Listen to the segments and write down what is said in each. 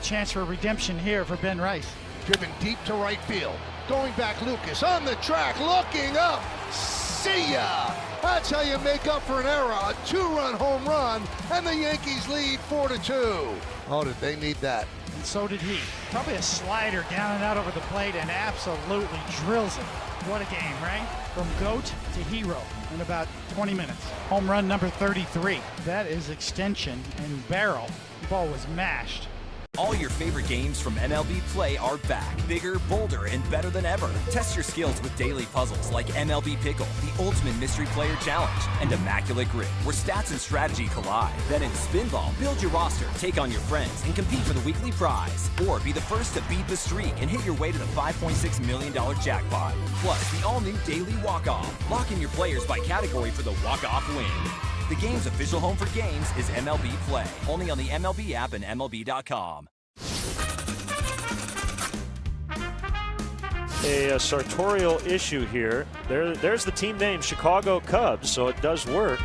chance for redemption here for Ben Rice. Driven deep to right field. Going back, Lucas on the track, looking up. See ya! That's how you make up for an error. A 2-run home run, and the Yankees lead 4-2. Oh, did they need that? And so did he. Probably a slider down and out over the plate and absolutely drills it. What a game, right? From GOAT to hero in about 20 minutes. Home run number 33. That is extension and barrel. The ball was mashed. All your favorite games from MLB Play are back, bigger, bolder, and better than ever. Test your skills with daily puzzles like MLB Pickle, the ultimate mystery player challenge, and Immaculate Grid, where stats and strategy collide. Then in Spinball, build your roster, take on your friends, and compete for the weekly prize. Or be the first to beat the streak and hit your way to the $5.6 million jackpot. Plus, the all-new Daily Walk-Off. Lock in your players by category for the walk-off win. The game's official home for games is MLB Play. Only on the MLB app and MLB.com. A sartorial issue here. There's the team name, Chicago Cubs, so it does work.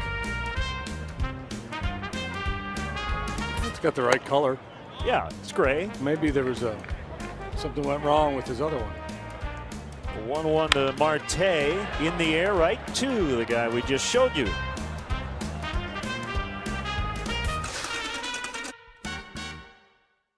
It's got the right color. Yeah, it's gray. Maybe there was something went wrong with his other one. 1-1 to Marte. In the air, right to the guy we just showed you.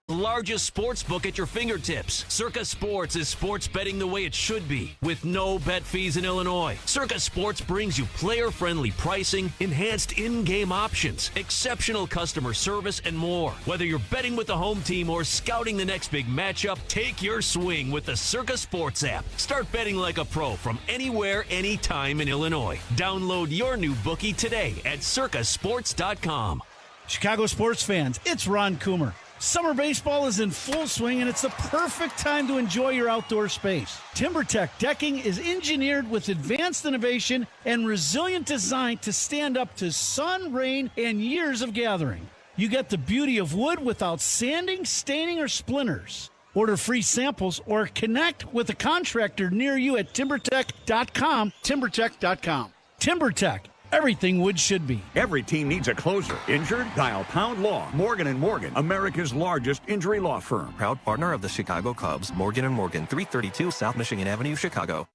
Largest sports book at your fingertips. Circa Sports is sports betting the way it should be, with no bet fees in Illinois. Circa Sports brings you player-friendly pricing, enhanced in-game options, exceptional customer service, and more. Whether you're betting with the home team or scouting the next big matchup, take your swing with the Circa Sports app. Start betting like a pro from anywhere, anytime in Illinois. Download your new bookie today at circasports.com. Chicago sports fans, it's Ron Coomer. Summer baseball is in full swing, and it's the perfect time to enjoy your outdoor space. TimberTech decking is engineered with advanced innovation and resilient design to stand up to sun, rain, and years of gathering. You get the beauty of wood without sanding, staining, or splinters. Order free samples or connect with a contractor near you at TimberTech.com, TimberTech.com. TimberTech. Everything wood should be. Every team needs a closer. Injured? Dial Pound Law. Morgan & Morgan, America's largest injury law firm. Proud partner of the Chicago Cubs, Morgan & Morgan, 332 South Michigan Avenue, Chicago.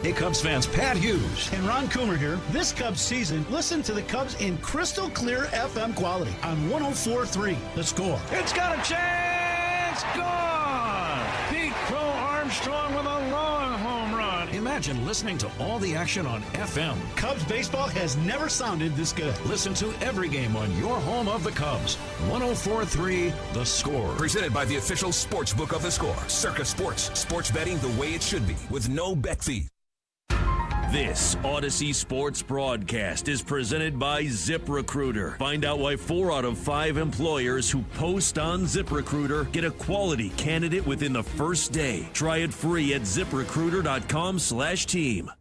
Hey, Cubs fans, Pat Hughes. And Ron Coomer here. This Cubs season, listen to the Cubs in crystal clear FM quality on 104.3 The Score. It's got a chance! Gone! Pete Crow Armstrong with a long home run. Imagine listening to all the action on FM. Cubs baseball has never sounded this good. Listen to every game on your home of the Cubs. 104.3 The Score. Presented by the official sports book of The Score. Circa Sports. Sports betting the way it should be with no bet fee. This Odyssey Sports broadcast is presented by ZipRecruiter. Find out why 4 out of 5 employers who post on ZipRecruiter get a quality candidate within the first day. Try it free at ZipRecruiter.com/team.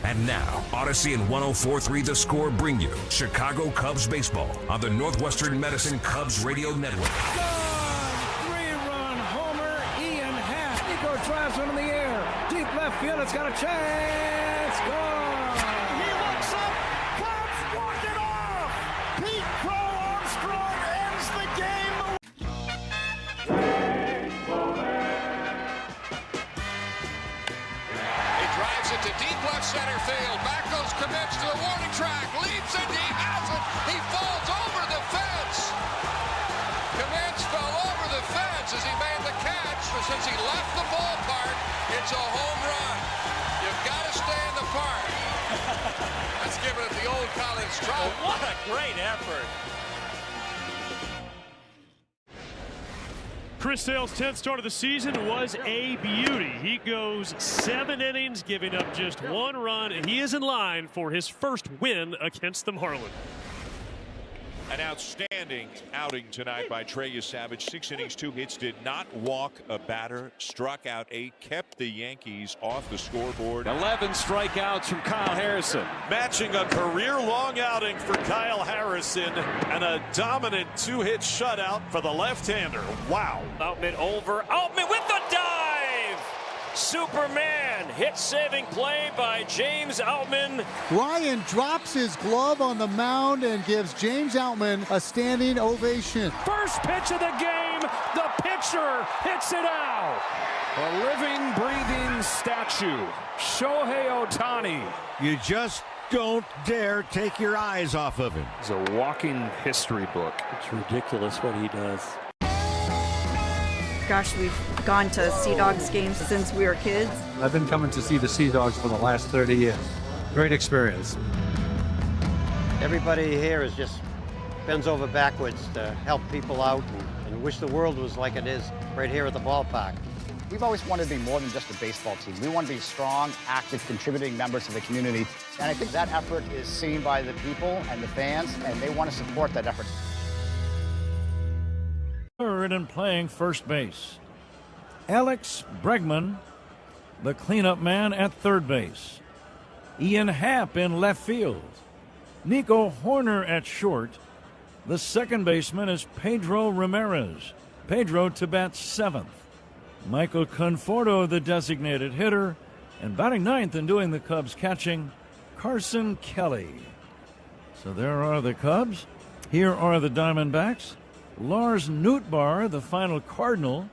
And now, Odyssey and 104.3 The Score bring you Chicago Cubs baseball on the Northwestern Medicine Cubs Radio Network. Three-run homer, Ian Happ. Nico drives one in the air. Deep left field, it's got a chance. Gone. He looks up. Cubs walk it off. Pete Crow Armstrong ends the game. He drives it to deep left center field. Back goes CUBS to the warning track. Leaps it. He has it. He falls over the fence. CUBS fell over the fence as he made the catch. But since he left the ballpark, it's a home run. You've got to stay in the park. Let's give it the old college try. Oh, what a great effort. Chris Sale's 10th start of the season was a beauty. He goes 7 innings, giving up just 1 run, and he is in line for his first win against the Marlins. An outstanding outing tonight by Trey Savage. 6 innings, 2 hits, did not walk a batter, struck out 8, kept the Yankees off the scoreboard. 11 strikeouts from Kyle Harrison. Matching a career-long outing for Kyle Harrison and a dominant 2-hit shutout for the left-hander. Wow. Outman over. Outman with the dive! Superman, hit-saving play by James Outman. Ryan drops his glove on the mound and gives James Outman a standing ovation. First pitch of the game, the pitcher hits it out. A living, breathing statue, Shohei Ohtani. You just don't dare take your eyes off of him. He's a walking history book. It's ridiculous what he does. Gosh, we've gone to Sea Dogs games since we were kids. I've been coming to see the Sea Dogs for the last 30 years. Great experience. Everybody here is just bends over backwards to help people out and wish the world was like it is right here at the ballpark. We've always wanted to be more than just a baseball team. We want to be strong, active, contributing members of the community. And I think that effort is seen by the people and the fans, and they want to support that effort. Third and playing first base. Alex Bregman, the cleanup man at third base. Ian Happ in left field. Nico Horner at short. The second baseman is Pedro Ramirez. Pedro to bat seventh. Michael Conforto, the designated hitter. And batting ninth and doing the Cubs catching, Carson Kelly. So there are the Cubs. Here are the Diamondbacks. Lars Nootbaar, the final Cardinal.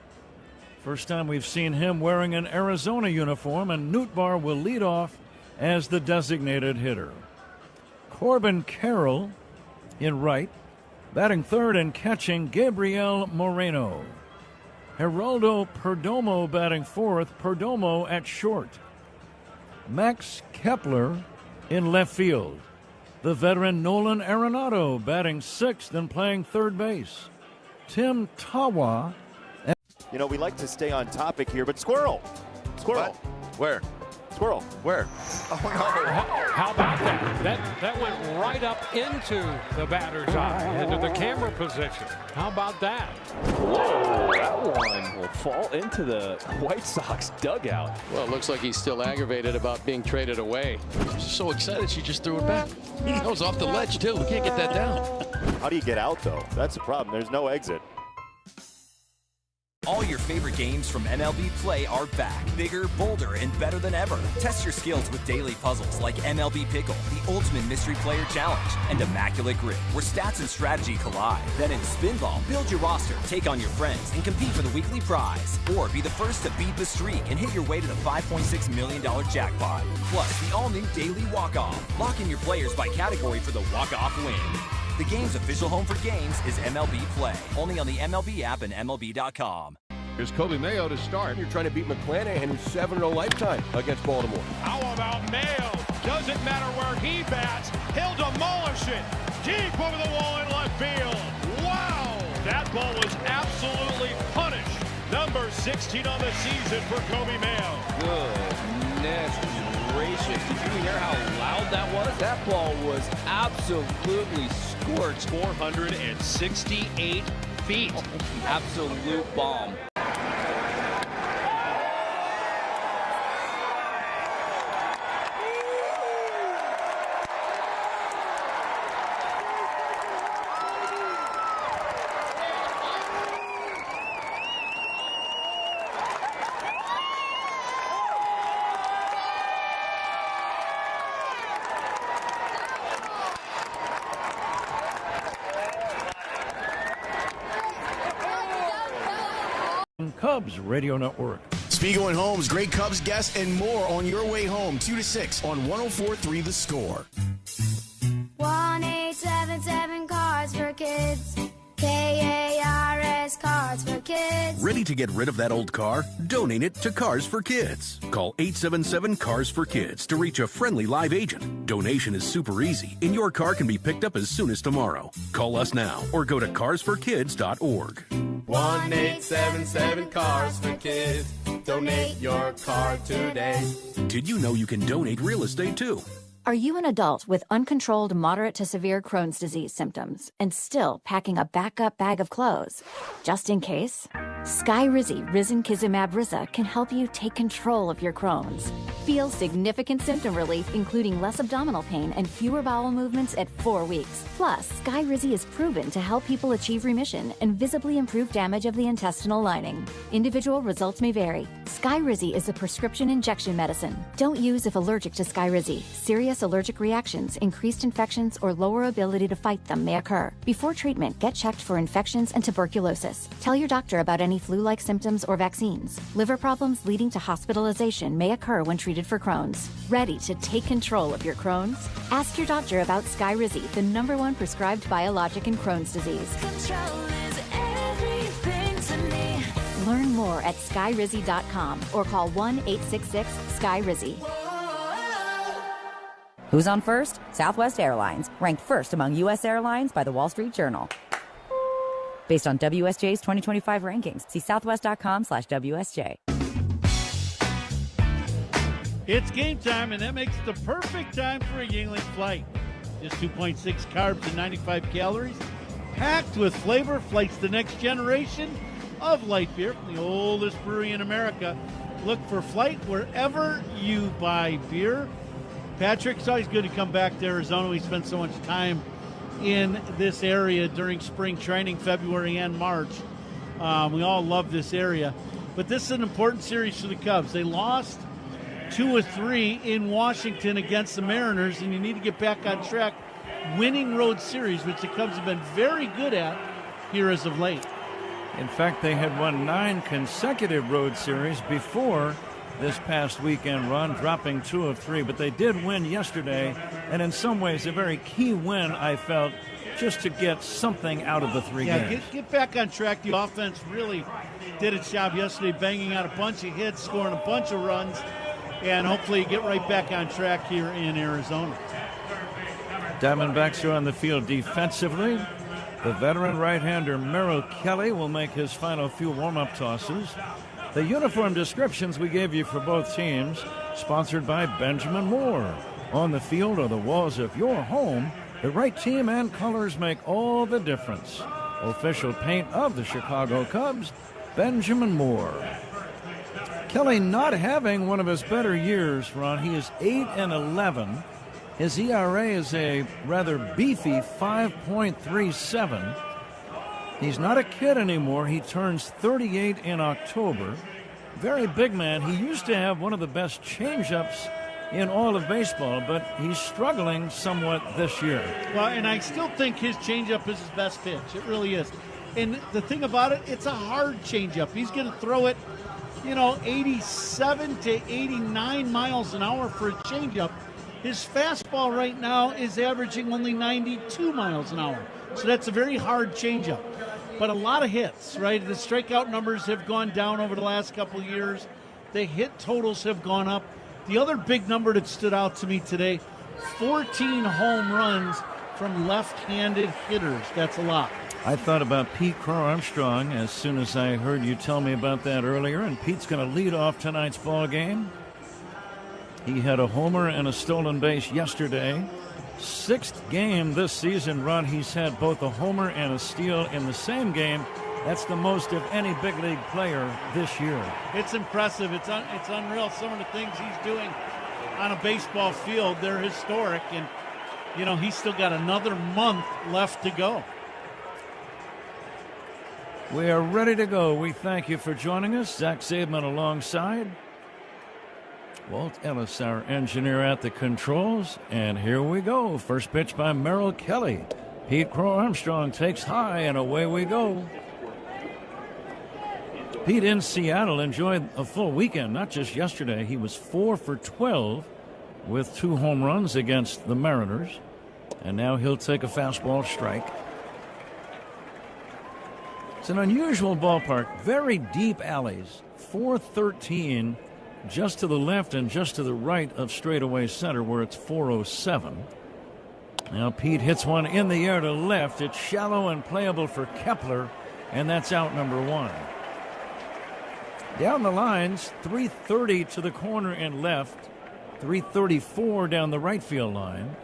First time we've seen him wearing an Arizona uniform, and Nootbaar will lead off as the designated hitter. Corbin Carroll in right, batting third and catching Gabriel Moreno. Geraldo Perdomo batting fourth, Perdomo at short. Max Kepler in left field. The veteran Nolan Arenado batting sixth and playing third base. Tim Tawa. You know, we like to stay on topic here, but Squirrel. What? Where? Squirrel. Where? Oh, no. How about that? That went right up into the batter's eye, into the camera position. How about that? Whoa, that one will fall into the White Sox dugout. Well, it looks like he's still aggravated about being traded away. She's so excited she just threw it back. That was off the ledge, too. We can't get that down. How do you get out, though? That's the problem. There's no exit. All your favorite games from MLB Play are back, bigger, bolder, and better than ever. Test your skills with daily puzzles like MLB Pickle, the Ultimate Mystery Player Challenge, and Immaculate Grip, where stats and strategy collide. Then in Spinball, build your roster, take on your friends, and compete for the weekly prize. Or be the first to beat the streak and hit your way to the $5.6 million jackpot. Plus, the all-new Daily Walk-Off. Lock in your players by category for the walk-off win. The game's official home for games is MLB Play, only on the MLB app and MLB.com. Here's Kobe Mayo to start. You're trying to beat McClanahan, who's 7-0 lifetime against Baltimore. How about Mayo? Doesn't matter where he bats, he'll demolish it. Deep over the wall in left field. Wow! That ball was absolutely punished. Number 16 on the season for Kobe Mayo. Goodness gracious. Did you hear how loud that was? That ball was absolutely scorched. 468 feet. Absolute bomb. Cubs Radio Network. Spiegel and Holmes, great Cubs guests, and more on your way home, 2 to 6 on 104.3 The Score. 1-877 Cards for Kids. KARS Cards for Kids. Ready to get rid of that old car? Donate it to Cars for Kids. Call 877 Cars for Kids to reach a friendly live agent. Donation is super easy, and your car can be picked up as soon as tomorrow. Call us now or go to carsforkids.org. 1-877 Cars for Kids. Donate your car today. Did you know you can donate real estate too? Are you an adult with uncontrolled moderate to severe Crohn's disease symptoms and still packing a backup bag of clothes? Just in case? Skyrizi Risankizumab Riza can help you take control of your Crohn's. Feel significant symptom relief, including less abdominal pain and fewer bowel movements at 4 weeks. Plus, Skyrizi is proven to help people achieve remission and visibly improve damage of the intestinal lining. Individual results may vary. Skyrizi is a prescription injection medicine. Don't use if allergic to Skyrizi. Serious allergic reactions, increased infections, or lower ability to fight them may occur. Before treatment, get checked for infections and tuberculosis. Tell your doctor about any flu-like symptoms or vaccines. Liver problems leading to hospitalization may occur when treated for Crohn's. Ready to take control of your Crohn's? Ask your doctor about Skyrizi, the #1 prescribed biologic in Crohn's disease. Control is everything to me. Learn more at skyrizi.com or call 1-866-SKYRIZI. Who's on first? Southwest Airlines, ranked first among U.S. airlines by the Wall Street Journal. Based on WSJ's 2025 rankings. See southwest.com/WSJ. It's game time, and that makes the perfect time for a Yingling flight. Just 2.6 carbs and 95 calories, packed with flavor. Flight's the next generation of light beer from the oldest brewery in America. Look for Flight wherever you buy beer. Patrick, it's always good to come back to Arizona. We spend so much time in this area during spring training, February and March. We all love this area. But this is an important series for the Cubs. They lost 2 of 3 in Washington against the Mariners, and you need to get back on track. Winning road series, which the Cubs have been very good at here as of late. In fact, they had won 9 consecutive road series before this past weekend run, dropping 2 of 3. But they did win yesterday, and in some ways a very key win, I felt, just to get something out of the 3 games. Get back on track. The offense really did its job yesterday, banging out a bunch of hits, scoring a bunch of runs, and hopefully get right back on track here in Arizona. Diamondbacks are on the field defensively. The veteran right-hander Merrill Kelly will make his final few warm-up tosses. The uniform descriptions we gave you for both teams, sponsored by Benjamin Moore. On the field or the walls of your home, the right team and colors make all the difference. Official paint of the Chicago Cubs, Benjamin Moore. Kelly not having one of his better years, Ron. He is 8-11. His ERA is a rather beefy 5.37. He's not a kid anymore. He turns 38 in October. Very big man. He used to have one of the best changeups in all of baseball, but he's struggling somewhat this year. Well, and I still think his changeup is his best pitch. It really is. And the thing about it, it's a hard changeup. He's going to throw it, 87 to 89 miles an hour for a changeup. His fastball right now is averaging only 92 miles an hour. So that's a very hard changeup. But a lot of hits, right? The strikeout numbers have gone down over the last couple of years. The hit totals have gone up. The other big number that stood out to me today, 14 home runs from left-handed hitters. That's a lot. I thought about Pete Crow Armstrong as soon as I heard you tell me about that earlier, and Pete's going to lead off tonight's ball game. He had a homer and a stolen base yesterday. 6th game this season, Ron, he's had both a homer and a steal in the same game. That's the most of any big league player this year. It's impressive. It's unreal. Some of the things he's doing on a baseball field, they're historic. And, he's still got another month left to go. We are ready to go. We thank you for joining us. Zach Zaidman alongside. Walt Ellis, our engineer at the controls. And here we go. First pitch by Merrill Kelly. Pete Crow Armstrong takes high, and away we go. Pete in Seattle enjoyed a full weekend, not just yesterday. He was 4 for 12 with 2 home runs against the Mariners. And now he'll take a fastball strike. It's an unusual ballpark. Very deep alleys. 413 just to the left and just to the right of straightaway center, where it's 407. Now Pete hits one in the air to left. It's shallow and playable for Kepler, and that's out number 1. Down the lines, 330 to the corner and left, 334 down the right field line.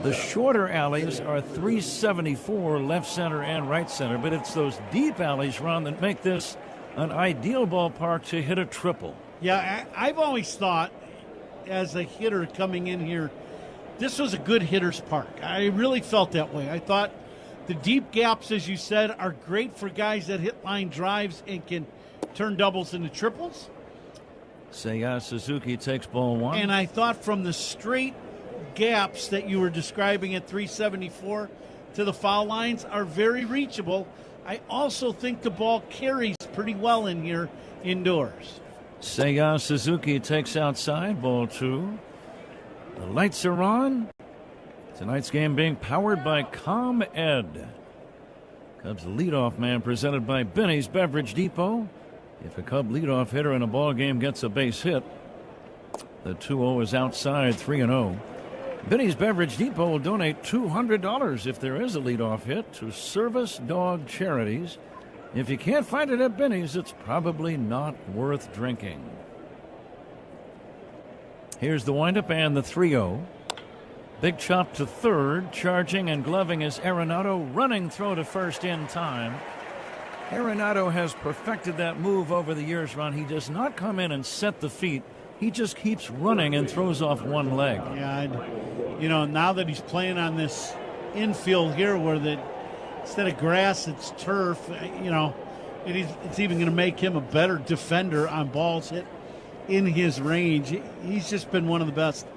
The shorter alleys are 374 left center and right center, but it's those deep alleys, Ron, that make this an ideal ballpark to hit a triple. Yeah, I've always thought as a hitter coming in here, this was a good hitter's park. I really felt that way. I thought the deep gaps, as you said, are great for guys that hit line drives and can turn doubles into triples. Seiya Suzuki takes ball one. And I thought from the straight gaps that you were describing at 374 to the foul lines are very reachable. I also think the ball carries pretty well in here indoors. Seiya Suzuki takes outside, ball two. The lights are on. Tonight's game being powered by ComEd. Cubs leadoff man presented by Benny's Beverage Depot. If a Cub leadoff hitter in a ball game gets a base hit, the 2-0 is outside, 3-0. Benny's Beverage Depot will donate $200 if there is a leadoff hit to Service Dog Charities. If you can't find it at Benny's, it's probably not worth drinking. Here's the windup and the 3-0. Big chop to third. Charging and gloving is Arenado. Running throw to first in time. Arenado has perfected that move over the years, Ron. He does not come in and set the feet. He just keeps running and throws off one leg. Yeah, now that he's playing on this infield here where instead of grass, it's turf, it's even going to make him a better defender on balls hit in his range. He's just been one of the best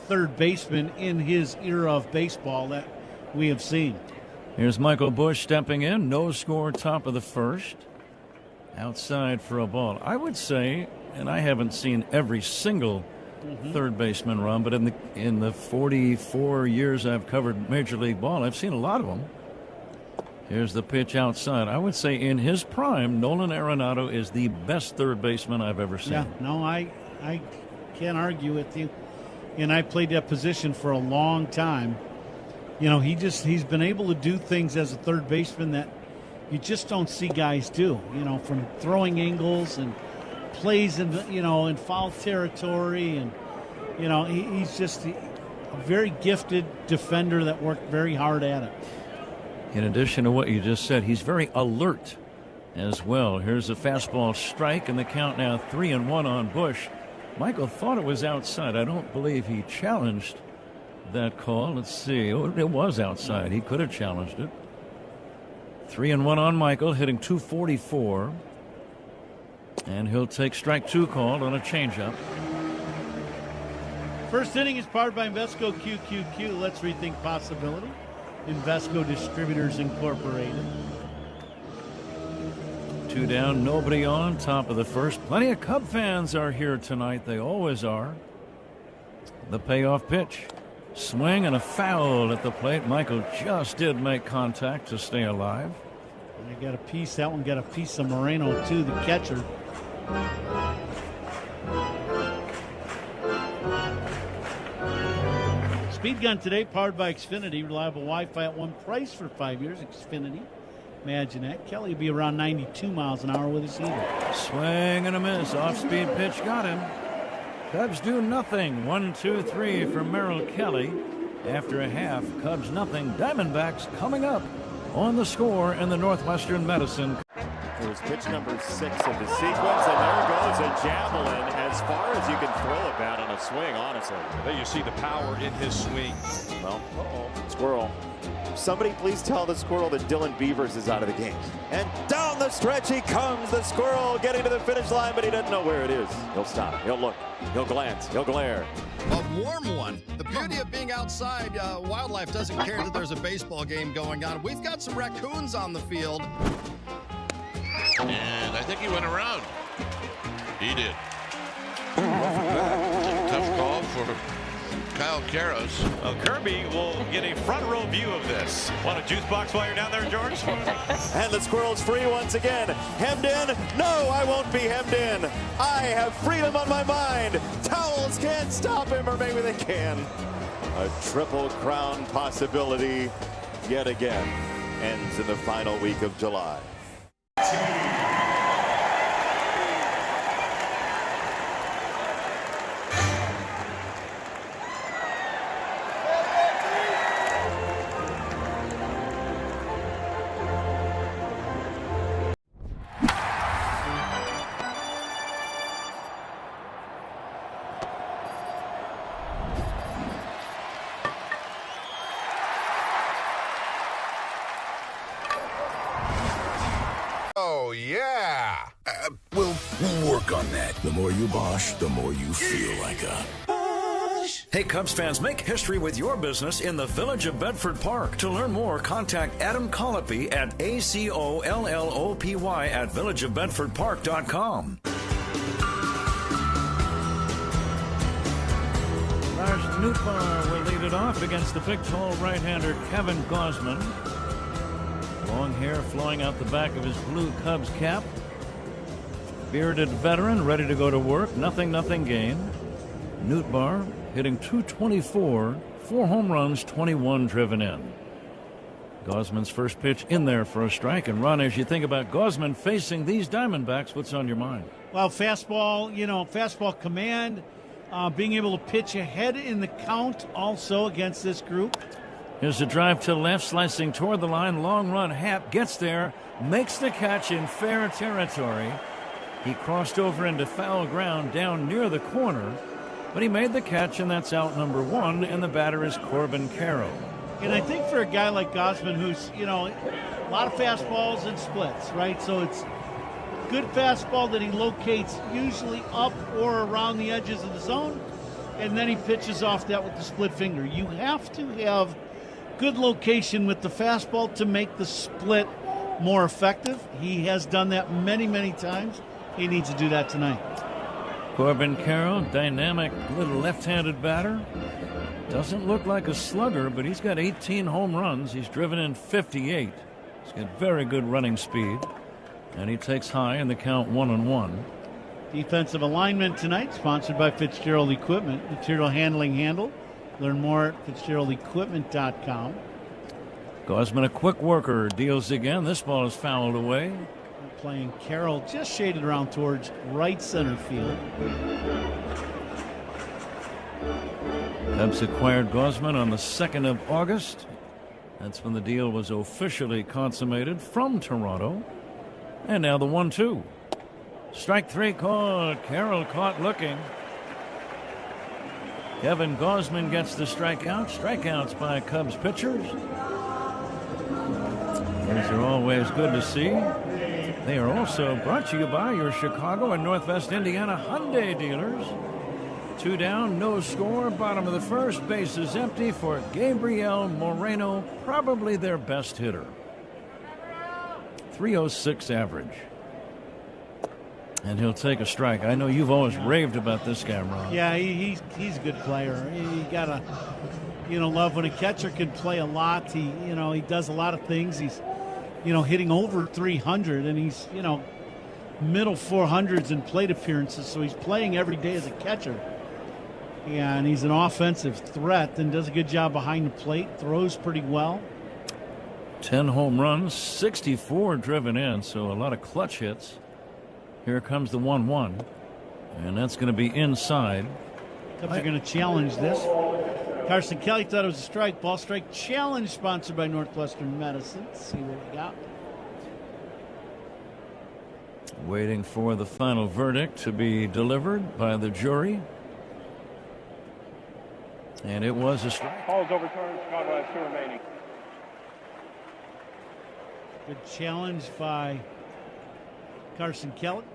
third basemen in his era of baseball that we have seen. Here's Michael Busch stepping in. No score, top of the first. Outside for a ball. I would say, and I haven't seen every single third baseman run, but in the 44 years I've covered Major League Ball, I've seen a lot of them. Here's the pitch outside. I would say in his prime, Nolan Arenado is the best third baseman I've ever seen. Yeah, no, I can't argue with you. And I played that position for a long time. He's been able to do things as a third baseman that you just don't see guys do. From throwing angles and plays in foul territory, and he's just a very gifted defender that worked very hard at it. In addition to what you just said, he's very alert as well. Here's a fastball strike, and the count now 3-1 on Busch. Michael thought it was outside. I don't believe he challenged that call. Let's see. Oh, it was outside. He could have challenged it. 3-1 on Michael, hitting .244. And he'll take strike two called on a changeup. First inning is powered by Invesco QQQ. Let's rethink possibility. Invesco Distributors Incorporated. Two down, nobody on, top of the first. Plenty of Cub fans are here tonight. They always are. The payoff pitch. Swing and a foul at the plate. Michael just did make contact to stay alive. And they got a piece. That one got a piece of Moreno, too, the catcher. Speed Gun today, powered by Xfinity. Reliable Wi-Fi at one price for 5 years. Xfinity. Imagine that. Kelly will be around 92 miles an hour with his heater. Swing and a miss. Off-speed pitch got him. Cubs do nothing. 1-2-3 for Merrill Kelly. After a half, Cubs nothing. Diamondbacks coming up on the Score in the Northwestern Medicine. It was pitch number 6 of the sequence, and there goes a javelin as far as you can throw a bat on a swing, honestly. There you see the power in his swing. Well, Squirrel. Somebody please tell the Squirrel that Dylan Beavers is out of the game. And down the stretch he comes, the Squirrel getting to the finish line, but he doesn't know where it is. He'll stop, he'll look, he'll glance, he'll glare. A warm one. The beauty of being outside, wildlife doesn't care that there's a baseball game going on. We've got some raccoons on the field. And I think he went around. He did. Tough call for Kyle Karros. Well, Kirby will get a front row view of this. Want a juice box while you're down there, George? And the Squirrel's free once again. Hemmed in? No, I won't be hemmed in. I have freedom on my mind. Towels can't stop him, or maybe they can. A triple crown possibility yet again ends in the final week of July. work on that. The more you Bosch, the more you feel like a Bosch. Hey, Cubs fans, make history with your business in the Village of Bedford Park. To learn more, contact Adam Colopy at ACOLLOPY at villageofbedfordpark.com. Lars Nootbaar will lead it off against the big, tall right-hander Kevin Gausman. Long hair flowing out the back of his blue Cubs cap. Bearded veteran, ready to go to work. Nothing game. Nootbaar hitting .224, 4 home runs, 21 driven in. Gausman's first pitch in there for a strike. And Ron, as you think about Gausman facing these Diamondbacks, what's on your mind? Well, fastball, fastball command, being able to pitch ahead in the count also against this group. Here's a drive to left, slicing toward the line. Long run. Happ gets there, makes the catch in fair territory. He crossed over into foul ground down near the corner, but he made the catch, and that's out number 1, and the batter is Corbin Carroll. And I think for a guy like Gausman, who's, a lot of fastballs and splits, right? So it's good fastball that he locates usually up or around the edges of the zone, and then he pitches off that with the split finger. You have to have good location with the fastball to make the split more effective. He has done that many times. He needs to do that tonight. Corbin Carroll, dynamic little left-handed batter. Doesn't look like a slugger, but he's got 18 home runs. He's driven in 58. He's got very good running speed, and he takes high in the count 1-1. Defensive alignment tonight, sponsored by Fitzgerald Equipment. Material handling handle. Learn more at FitzgeraldEquipment.com. Gausman, a quick worker, deals again. This ball is fouled away. Playing Carroll just shaded around towards right center field. Cubs acquired Gausman on the 2nd of August. That's when the deal was officially consummated from Toronto. And now the 1-2. Strike 3 called. Carroll caught looking. Kevin Gausman gets the strikeout. Strikeouts by Cubs pitchers. Those are always good to see. They are also brought to you by your Chicago and Northwest Indiana Hyundai dealers. 2 down, no score, bottom of the first. Base is empty for Gabriel Moreno, probably their best hitter. .306 average. And he'll take a strike. I know you've always raved about this guy, Ron. Yeah, he's a good player. You gotta, love when a catcher can play a lot. He does a lot of things. He's, hitting over 300, and he's, middle 400s in plate appearances. So he's playing every day as a catcher. Yeah, and he's an offensive threat and does a good job behind the plate. Throws pretty well. 10 home runs, 64 driven in, so a lot of clutch hits. Here comes the 1-1, and that's going to be inside. Cubs are going to challenge this. Carson Kelly thought it was a strike. Ball strike challenge, sponsored by Northwestern Medicine. Let's see what we got. Waiting for the final verdict to be delivered by the jury. And it was a strike. Ball's overturned. Chicago has 2 remaining. Good challenge by Carson Kelly.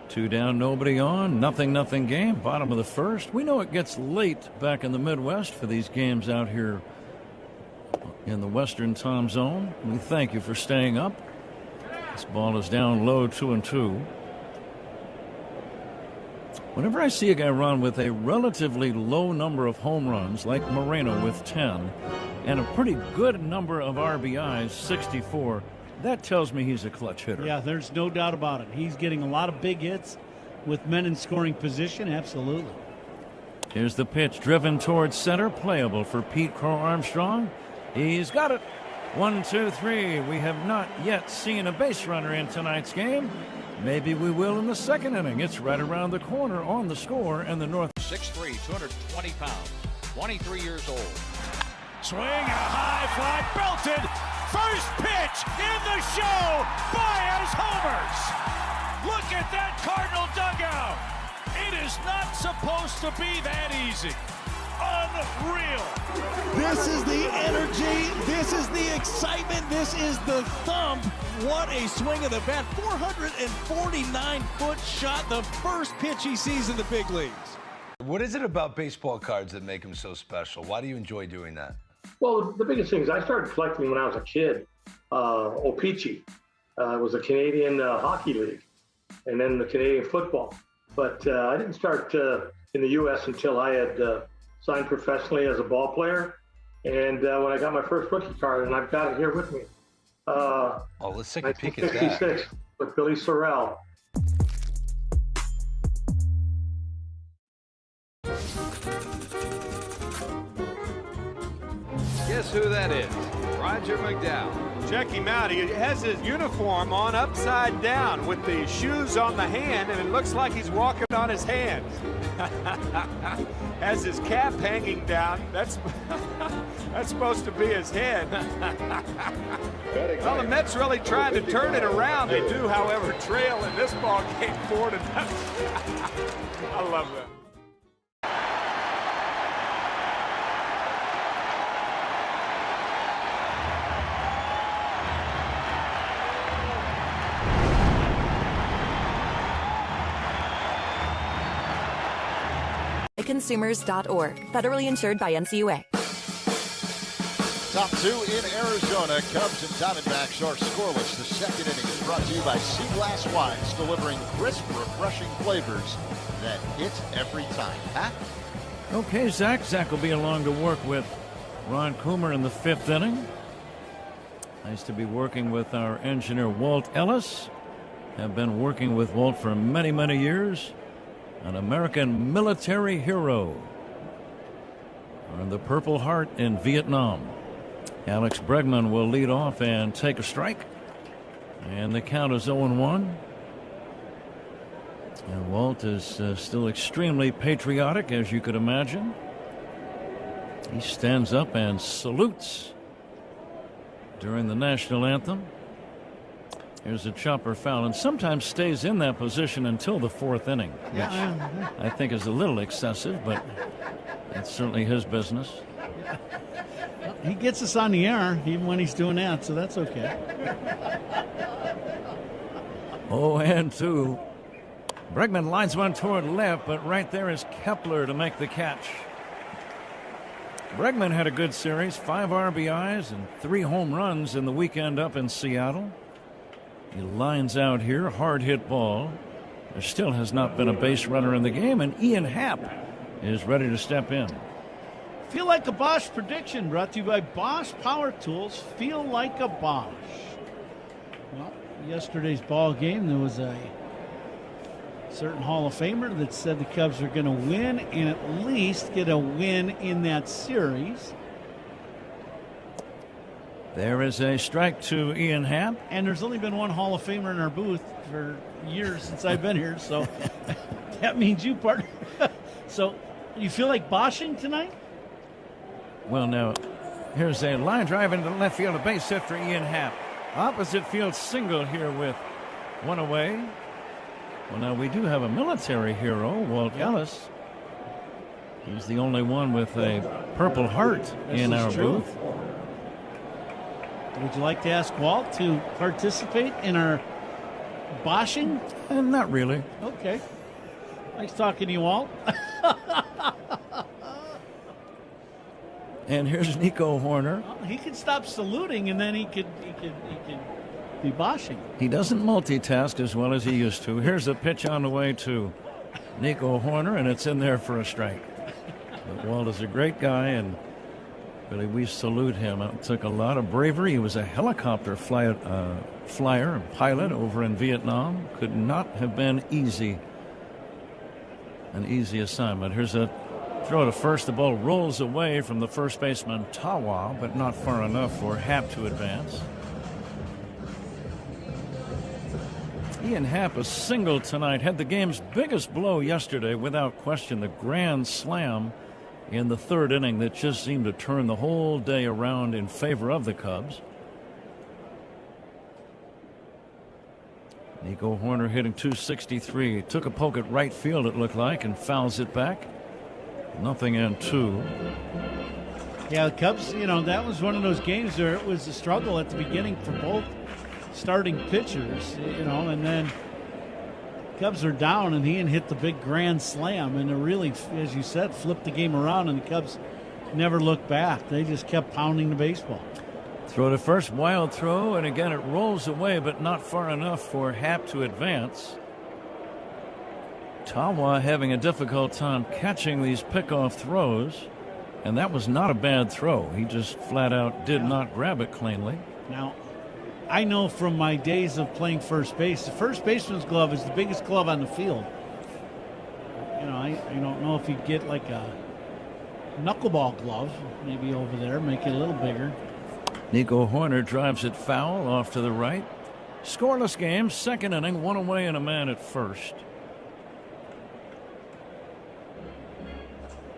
2 down, nobody on. Nothing game. Bottom of the first. We know it gets late back in the Midwest for these games out here in the Western time zone. We thank you for staying up. This ball is down low, 2-2. Whenever I see a guy run with a relatively low number of home runs, like Moreno with 10, and a pretty good number of RBIs, 64, that tells me he's a clutch hitter. Yeah, there's no doubt about it. He's getting a lot of big hits with men in scoring position. Absolutely. Here's the pitch driven towards center, playable for Pete Crow Armstrong. He's got it. 1, 2, 3. We have not yet seen a base runner in tonight's game. Maybe we will in the second inning. It's right around the corner on the score, and the North. 6'3", 220 pounds, 23 years old. Swing and a high fly, belted. First pitch in the show. Baez homers. Look at that Cardinal dugout. It is not supposed to be that easy. Unreal. This is the energy. This is the excitement. This is the thump. What a swing of the bat. 449-foot shot, the first pitch he sees in the big leagues. What is it about baseball cards that make them so special? Why do you enjoy doing that? Well, the biggest thing is I started collecting when I was a kid. O-Pee-Chee was a Canadian hockey league, and then the Canadian football. But I didn't start in the U.S. until I had signed professionally as a ball player. And when I got my first rookie card, and I've got it here with me. Let's take a peek at that. 1966 with Billy Sorrell. Guess who that is? Roger McDowell. Check him out. He has his uniform on upside down with the shoes on the hand, and it looks like he's walking on his hands. Has his cap hanging down. That's supposed to be his head. Well, the Mets really trying to turn it around. They do, however, trail in this ball game 4-0. I love that. Consumers.org. Federally insured by NCUA. Top two in Arizona. Cubs and Diamondbacks are scoreless. The second inning is brought to you by Sea Glass Wines, delivering crisp, refreshing flavors that hit every time. Pat? Okay, Zach. Zach will be along to work with Ron Coomer in the fifth inning. Nice to be working with our engineer, Walt Ellis. Have been working with Walt for many, many years. An American military hero. Earned the Purple Heart in Vietnam. Alex Bregman will lead off and take a strike. And the count is 0-1. And Walt is still extremely patriotic, as you could imagine. He stands up and salutes during the national anthem. Here's a chopper foul, and sometimes stays in that position until the fourth inning, which I think is a little excessive, but it's certainly his business. He gets us on the air even when he's doing that, so that's okay. 0-2. Bregman lines one toward left, but right there is Kepler to make the catch. Bregman had a good series, 5 RBIs and 3 home runs in the weekend up in Seattle. He lines out here, hard hit ball. There still has not been a base runner in the game, and Ian Happ is ready to step in. Feel like a Bosch prediction brought to you by Bosch Power Tools. Feel like a Bosch. Well, yesterday's ball game, there was a certain Hall of Famer that said the Cubs are going to win and at least get a win in that series. There is a strike to Ian Happ. And there's only been one Hall of Famer in our booth for years since I've been here, so that means you, partner. So you feel like Bosching tonight? Well, now, here's a line drive into left field, a base hit for Ian Happ. Opposite field single here with one away. Well, now we do have a military hero, Walt Ellis. He's the only one with a Purple Heart in our booth. Would you like to ask Walt to participate in our Bosching? Not really. Okay. Nice talking to you, Walt. And here's Nico Horner. Well, he could stop saluting, and then he could be Bosching. He doesn't multitask as well as he used to. Here's a pitch on the way to Nico Horner, and it's in there for a strike. But Walt is a great guy, and really we salute him. It took a lot of bravery. He was a helicopter flyer and pilot over in Vietnam. Could not have been an easy assignment. Here's a throw to first. The ball rolls away from the first baseman Tawa, but not far enough for Happ to advance. Ian Happ, a single tonight, had the game's biggest blow yesterday, without question, the grand slam in the third inning that just seemed to turn the whole day around in favor of the Cubs. Nico Horner hitting .263. Took a poke at right field, it looked like, and fouls it back. 0-2. Yeah, the Cubs, that was one of those games where it was a struggle at the beginning for both starting pitchers, and then Cubs are down, and he hit the big grand slam, and it really, as you said, flipped the game around, and the Cubs never looked back. They just kept pounding the baseball. Throw to first, wild throw, and again it rolls away, but not far enough for Happ to advance. Tawa having a difficult time catching these pickoff throws, and that was not a bad throw. He just flat out did not grab it cleanly. Now, I know from my days of playing first base, the first baseman's glove is the biggest glove on the field. I don't know if you get like a knuckleball glove, maybe over there, make it a little bigger. Nico Horner drives it foul off to the right. Scoreless game, second inning, one away and a man at first.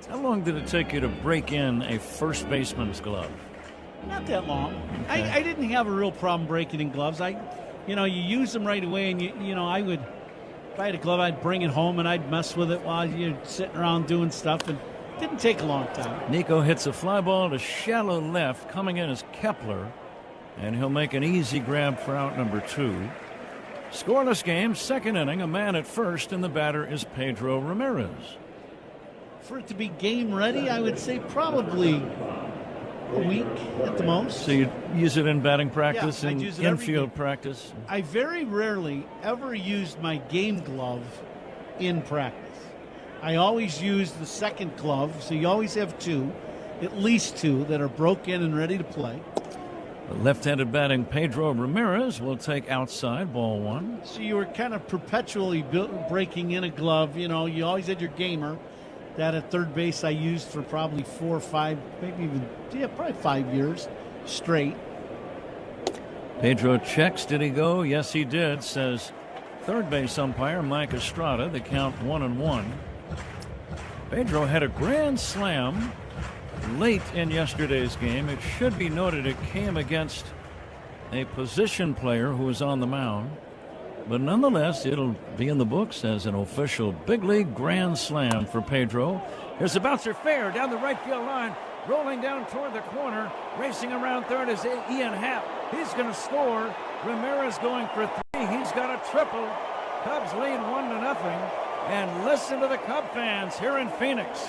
How long did it take you to break in a first baseman's glove? Not that long. Okay. I didn't have a real problem breaking in gloves. You use them right away, and I would, if I had a glove, I'd bring it home and I'd mess with it while you're sitting around doing stuff, and it didn't take a long time. Nico hits a fly ball to shallow left. Coming in is Kepler, and he'll make an easy grab for out number 2. Scoreless game, second inning, a man at first, and the batter is Pedro Ramirez. For it to be game ready, I would say probably a week at the most. So you use it in batting practice and infield practice? I very rarely ever used my game glove in practice. I always use the second glove, so you always have 2, at least 2, that are broken and ready to play. The left-handed batting Pedro Ramirez will take outside, ball 1. So you were kind of perpetually breaking in a glove. You always had your gamer. That at third base I used for probably 4 or 5, maybe even, probably 5 years straight. Pedro checks. Did he go? Yes, he did, says third base umpire Mike Estrada. The count 1-1. Pedro had a grand slam late in yesterday's game. It should be noted it came against a position player who was on the mound. But nonetheless, it'll be in the books as an official big league grand slam for Pedro. Here's a bouncer fair down the right field line, rolling down toward the corner, racing around third is Ian Happ. He's going to score. Ramirez going for 3. He's got a triple. Cubs lead 1-0. And listen to the Cub fans here in Phoenix.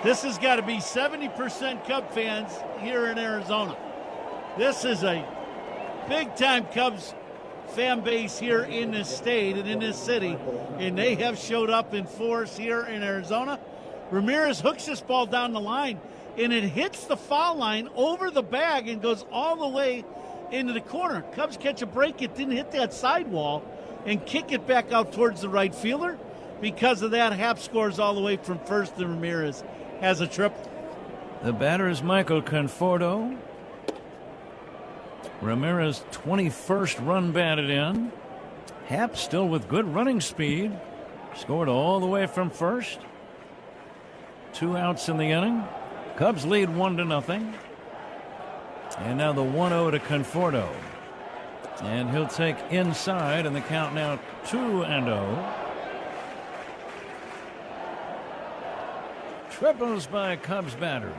This has got to be 70% Cub fans here in Arizona. This is a big-time Cubs fan base here in this state and in this city, and they have showed up in force here in Arizona. Ramirez hooks this ball down the line, and it hits the foul line over the bag and goes all the way into the corner. Cubs catch a break. It didn't hit that sidewall and kick it back out towards the right fielder. Because of that, Happ scores all the way from first, and Ramirez has a triple. The batter is Michael Conforto. Ramirez 21st run batted in. Happ still with good running speed. Scored all the way from first. 2 outs in the inning. Cubs lead 1-0. And now the 1-0 to Conforto. And he'll take inside, and the count now 2-0. Triples by Cubs batters.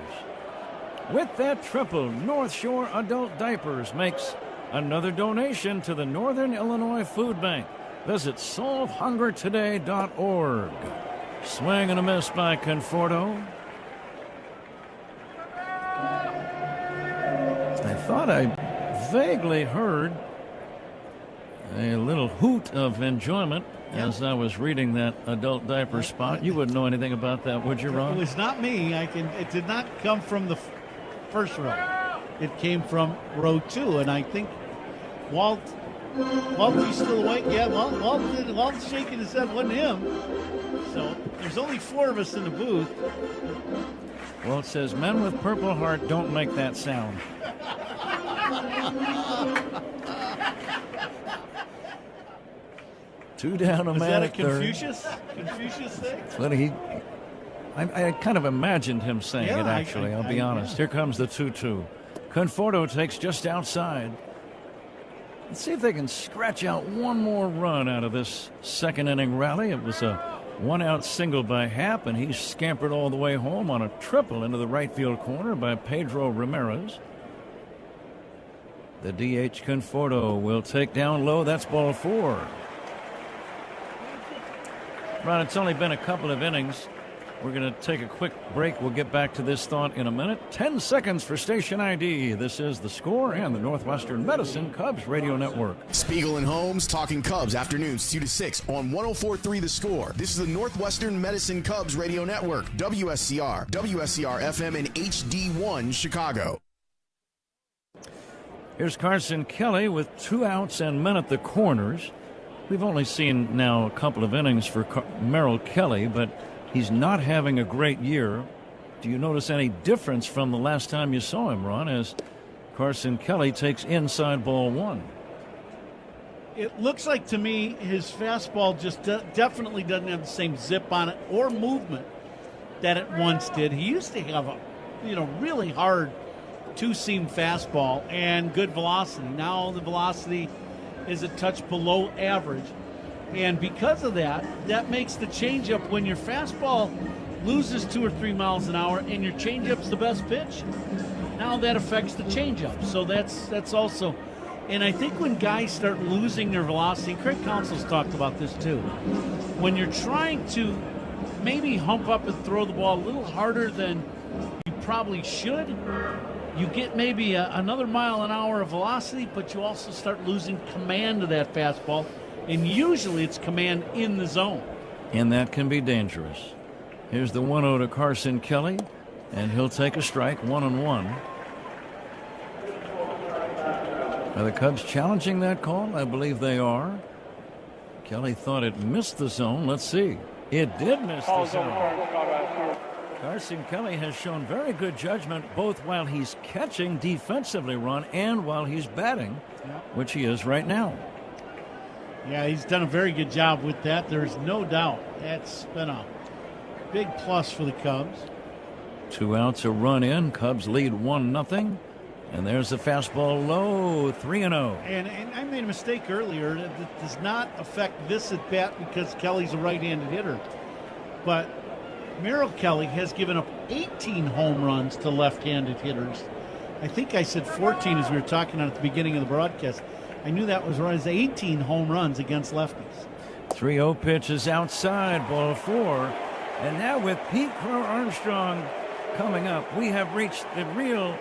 With that triple, North Shore Adult Diapers makes another donation to the Northern Illinois Food Bank. Visit solvehungertoday.org. Swing and a miss by Conforto. I thought I vaguely heard a little hoot of enjoyment as I was reading that adult diaper spot. You wouldn't know anything about that, would you, Ron? It was not me. It did not come from the first row. It came from row 2, and I think Walt, he's still awake. Yeah, Walt's shaking his head. Wasn't him. So there's only 4 of us in the booth. Walt says, men with Purple Heart don't make that sound. Two down, a man at third. Is that a Confucius thing? Well, I kind of imagined him saying it, actually. I'll be honest. Here comes the 2-2. Conforto takes just outside. Let's see if they can scratch out one more run out of this second inning rally. It was a 1-out single by Happ, and he's scampered all the way home on a triple into the right field corner by Pedro Ramirez. The DH Conforto will take down low. That's ball 4. Ron, it's only been a couple of innings. We're going to take a quick break. We'll get back to this thought in a minute. 10 seconds for station ID. This is The Score and the Northwestern Medicine Cubs Radio Network. Spiegel and Holmes talking Cubs afternoons 2 to 6 on 104.3 The Score. This is the Northwestern Medicine Cubs Radio Network, WSCR, WSCR FM, and HD1 Chicago. Here's Carson Kelly with 2 outs and men at the corners. We've only seen now a couple of innings for Merrill Kelly, but he's not having a great year. Do you notice any difference from the last time you saw him, Ron, as Carson Kelly takes inside ball 1? It looks like to me his fastball just definitely doesn't have the same zip on it or movement that it once did. He used to have a really hard two-seam fastball and good velocity. Now the velocity is a touch below average. And because of that, that makes the changeup, when your fastball loses 2 or 3 miles an hour and your changeup's the best pitch, now that affects the changeup. So that's also, and I think when guys start losing their velocity, Craig Counsell's talked about this too, when you're trying to maybe hump up and throw the ball a little harder than you probably should, you get maybe another mile an hour of velocity, but you also start losing command of that fastball. And usually it's command in the zone. And that can be dangerous. Here's the 1-0 to Carson Kelly, and he'll take a strike, 1-1. Are the Cubs challenging that call? I believe they are. Kelly thought it missed the zone. Let's see. It did miss the zone. Carson Kelly has shown very good judgment both while he's catching defensively, Ron, and while he's batting, which he is right now. Yeah, he's done a very good job with that. There's no doubt. That's been a big plus for the Cubs. 2 outs, a run in. Cubs lead 1-0. And there's the fastball low, 3-0. And I made a mistake earlier. That does not affect this at bat because Kelly's a right-handed hitter. But Merrill Kelly has given up 18 home runs to left-handed hitters. I think I said 14 as we were talking at the beginning of the broadcast. I knew that was right. It's 18 home runs against lefties. 3-0 pitch is outside, ball 4. And now with Pete Crow Armstrong coming up, we have reached the real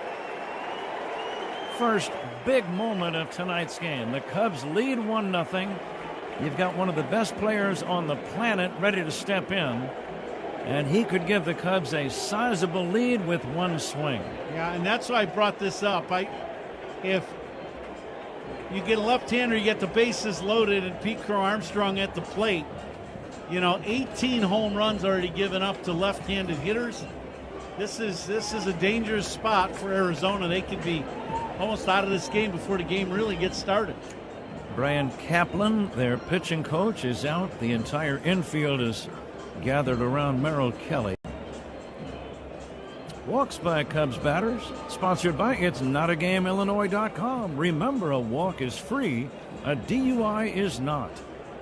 first big moment of tonight's game. The Cubs lead 1-0. You've got one of the best players on the planet ready to step in. And he could give the Cubs a sizable lead with one swing. Yeah, and that's why I brought this up. If you get a left-hander, you get the bases loaded, and Pete Crow Armstrong at the plate, 18 home runs already given up to left-handed hitters. This is a dangerous spot for Arizona. They could be almost out of this game before the game really gets started. Brian Kaplan, their pitching coach, is out. The entire infield is gathered around Merrill Kelly. Walks by Cubs batters, sponsored by It'sNotAGameIllinois.com. Remember, a walk is free, a DUI is not.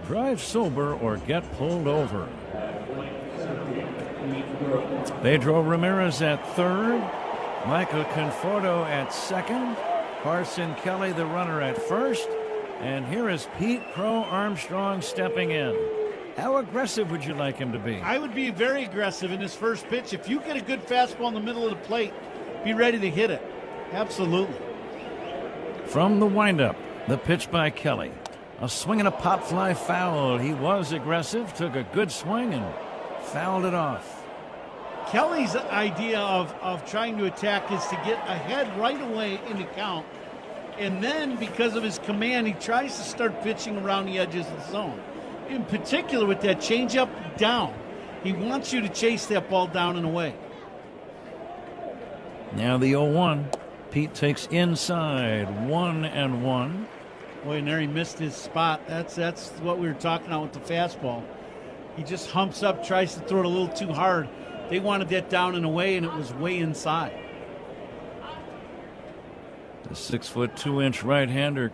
Drive sober or get pulled over. Pedro Ramirez at third, Michael Conforto at second, Carson Kelly the runner at first, and here is Pete Crow Armstrong stepping in. How aggressive would you like him to be? I would be very aggressive in his first pitch. If you get a good fastball in the middle of the plate, be ready to hit it. Absolutely. From the windup, the pitch by Kelly. A swing and a pop fly foul. He was aggressive, took a good swing and fouled it off. Kelly's idea of trying to attack is to get ahead right away in the count. And then because of his command, he tries to start pitching around the edges of the zone. In particular with that changeup down. He wants you to chase that ball down and away. Now the 0-1. Pete takes inside, 1-1. Boy, and there he missed his spot. That's what we were talking about with the fastball. He just humps up, tries to throw it a little too hard. They wanted that down and away, and it was way inside. The 6'2" right-hander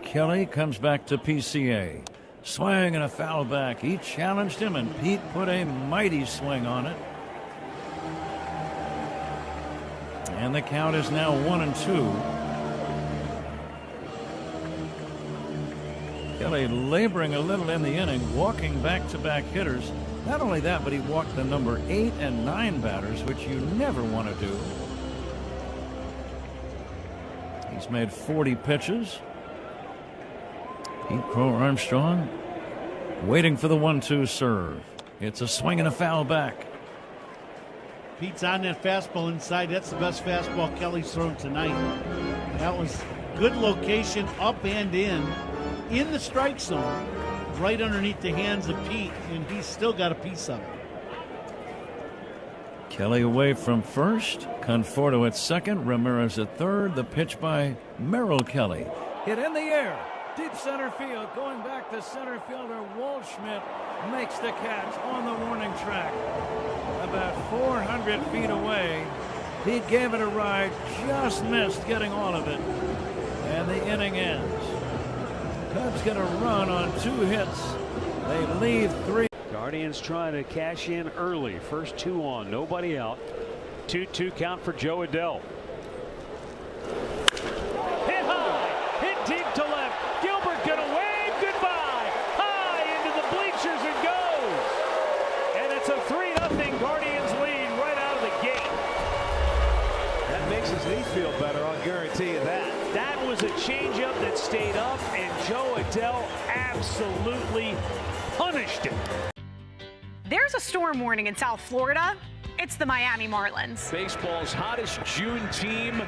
Kelly comes back to PCA. Swing and a foul back. He challenged him, and Pete put a mighty swing on it. And the count is now 1-2. Kelly laboring a little in the inning, walking back-to-back hitters. Not only that, but he walked the number 8 and 9 batters, which you never want to do. He's made 40 pitches. Pete Crow Armstrong waiting for the 1-2 serve. It's a swing and a foul back. Pete's on that fastball inside. That's the best fastball Kelly's thrown tonight. That was good location, up and in the strike zone, right underneath the hands of Pete, and he's still got a piece of it. Kelly away from first. Conforto at second. Ramirez at third. The pitch by Merrill Kelly. Hit in the air. Deep center field. Going back to center fielder Waldschmidt makes the catch on the warning track. About 400 feet away. Pete gave it a ride. Just missed getting all of it. And the inning ends. Cubs get a run on 2 hits. They lead 3. Guardians trying to cash in early. First 2 on, nobody out. 2-2 count for Joe Adell. Hit high, hit deep to left. Gilbert gonna wave goodbye. High into the bleachers it goes. And it's a 3-0 Guardians lead right out of the gate. That makes his knee feel better, I'll guarantee you that. That was a changeup that stayed up, and Joe Adell absolutely punished it. There's a storm warning in South Florida. It's the Miami Marlins. Baseball's hottest June team,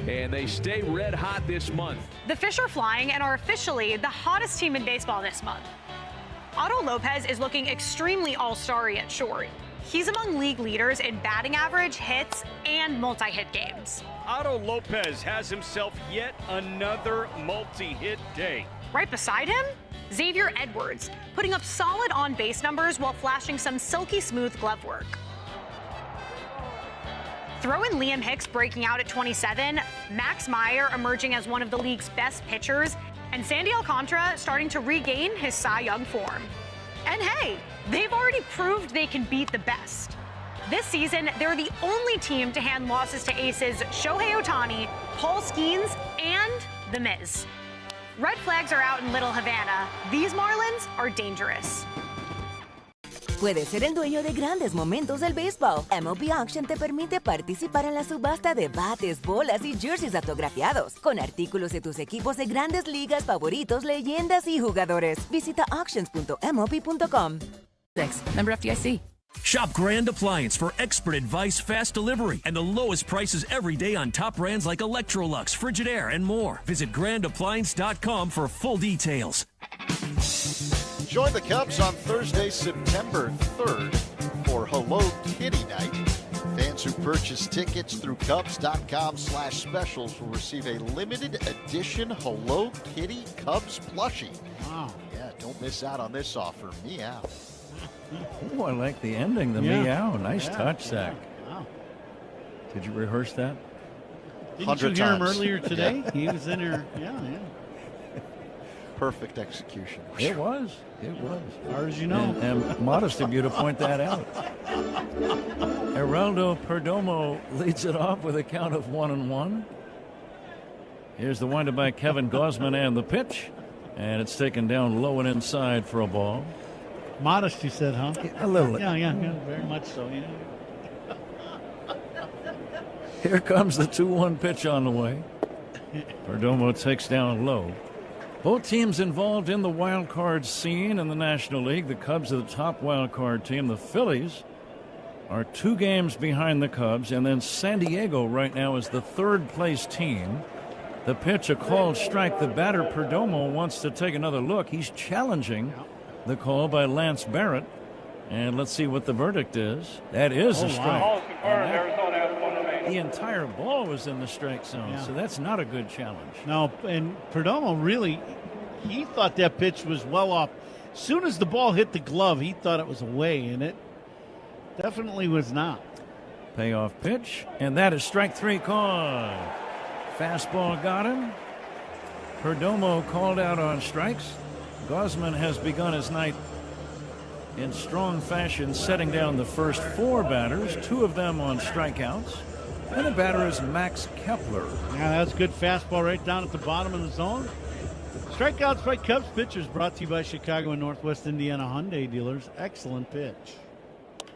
and they stay red hot this month. The fish are flying and are officially the hottest team in baseball this month. Otto Lopez is looking extremely all-starry at short. He's among league leaders in batting average, hits, and multi-hit games. Otto Lopez has himself yet another multi-hit day. Right beside him, Xavier Edwards, putting up solid on-base numbers while flashing some silky smooth glove work. Throw in Liam Hicks breaking out at 27, Max Meyer emerging as one of the league's best pitchers, and Sandy Alcantara starting to regain his Cy Young form. And hey, they've already proved they can beat the best. This season, they're the only team to hand losses to aces Shohei Ohtani, Paul Skeens, and The Miz. Red flags are out in Little Havana. These Marlins are dangerous. Puedes ser el dueño de grandes momentos del béisbol. MLB Auction te permite participar en la subasta de bates, bolas y jerseys autografiados, con artículos de tus equipos de grandes ligas favoritos, leyendas y jugadores. Visita auctions.mlb.com. Member FDIC. Shop Grand Appliance for expert advice, fast delivery, and the lowest prices every day on top brands like Electrolux, Frigidaire, and more. Visit grandappliance.com for full details. Join the Cubs on Thursday, September 3rd for Hello Kitty Night. Fans who purchase tickets through Cubs.com/specials will receive a limited edition Hello Kitty Cubs plushie. Wow. Yeah, don't miss out on this offer. Meow. Oh, I like the ending, the meow. Nice touch, Zach. Wow. Did you rehearse that? Didn't you hear him earlier today? Yeah. He was in there. Yeah. Perfect execution. It was. As far as you know. And modest of you to point that out. Geraldo Perdomo leads it off with a count of 1-1. Here's the windup by Kevin Gausman and the pitch. And it's taken down low and inside for a ball. Modest, you said, huh? A little. Yeah, very much so, yeah. Here comes the 2-1 pitch on the way. Perdomo takes down low. Both teams involved in the wild card scene in the National League. The Cubs are the top wild card team. The Phillies are 2 games behind the Cubs. And then San Diego right now is the 3rd place team. The pitch, a called strike. The batter, Perdomo, wants to take another look. He's challenging the call by Lance Barrett. And let's see what the verdict is. That is a strike. Wow. The entire ball was in the strike zone, so that's not a good challenge. No, and Perdomo really, he thought that pitch was well off. As soon as the ball hit the glove, he thought it was away, and it definitely was not. Payoff pitch, and that is strike 3 called. Fastball got him. Perdomo called out on strikes. Gausman has begun his night in strong fashion, setting down the first 4 batters, 2 of them on strikeouts. And the batter is Max Kepler. Yeah, that's good fastball right down at the bottom of the zone. Strikeouts by Cubs pitchers, brought to you by Chicago and Northwest Indiana Hyundai dealers. Excellent pitch.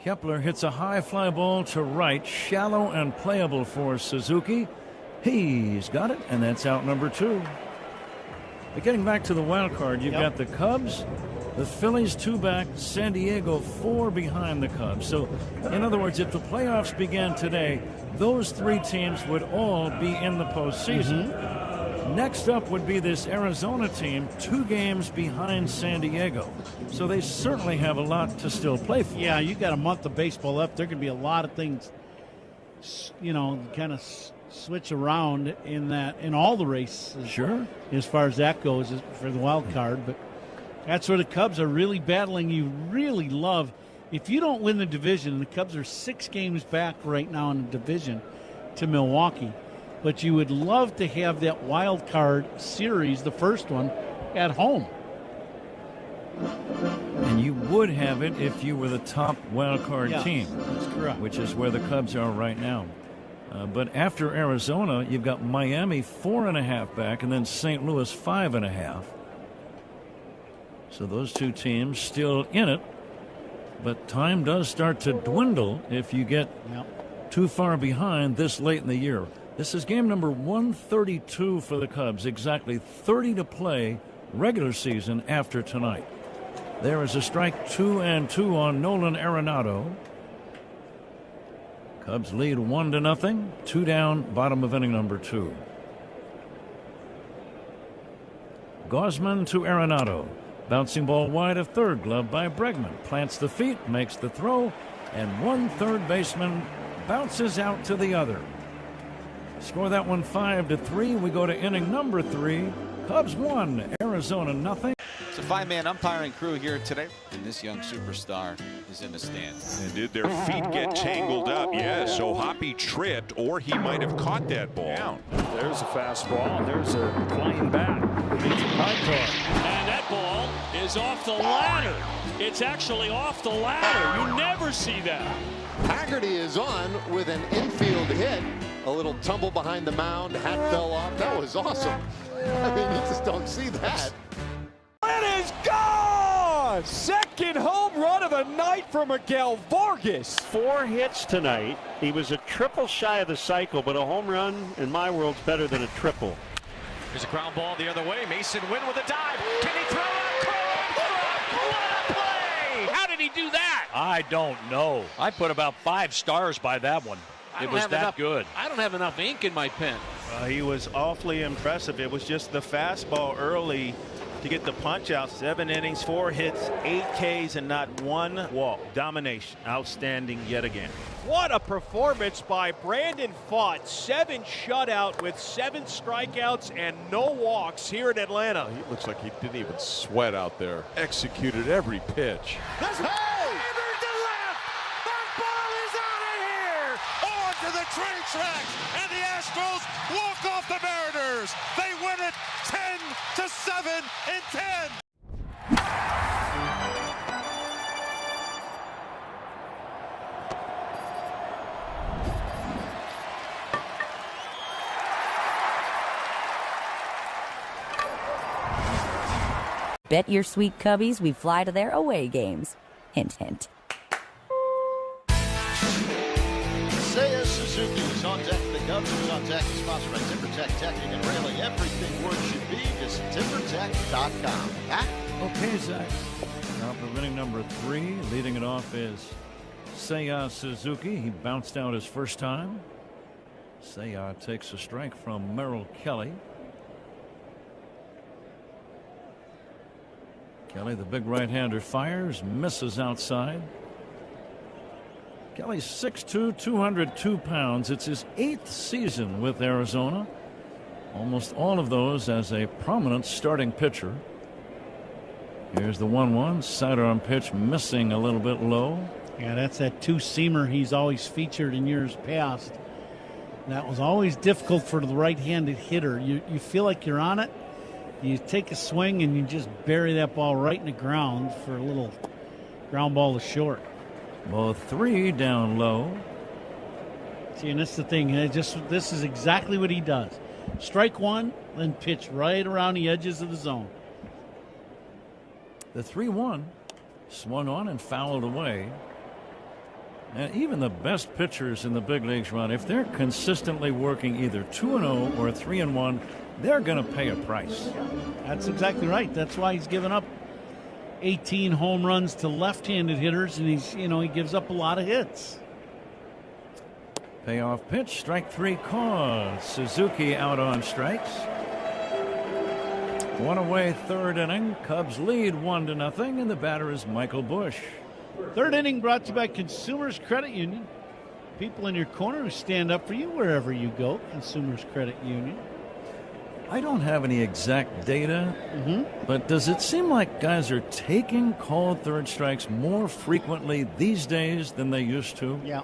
Kepler hits a high fly ball to right, shallow and playable for Suzuki. He's got it, and that's out number 2. But getting back to the wild card, you've got the Cubs, the Phillies 2 back, San Diego 4 behind the Cubs. So, in other words, if the playoffs began today, those 3 teams would all be in the postseason. Next up would be this Arizona team, 2 games behind San Diego. So they certainly have a lot to still play for. Yeah, you got a month of baseball left. There could be a lot of things, kind of switch around in all the races. Sure. As far as that goes for the wild card. But that's where the Cubs are really battling. You really love, if you don't win the division, and the Cubs are 6 games back right now in the division to Milwaukee, but you would love to have that wild card series, the first one, at home. And you would have it if you were the top wild card team. That's correct. Which is where the Cubs are right now. But after Arizona, you've got Miami 4.5 back, and then St. Louis 5.5. So those 2 teams still in it. But time does start to dwindle if you get too far behind this late in the year. This is game number 132 for the Cubs. Exactly 30 to play regular season after tonight. There is a strike 2-2 on Nolan Arenado. Cubs lead 1-0. 2 down, bottom of inning number 2. Gausman to Arenado. Bouncing ball wide of third, glove by Bregman. Plants the feet, makes the throw, and one third baseman bounces out to the other. Score that one 5-3. We go to inning number 3. Cubs 1, Arizona 0. It's a 5-man umpiring crew here today, and this young superstar is in the stands. And did their feet get tangled up? Yes, so Hoppy tripped, or he might have caught that ball. There's a fastball. There's a flying bat. It's a high toss. And that ball is off the ladder. It's actually off the ladder. You never see that. Haggerty is on with an infield hit. A little tumble behind the mound. Hat fell off. That was awesome. I mean, you just don't see that. It is gone! Second home run of the night for Miguel Vargas. 4 hits tonight. He was a triple shy of the cycle, but a home run in my world's better than a triple. There's a ground ball the other way. Mason Wynn with a dive. Can he throw it? What a play! How did he do that? I don't know. I put about 5 stars by that one. It was that good. I don't have enough ink in my pen. He was awfully impressive. It was just the fastball early to get the punch out. 7 innings, 4 hits, 8 Ks, and not 1 walk. Domination. Outstanding yet again. What a performance by Brandon Pfaadt. 7 shutout with 7 strikeouts and no walks here in Atlanta. He looks like he didn't even sweat out there. Executed every pitch. There's to the train tracks, and the Astros walk off the Mariners. They win it 10-7 in 10. Bet your sweet Cubbies we fly to their away games. Hint, hint. Suzuki is on deck. The Cubs is on deck. Sponsored by TimberTech Decking and Railing. Everything work should be. Visit TimberTech.com. Okay, Zach. Top of inning number 3. Leading it off is Seiya Suzuki. He bounced out his first time. Seiya takes a strike from Merrill Kelly. Kelly, the big right-hander, fires, misses outside. Kelly's 6'2", 202 pounds. It's his 8th season with Arizona. Almost all of those as a prominent starting pitcher. Here's the 1-1. Sidearm pitch missing a little bit low. Yeah, that's that 2-seamer he's always featured in years past. That was always difficult for the right-handed hitter. You feel like you're on it, You take a swing and you just bury that ball right in the ground for a little ground ball to short. Ball 3 down low. See, and that's the thing. This is exactly what he does. Strike one, then pitch right around the edges of the zone. The 3-1 swung on and fouled away. And even the best pitchers in the big leagues, Ron, if they're consistently working either 2-0 or 3-1, they're going to pay a price. That's exactly right. That's why he's given up 18 home runs to left-handed hitters, and he gives up a lot of hits. Payoff pitch, strike 3 called. Suzuki out on strikes. One away, third inning. Cubs lead 1-0, and the batter is Michael Busch. Third inning brought to you by Consumers Credit Union. People in your corner who stand up for you wherever you go. Consumers Credit Union. I don't have any exact data, but does it seem like guys are taking called third strikes more frequently these days than they used to? Yeah.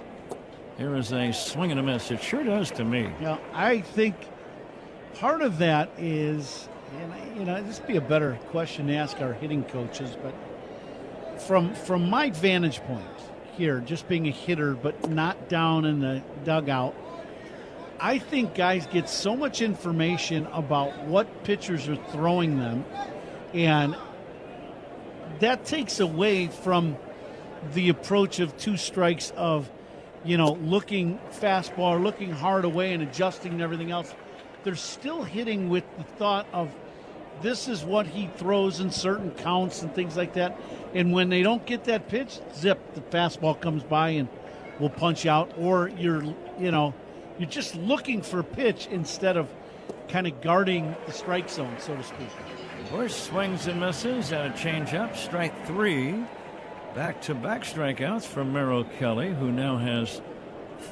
Here is a swing and a miss. It sure does to me. Yeah, I think part of that is, and this would be a better question to ask our hitting coaches, but from my vantage point here, just being a hitter but not down in the dugout, I think guys get so much information about what pitchers are throwing them, and that takes away from the approach of 2 strikes of, looking fastball, looking hard away and adjusting and everything else. They're still hitting with the thought of this is what he throws in certain counts and things like that. And when they don't get that pitch, zip, the fastball comes by and will punch out. Or you're just looking for a pitch instead of kind of guarding the strike zone, so to speak. Busch swings and misses at a changeup, strike 3. Back-to-back strikeouts from Merrill Kelly, who now has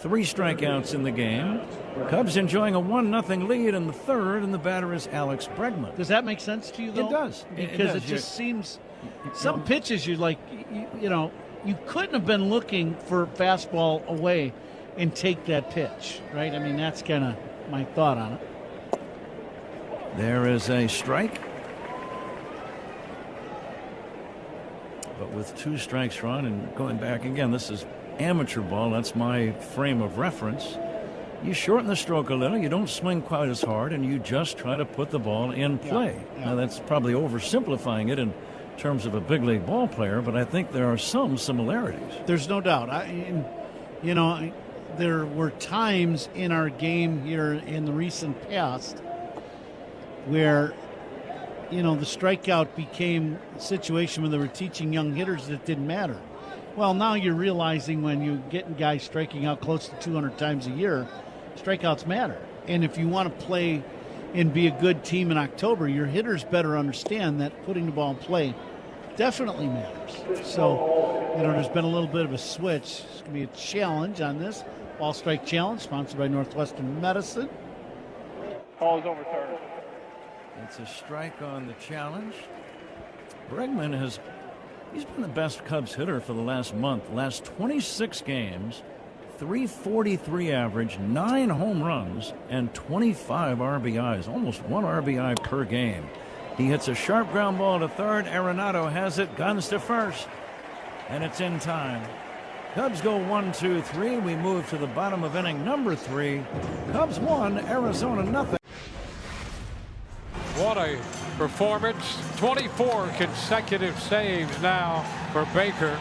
3 strikeouts in the game. Cubs enjoying a 1-0 lead in the third, and the batter is Alex Bregman. Does that make sense to you, though? It does. Because it just seems some pitches you're like, you couldn't have been looking for fastball away and take that pitch, right? I mean, that's kind of my thought on it. There is a strike. But with 2 strikes, Ron, and going back again, this is amateur ball. That's my frame of reference. You shorten the stroke a little. You don't swing quite as hard, and you just try to put the ball in play. Yeah. Now, that's probably oversimplifying it in terms of a big league ball player, but I think there are some similarities. There's no doubt. There were times in our game here in the recent past where the strikeout became a situation where they were teaching young hitters that it didn't matter. Well, now you're realizing when you're getting guys striking out close to 200 times a year, strikeouts matter. And if you want to play and be a good team in October, your hitters better understand that putting the ball in play definitely matters. So, there's been a little bit of a switch. It's going to be a challenge on this. Ball strike challenge, sponsored by Northwestern Medicine. Ball is over third. It's a strike on the challenge. Bregman he's been the best Cubs hitter for the last month. Last 26 games, .343 average, 9 home runs, and 25 RBIs, almost 1 RBI per game. He hits a sharp ground ball to third. Arenado has it, guns to first, and it's in time. Cubs go 1-2-3. We move to the bottom of inning number 3. Cubs 1, Arizona 0. What a performance. 24 consecutive saves now for Baker.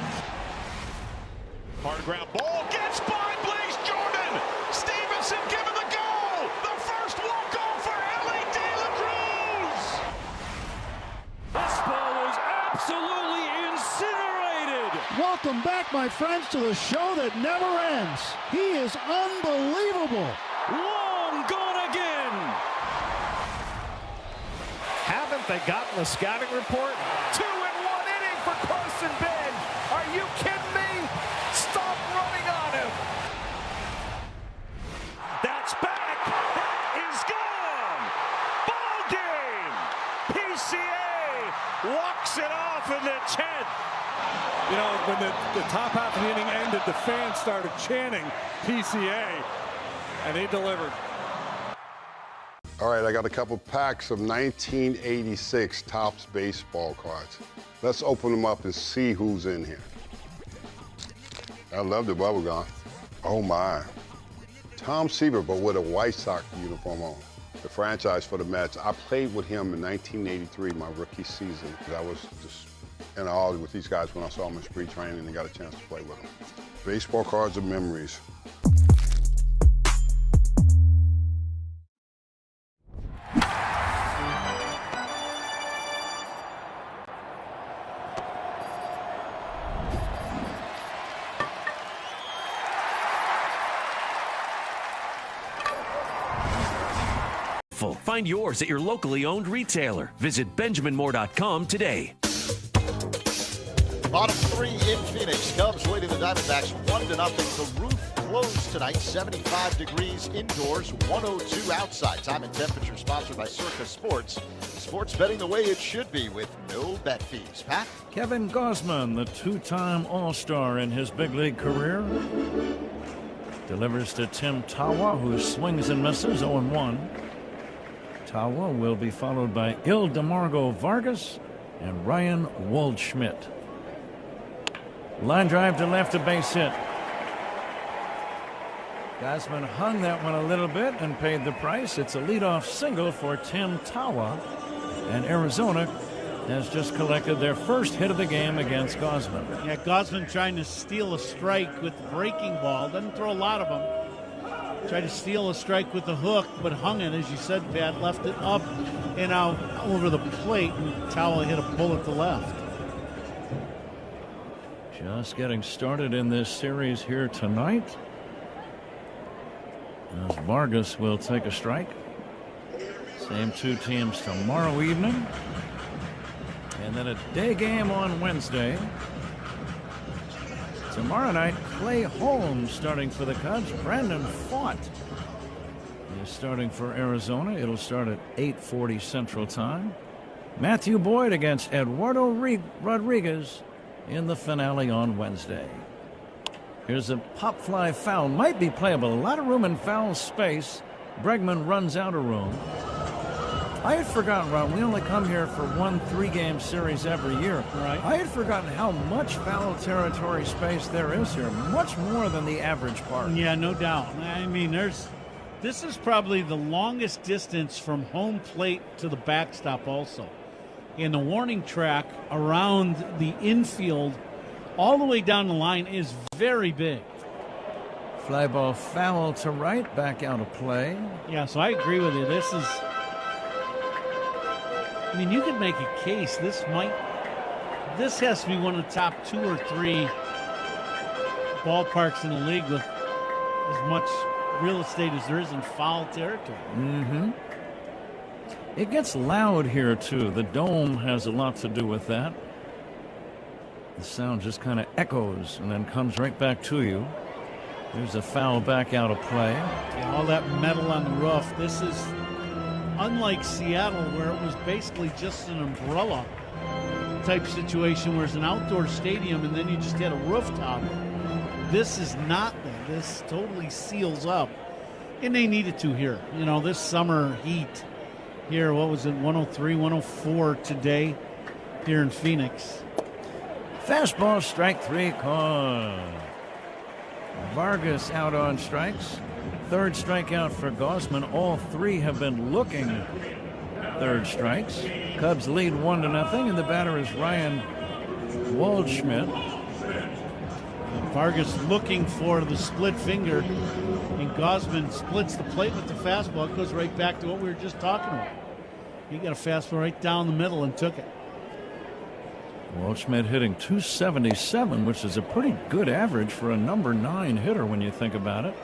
Hard ground ball gets by Blaze Jordan. Stevenson given the goal. The first walk-off for Ellie De La Cruz. This ball is absolutely incinerated. Welcome back, my friends, to the show that never ends. He is unbelievable. Long gone again. Haven't they gotten the scouting report? 2 in 1 inning for Carson Bench. Are you kidding me? Stop running on him. That's back. That is gone. Ball game. PCA walks it off in the 10th. When the top half of the inning ended, the fans started chanting PCA, and he delivered. All right, I got a couple packs of 1986 Topps baseball cards. Let's open them up and see who's in here. I love the bubble gum. Oh my. Tom Seaver, but with a White Sox uniform on. The franchise for the Mets. I played with him in 1983, my rookie season. I was just in awe with these guys when I saw them in spring training and got a chance to play with them. Baseball cards of memories. Find yours at your locally owned retailer. Visit BenjaminMoore.com today. Bottom three in Phoenix. Cubs leading the Diamondbacks 1-0. The roof closed tonight. 75 degrees indoors, 102 outside. Time and temperature sponsored by Circa Sports. Sports betting the way it should be with no bet fees. Pat? Kevin Gausman, the two-time All-Star in his big league career, delivers to Tim Tawa, who swings and misses 0-1. Tawa will be followed by Ildemargo Vargas and Ryan Waldschmidt. Line drive to left, a base hit. Gausman hung that one a little bit and paid the price. It's a leadoff single for Tim Tawa, and Arizona has just collected their first hit of the game against Gausman. Yeah, Gausman trying to steal a strike with the breaking ball. Doesn't throw a lot of them. Tried to steal a strike with the hook, but hung it, as you said, Pat. Left it up and out over the plate, and Tawa hit a bullet to left. Just getting started in this series here tonight, as Vargas will take a strike. Same two teams tomorrow evening, and then a day game on Wednesday. Tomorrow night, Clay Holmes starting for the Cubs. Brandon Pfaadt is starting for Arizona. It'll start at 8:40 Central Time. Matthew Boyd against Eduardo Rodriguez in the finale on Wednesday. Here's a pop fly foul. Might be playable. A lot of room in foul space. Bregman runs out of room. I had forgotten, Ron, we only come here for 1 3-game series every year. Right. I had forgotten how much foul territory space there is here. Much more than the average park. Yeah, no doubt. I mean, this is probably the longest distance from home plate to the backstop also. And the warning track around the infield all the way down the line is very big. Fly ball foul to right, back out of play. Yeah, so I agree with you. This is... I mean, you could make a case. This has to be one of the top 2 or 3 ballparks in the league with as much real estate as there is in foul territory. Mm-hmm. It gets loud here, too. The dome has a lot to do with that. The sound just kind of echoes and then comes right back to you. There's a foul back out of play. Yeah, all that metal on the roof. This is... unlike Seattle, where it was basically just an umbrella type situation, where it's an outdoor stadium and then you just had a rooftop. This is not that. This totally seals up. And they needed to here. You know, this summer heat here, what was it, 103, 104 today here in Phoenix. Fastball, strike 3 call. Vargas out on strikes. Third strikeout for Gausman. All 3 have been looking third strikes. Cubs lead 1-0, and the batter is Ryan Waldschmidt. Vargas looking for the split finger, and Gausman splits the plate with the fastball. It goes right back to what we were just talking about. He got a fastball right down the middle and took it. Waldschmidt hitting .277, which is a pretty good average for a number 9 hitter when you think about it.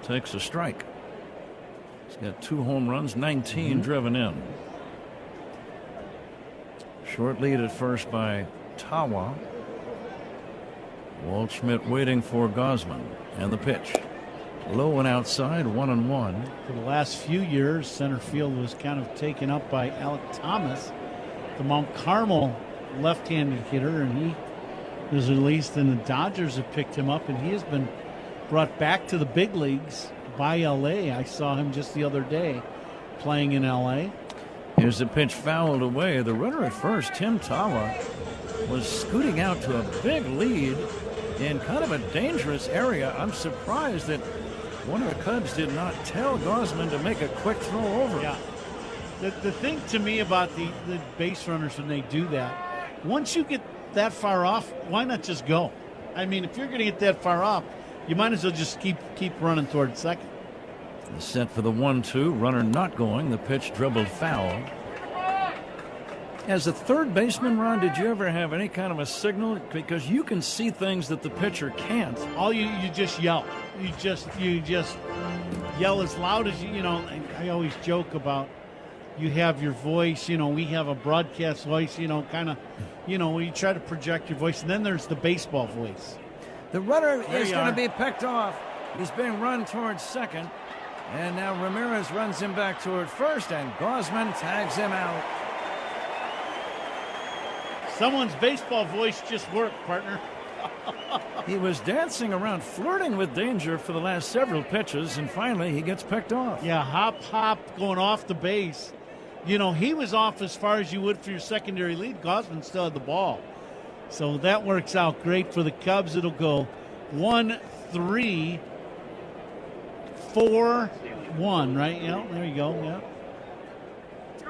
Takes a strike. He's got 2 home runs, 19 driven in. Short lead at first by Tawa. Waldschmidt waiting for Gausman, and the pitch. Low and outside, 1-1. For the last few years, center field was kind of taken up by Alec Thomas, the Mount Carmel left-handed hitter, and he was released, and the Dodgers have picked him up, and he has been brought back to the big leagues by LA. I saw him just the other day playing in L.A. Here's the pitch fouled away. The runner at first, Tim Tawa, was scooting out to a big lead in kind of a dangerous area. I'm surprised that one of the Cubs did not tell Gausman to make a quick throw over. Yeah. The thing to me about the base runners when they do that, once you get that far off, why not just go? I mean, if you're going to get that far off, you might as well just keep running toward second. Set for the 1-2, runner not going. The pitch dribbled foul. As a third baseman, Ron, did you ever have any kind of a signal? Because you can see things that the pitcher can't. All you just yell. You just yell as loud as you know. I always joke about you have your voice. You know, we have a broadcast voice. You know, kind of, you know, you try to project your voice, and then there's the baseball voice. The runner is going to be picked off. He's being run towards second. And now Ramirez runs him back toward first, and Gausman tags him out. Someone's baseball voice just worked, partner. He was dancing around, flirting with danger for the last several pitches, and finally he gets picked off. Yeah, hop, going off the base. You know, he was off as far as you would for your secondary lead. Gausman still had the ball. So that works out great for the Cubs. It'll go 1-3. 4-1, right? Yeah, there you go. Yeah.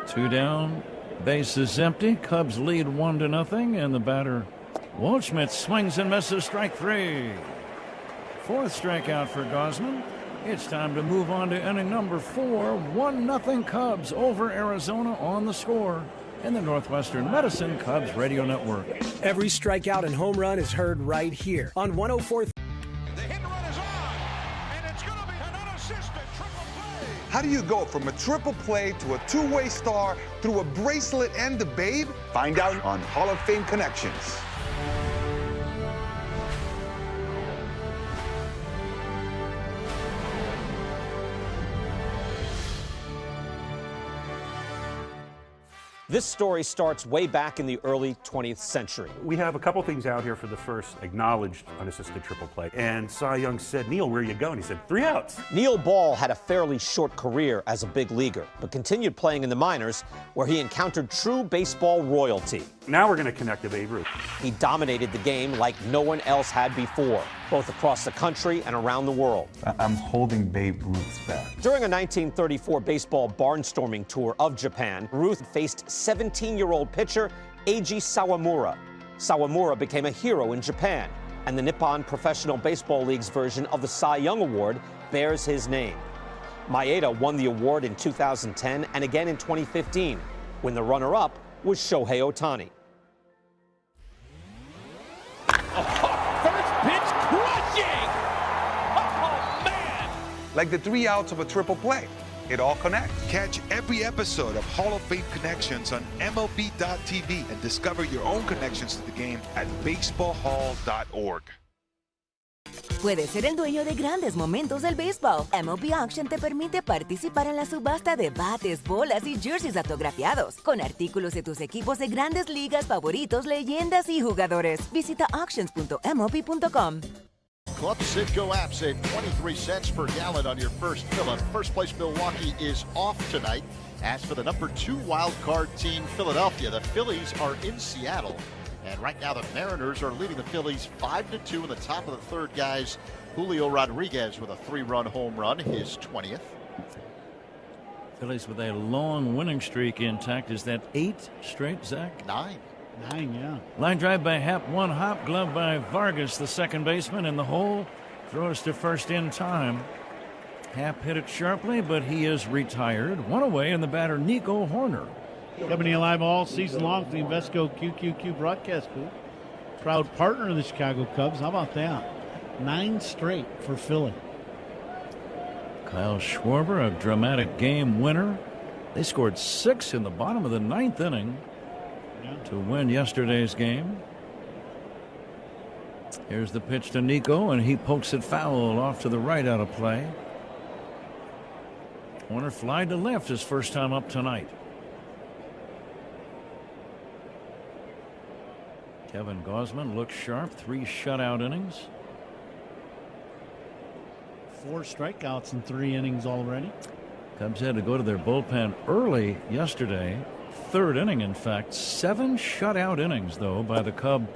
2 down, base is empty. Cubs lead 1-0, and the batter Waldschmidt swings and misses. Strike 3. 4th strikeout for Gausman. It's time to move on to inning number 4. 1-0 Cubs over Arizona on the Score in the Northwestern Medicine Cubs Radio Network. Every strikeout and home run is heard right here on 104. How do you go from a triple play to a two-way star through a bracelet and the babe? Find out on Hall of Fame Connections. This story starts way back in the early 20th century. We have a couple things out here for the first acknowledged unassisted triple play. And Cy Young said, "Neil, where are you going?" He said, 3 outs. Neil Ball had a fairly short career as a big leaguer, but continued playing in the minors, where he encountered true baseball royalty. Now we're going to connect to Babe Ruth. He dominated the game like no one else had before, both across the country and around the world. I'm holding Babe Ruth's back. During a 1934 baseball barnstorming tour of Japan, Ruth faced 17-year-old pitcher Eiji Sawamura. Sawamura became a hero in Japan, and the Nippon Professional Baseball League's version of the Cy Young Award bears his name. Maeda won the award in 2010 and again in 2015, when the runner-up was Shohei Ohtani. First pitch crushing! Oh, man! Like the 3 outs of a triple play. It all connects. Catch every episode of Hall of Fame Connections on MLB.tv and discover your own connections to the game at baseballhall.org. Puedes ser el dueño de grandes momentos del béisbol. MLB Auction te permite participar en la subasta de bates, bolas y jerseys autografiados, con artículos de tus equipos de grandes ligas favoritos, leyendas y jugadores. Visita auctions.mlb.com. Club Citgo app, save 23 cents per gallon on your first fill-up. First place Milwaukee is off tonight. As for the number 2 wild card team, Philadelphia, the Phillies are in Seattle. And right now the Mariners are leading the Phillies 5-2 in the top of the third, guys. Julio Rodriguez with a 3-run home run, his 20th. Phillies with a long winning streak intact. Is that 8 straight, Zach? 9. 9, yeah. Line drive by Happ, 1 hop, glove by Vargas, the second baseman in the hole. Throws to first in time. Happ hit it sharply, but he is retired. 1 away, and the batter Nico Horner. Coming to you live all season long from the Invesco QQQ broadcast booth. Proud partner of the Chicago Cubs. How about that? 9 straight for Philly. Kyle Schwarber, a dramatic game winner. They scored 6 in the bottom of the 9th inning to win yesterday's game. Here's the pitch to Nico, and he pokes it foul off to the right out of play. Horner fly to left his first time up tonight. Kevin Gausman looks sharp. 3 shutout innings. 4 strikeouts in 3 innings already. Cubs had to go to their bullpen early yesterday. Third inning, in fact. 7 shutout innings, though, by the Cub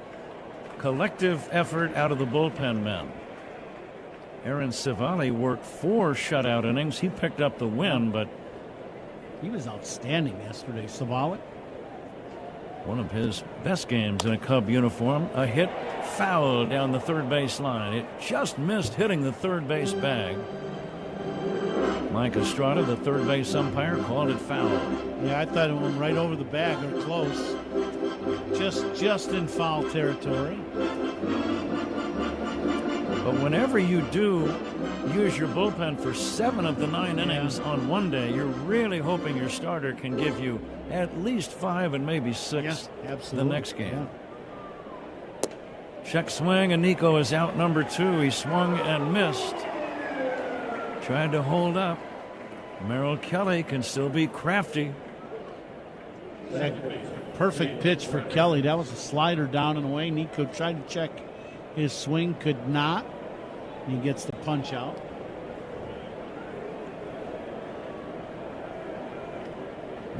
collective effort out of the bullpen men. Aaron Civale worked 4 shutout innings. He picked up the win, but he was outstanding yesterday, Civale. One of his best games in a Cub uniform. A hit foul down the third base line. It just missed hitting the third base bag. Mike Estrada, the third base umpire, called it foul. Yeah, I thought it went right over the bag or close. Just in foul territory. But whenever you do use your bullpen for 7 of the 9 innings on one day, you're really hoping your starter can give you at least 5 and maybe 6 the next game. Yeah. Check swing, and Nico is out number 2. He swung and missed. Tried to hold up. Merrill Kelly can still be crafty. Perfect pitch for Kelly. That was a slider down and away. Nico tried to check his swing, could not. He gets the punch out.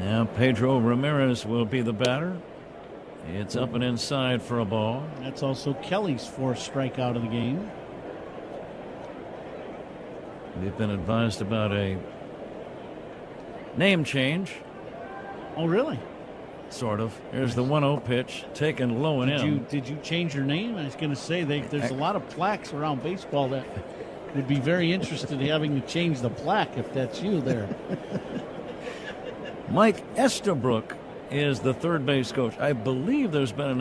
Now Pedro Ramirez will be the batter. It's up and inside for a ball. That's also Kelly's 4th strikeout of the game. We've been advised about a name change. Oh, really? Sort of. Here's the 1-0 pitch, taken low and in. Did you change your name? I was going to say there's a lot of plaques around baseball that would be very interested in having to change the plaque if that's you there. Mike Estabrook is the third base coach. I believe there's been an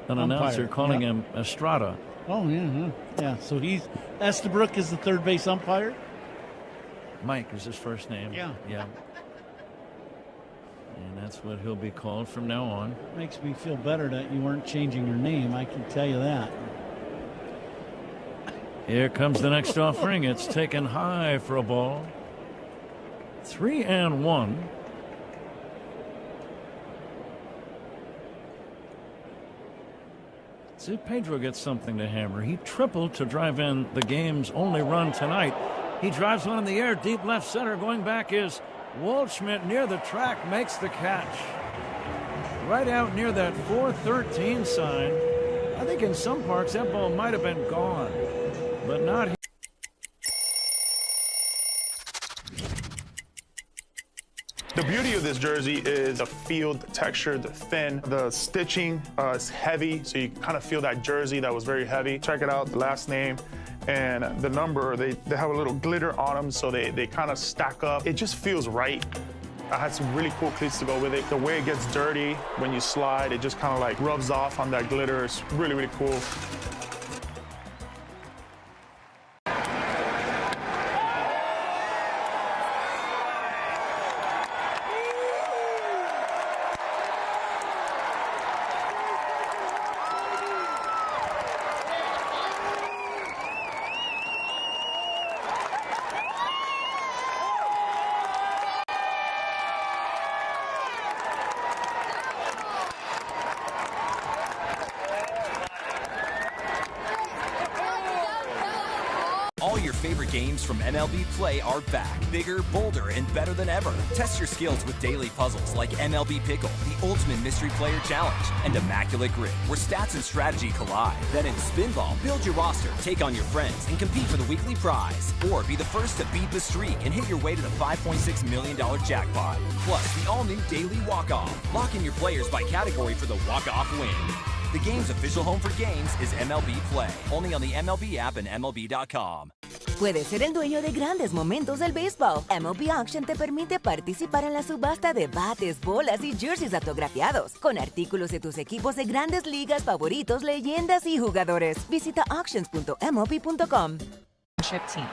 announcer calling him Estrada. Oh, yeah. Yeah, so Estabrook is the third base umpire? Mike is his first name. Yeah. And that's what he'll be called from now on. Makes me feel better that you weren't changing your name, I can tell you that. Here comes the next offering. It's taken high for a ball. 3-1. See if Pedro gets something to hammer. He tripled to drive in the game's only run tonight. He drives one in the air, deep left center. Going back is Waldschmidt near the track, makes the catch. Right out near that 413 sign. I think in some parks that ball might have been gone, but not here. The beauty of this jersey is the field texture, the thin, the stitching is heavy, so you kind of feel that jersey that was very heavy. Check it out, the last name and the number, they have a little glitter on them, so they kind of stack up. It just feels right. I had some really cool cleats to go with it. The way it gets dirty when you slide, it just kind of like rubs off on that glitter. It's really, really cool. All your favorite games from MLB Play are back, bigger, bolder, and better than ever. Test your skills with daily puzzles like MLB Pickle, the Ultimate Mystery Player Challenge, and Immaculate Grid, where stats and strategy collide. Then in Spinball, build your roster, take on your friends, and compete for the weekly prize. Or be the first to beat the streak and hit your way to the $5.6 million jackpot. Plus, the all-new Daily Walk-Off. Lock in your players by category for the walk-off win. The game's official home for games is MLB Play, only on the MLB app and MLB.com. Puedes ser el dueño de grandes momentos del béisbol. MLB Auction te permite participar en la subasta de bates, bolas y jerseys autografiados, con artículos de tus equipos de grandes ligas favoritos, leyendas y jugadores. Visita auctions.mlb.com. Team.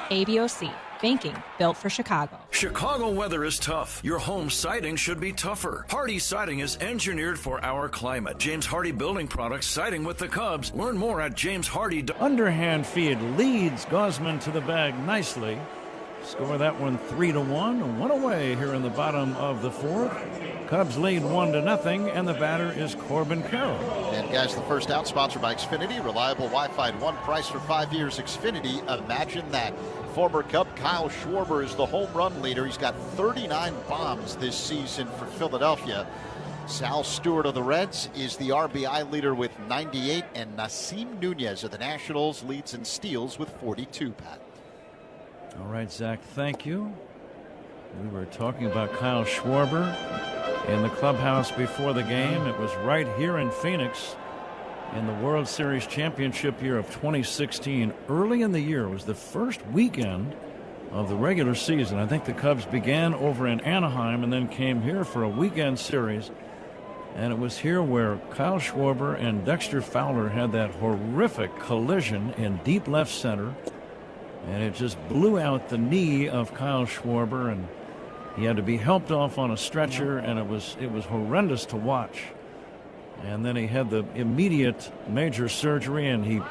ABOC. Banking built for Chicago. Chicago weather is tough. Your home siding should be tougher. Hardy Siding is engineered for our climate. James Hardy Building Products, siding with the Cubs. Learn more at JamesHardy. Underhand feed leads Gosman to the bag nicely. Score that one 3-1. One away here in the bottom of the fourth. Cubs lead 1-0, and the batter is Corbin Carroll. And guys, the first out, sponsored by Xfinity. Reliable Wi-Fi at one price for 5 years. Xfinity, imagine that. Former Cub Kyle Schwarber is the home run leader. He's got 39 bombs this season for Philadelphia. Sal Stewart of the Reds is the RBI leader with 98, and Nasim Nunez of the Nationals leads in steals with 42, Pat. All right, Zach, thank you. We were talking about Kyle Schwarber in the clubhouse before the game. It was right here in Phoenix in the World Series championship year of 2016. Early in the year was the first weekend of the regular season. I think the Cubs began over in Anaheim and then came here for a weekend series. And it was here where Kyle Schwarber and Dexter Fowler had that horrific collision in deep left center. And it just blew out the knee of Kyle Schwarber, and he had to be helped off on a stretcher, and it was horrendous to watch. And then he had the immediate major surgery, and he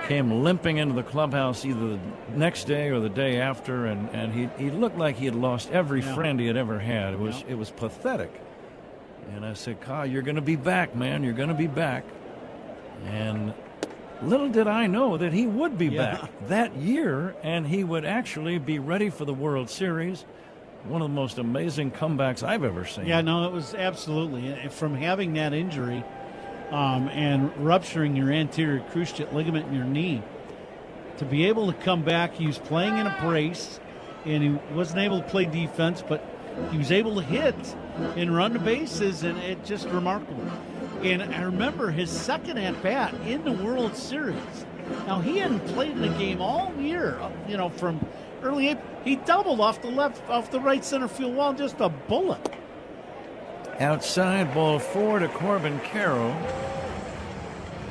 came limping into the clubhouse either the next day or the day after, and he looked like he had lost every friend he had ever had. It was pathetic. And I said, Kyle, you're going to be back, man. You're going to be back. And little did I know that he would be back that year, and he would actually be ready for the World Series. One of the most amazing comebacks I've ever seen. Yeah, no, it was absolutely. From having that injury and rupturing your anterior cruciate ligament in your knee, to be able to come back, he was playing in a brace, and he wasn't able to play defense, but he was able to hit and run the bases, and it's just remarkable. And I remember his second at-bat in the World Series. Now, he hadn't played in a game all year, from early April. He doubled off the right center field wall, just a bullet. Outside, ball 4 to Corbin Carroll.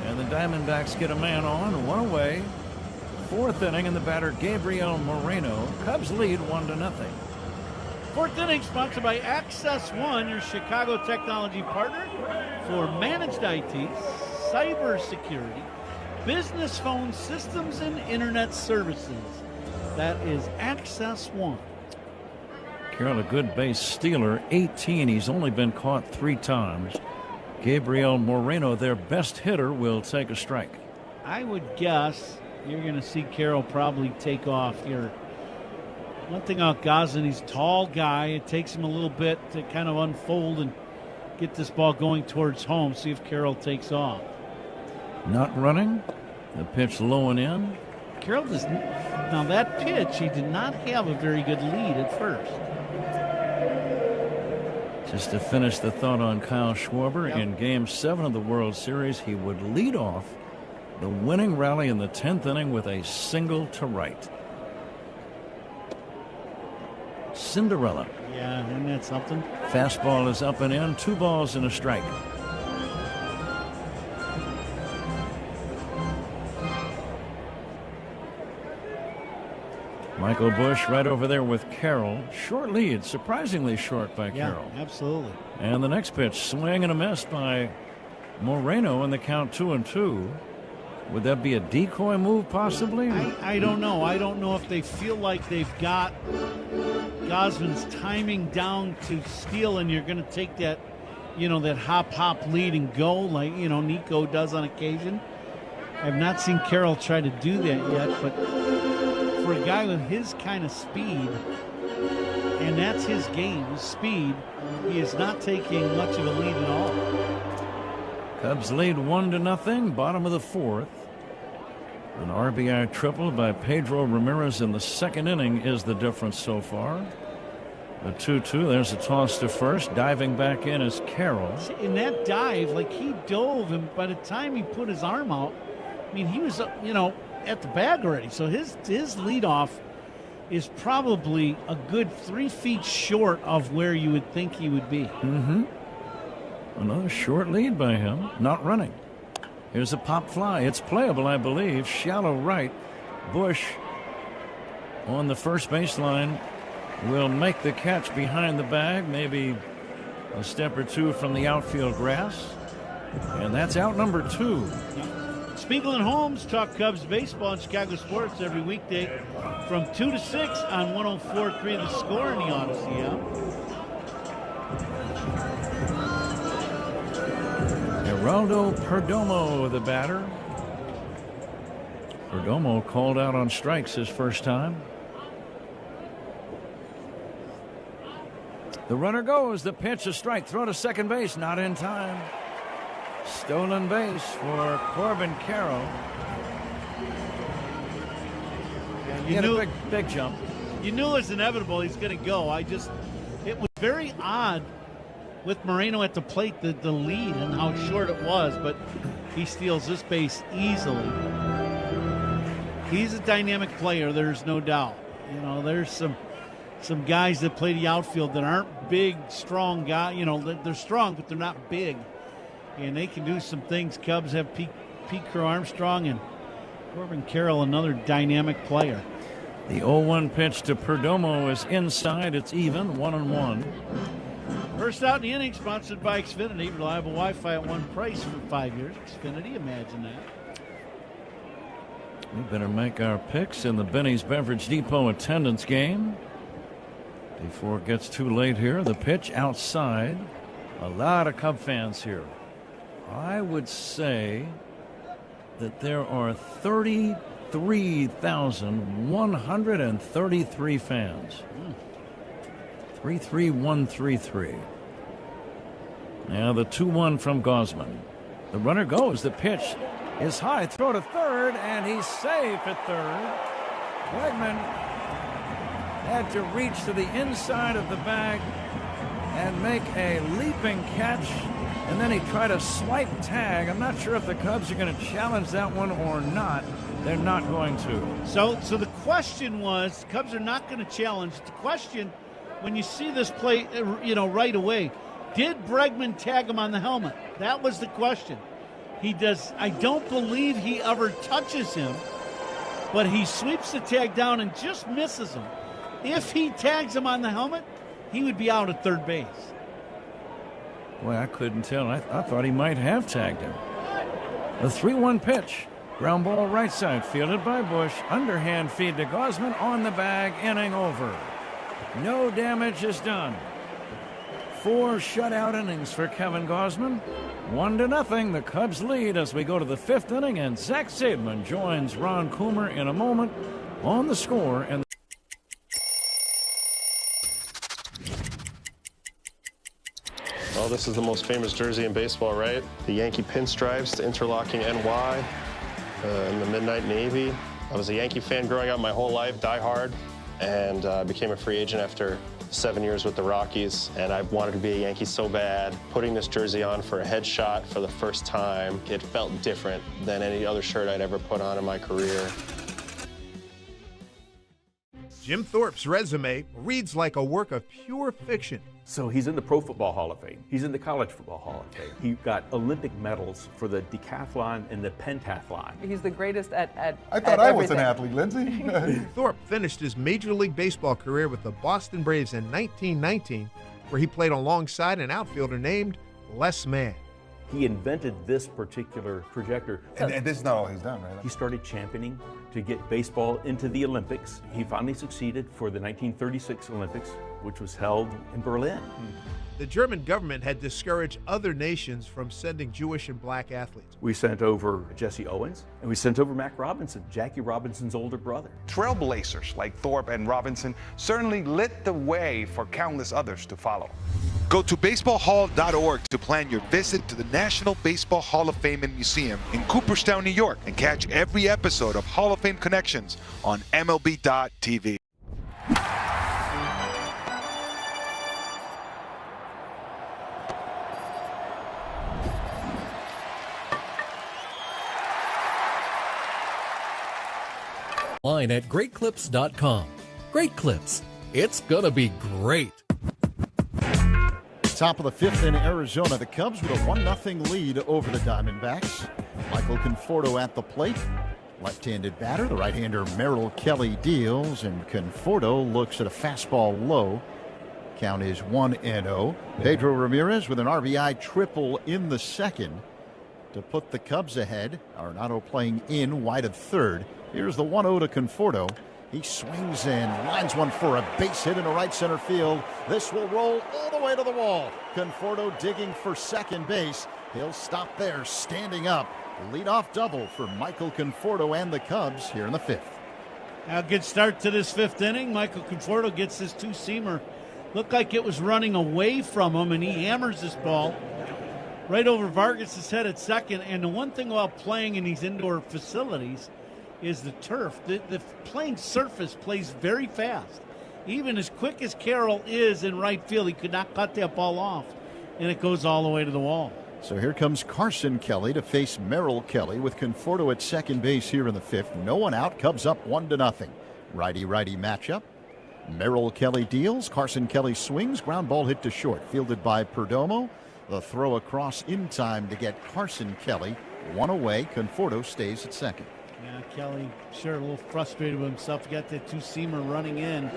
And the Diamondbacks get a man on, one away. Fourth inning, and the batter Gabriel Moreno. Cubs lead 1-0. Fourth inning sponsored by Access One, your Chicago technology partner for managed IT, cybersecurity, business phone systems, and internet services. That is Access One. Carroll, a good base stealer, 18. He's only been caught 3 times. Gabriel Moreno, their best hitter, will take a strike. I would guess you're going to see Carroll probably take off here. One thing about Gosden, he's a tall guy. It takes him a little bit to kind of unfold and get this ball going towards home. See if Carroll takes off. Not running. The pitch low and in. Carroll does. Now that pitch, he did not have a very good lead at first. Just to finish the thought on Kyle Schwarber, in Game 7 of the World Series, he would lead off the winning rally in the 10th inning with a single to right. Cinderella. Yeah, isn't that something? Fastball is up and in. 2 balls and a strike. Michael Busch right over there with Carroll. Short lead, surprisingly short by Carroll. Absolutely. And the next pitch, swing and a miss by Moreno in the count 2-2. Would that be a decoy move possibly? I don't know. I don't know if they feel like they've got Gosman's timing down to steal, and you're going to take that, that hop lead and go like, Nico does on occasion. I've not seen Carroll try to do that yet, but for a guy with his kind of speed, and that's his game, his speed, he is not taking much of a lead at all. Cubs lead 1-0, bottom of the 4th. An RBI triple by Pedro Ramirez in the second inning is the difference so far. A 2-2. There's a toss to first. Diving back in is Carroll. In that dive, he dove, and by the time he put his arm out, he was, at the bag already. So his leadoff is probably a good 3 feet short of where you would think he would be. Mm-hmm. Another short lead by him. Not running. Here's a pop fly. It's playable, I believe. Shallow right. Busch on the first baseline will make the catch behind the bag. Maybe a step or 2 from the outfield grass. And that's out number 2. Spiegel and Holmes talk Cubs baseball in Chicago sports every weekday from 2 to 6 on 104.3 The Score in the Odyssey app. Geraldo Perdomo, the batter. Perdomo called out on strikes his first time. The runner goes. The pitch, a strike. Throw to second base. Not in time. Stolen base for Corbin Carroll. He had a big jump. You knew it was inevitable he's going to go. It was very odd with Moreno at the plate, the lead and how short it was, but he steals this base easily. He's a dynamic player, there's no doubt. You know, there's some guys that play the outfield that aren't big, strong guys. You know, they're strong, but they're not big. And they can do some things. Cubs have Pete Crow Armstrong and Corbin Carroll, another dynamic player. The 0-1 pitch to Perdomo is inside. It's even, 1-1. First out in the inning, sponsored by Xfinity. Reliable Wi-Fi at one price for 5 years. Xfinity, imagine that. We better make our picks in the Benny's Beverage Depot attendance game before it gets too late here. The pitch outside. A lot of Cub fans here. I would say that there are 33,133 fans. 33133. Now the 2-1 from Gausman. The runner goes. The pitch is high. Throw to third, and he's safe at third. Bregman had to reach to the inside of the bag and make a leaping catch, and then he tried a swipe tag. I'm not sure if the Cubs are going to challenge that one or not. They're not going to. So the question was, Cubs are not going to challenge. The question, when you see this play, right away, did Bregman tag him on the helmet? That was the question. He does. I don't believe he ever touches him, but he sweeps the tag down and just misses him. If he tags him on the helmet, he would be out at third base. Boy, I couldn't tell. I thought he might have tagged him. The 3-1 pitch. Ground ball right side, fielded by Bush. Underhand feed to Gausman on the bag. Inning over. No damage is done. 4 shutout innings for Kevin Gausman. 1-0. The Cubs lead as we go to the 5th inning, and Zach Seidman joins Ron Coomer in a moment on the score. And well, this is the most famous jersey in baseball, right? The Yankee pinstripes, interlocking NY, in the midnight navy. I was a Yankee fan growing up my whole life, die hard, and became a free agent after 7 years with the Rockies, and I wanted to be a Yankee so bad. Putting this jersey on for a headshot for the first time, it felt different than any other shirt I'd ever put on in my career. Jim Thorpe's resume reads like a work of pure fiction. So he's in the Pro Football Hall of Fame. He's in the College Football Hall of Fame. He got Olympic medals for the decathlon and the pentathlon. He's the greatest at I thought I was an athlete, Lindsay. Thorpe finished his Major League Baseball career with the Boston Braves in 1919, where he played alongside an outfielder named Les Mann. He invented this particular projector. And this is not all he's done, right? He started championing to get baseball into the Olympics. He finally succeeded for the 1936 Olympics, which was held in Berlin. The German government had discouraged other nations from sending Jewish and black athletes. We sent over Jesse Owens, and we sent over Mac Robinson, Jackie Robinson's older brother. Trailblazers like Thorpe and Robinson certainly lit the way for countless others to follow. Go to baseballhall.org to plan your visit to the National Baseball Hall of Fame and Museum in Cooperstown, New York, and catch every episode of Hall of Fame Connections on MLB.tv. Line at greatclips.com. Great Clips. It's gonna be great. Top of the 5th in Arizona, the Cubs with a 1-0 lead over the Diamondbacks. Michael Conforto at the plate. Left-handed batter, the right-hander Merrill Kelly deals, and Conforto looks at a fastball low. Count is 1-0. Pedro Ramirez with an RBI triple in the second to put the Cubs ahead. Arenado playing in wide of third. Here's the 1-0 to Conforto. He swings and lines one for a base hit into right center field. This will roll all the way to the wall. Conforto digging for second base. He'll stop there, standing up. Leadoff double for Michael Conforto and the Cubs here in the 5th. A good start to this 5th inning. Michael Conforto gets his two-seamer. Looked like it was running away from him, and he hammers this ball right over Vargas' head at second. And the one thing about playing in these indoor facilities is the turf. The playing surface plays very fast. Even as quick as Carroll is in right field, he could not cut that ball off, and it goes all the way to the wall. So here comes Carson Kelly to face Merrill Kelly with Conforto at second base here in the 5th. No one out. Cubs up 1-0. Righty-righty matchup. Merrill Kelly deals. Carson Kelly swings. Ground ball hit to short. Fielded by Perdomo. The throw across in time to get Carson Kelly. One away. Conforto stays at second. Yeah, Kelly sure a little frustrated with himself. He got that two-seamer running in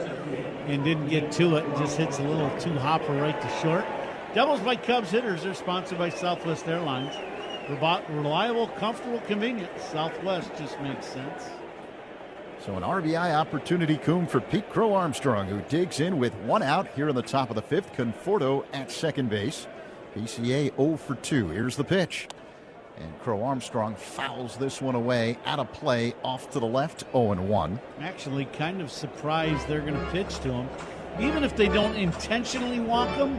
and didn't get to it. Just hits a little two-hopper right to short. Doubles by Cubs hitters. They're sponsored by Southwest Airlines. Reliable, comfortable, convenient. Southwest just makes sense. So an RBI opportunity, Coom, for Pete Crow Armstrong, who digs in with one out here in the top of the 5th. Conforto at second base. PCA 0 for 2. Here's the pitch. And Crow Armstrong fouls this one away. Out of play, off to the left, 0-1. I'm actually kind of surprised they're going to pitch to him. Even if they don't intentionally walk him,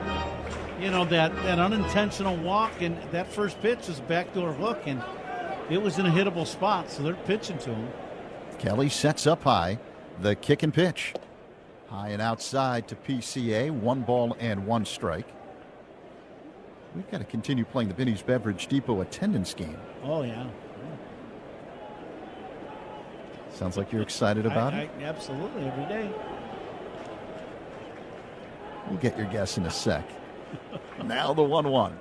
you know, that unintentional walk and that first pitch was a backdoor hook, and it was in a hittable spot, so they're pitching to him. Kelly sets up high. The kick and pitch. High and outside to PCA. 1 ball and 1 strike. We've got to continue playing the Binny's Beverage Depot attendance game. Oh, yeah. Sounds like you're excited about it. Absolutely, every day. We'll get your guess in a sec. Now the 1-1.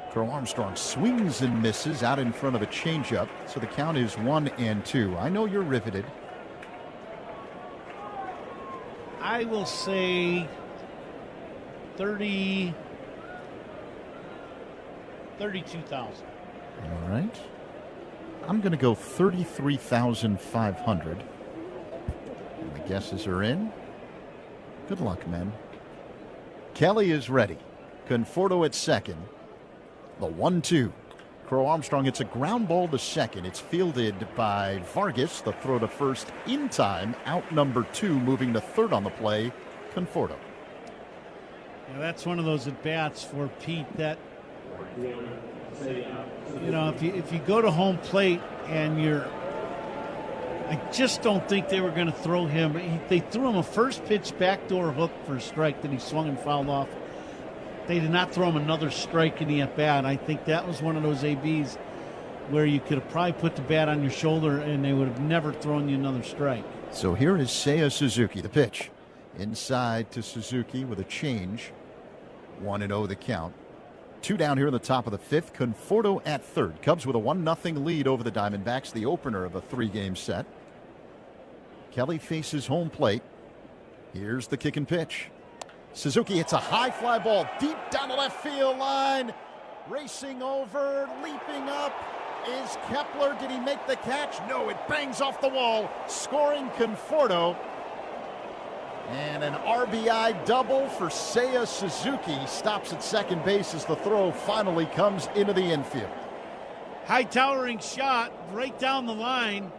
Crow Armstrong swings and misses out in front of a changeup. So the count is 1-2. I know you're riveted. I will say 32,000. All right. I'm going to go 33,500. The guesses are in. Good luck, men. Kelly is ready. Conforto at second. The 1-2. Crow Armstrong hits a ground ball to second. It's fielded by Vargas. The throw to first in time. Out number 2, moving to third on the play. Conforto. Yeah, that's one of those at bats for Pete that, you know, if you go to home plate and I just don't think they were going to throw him. They threw him a first pitch backdoor hook for a strike that he swung and fouled off. They did not throw him another strike in the at-bat. I think that was one of those ABs where you could have probably put the bat on your shoulder and they would have never thrown you another strike. So here is Seiya Suzuki, the pitch. Inside to Suzuki with a change. 1-0 the count. 2 down here in the top of the 5th. Conforto at third. Cubs with a 1-0 lead over the Diamondbacks, the opener of a 3-game set. Kelly faces home plate. Here's the kick and pitch. Suzuki hits a high fly ball deep down the left field line. Racing over, leaping up is Kepler. Did he make the catch? No, it bangs off the wall. Scoring Conforto. And an RBI double for Seiya Suzuki. Stops at second base as the throw finally comes into the infield. High towering shot right down the line.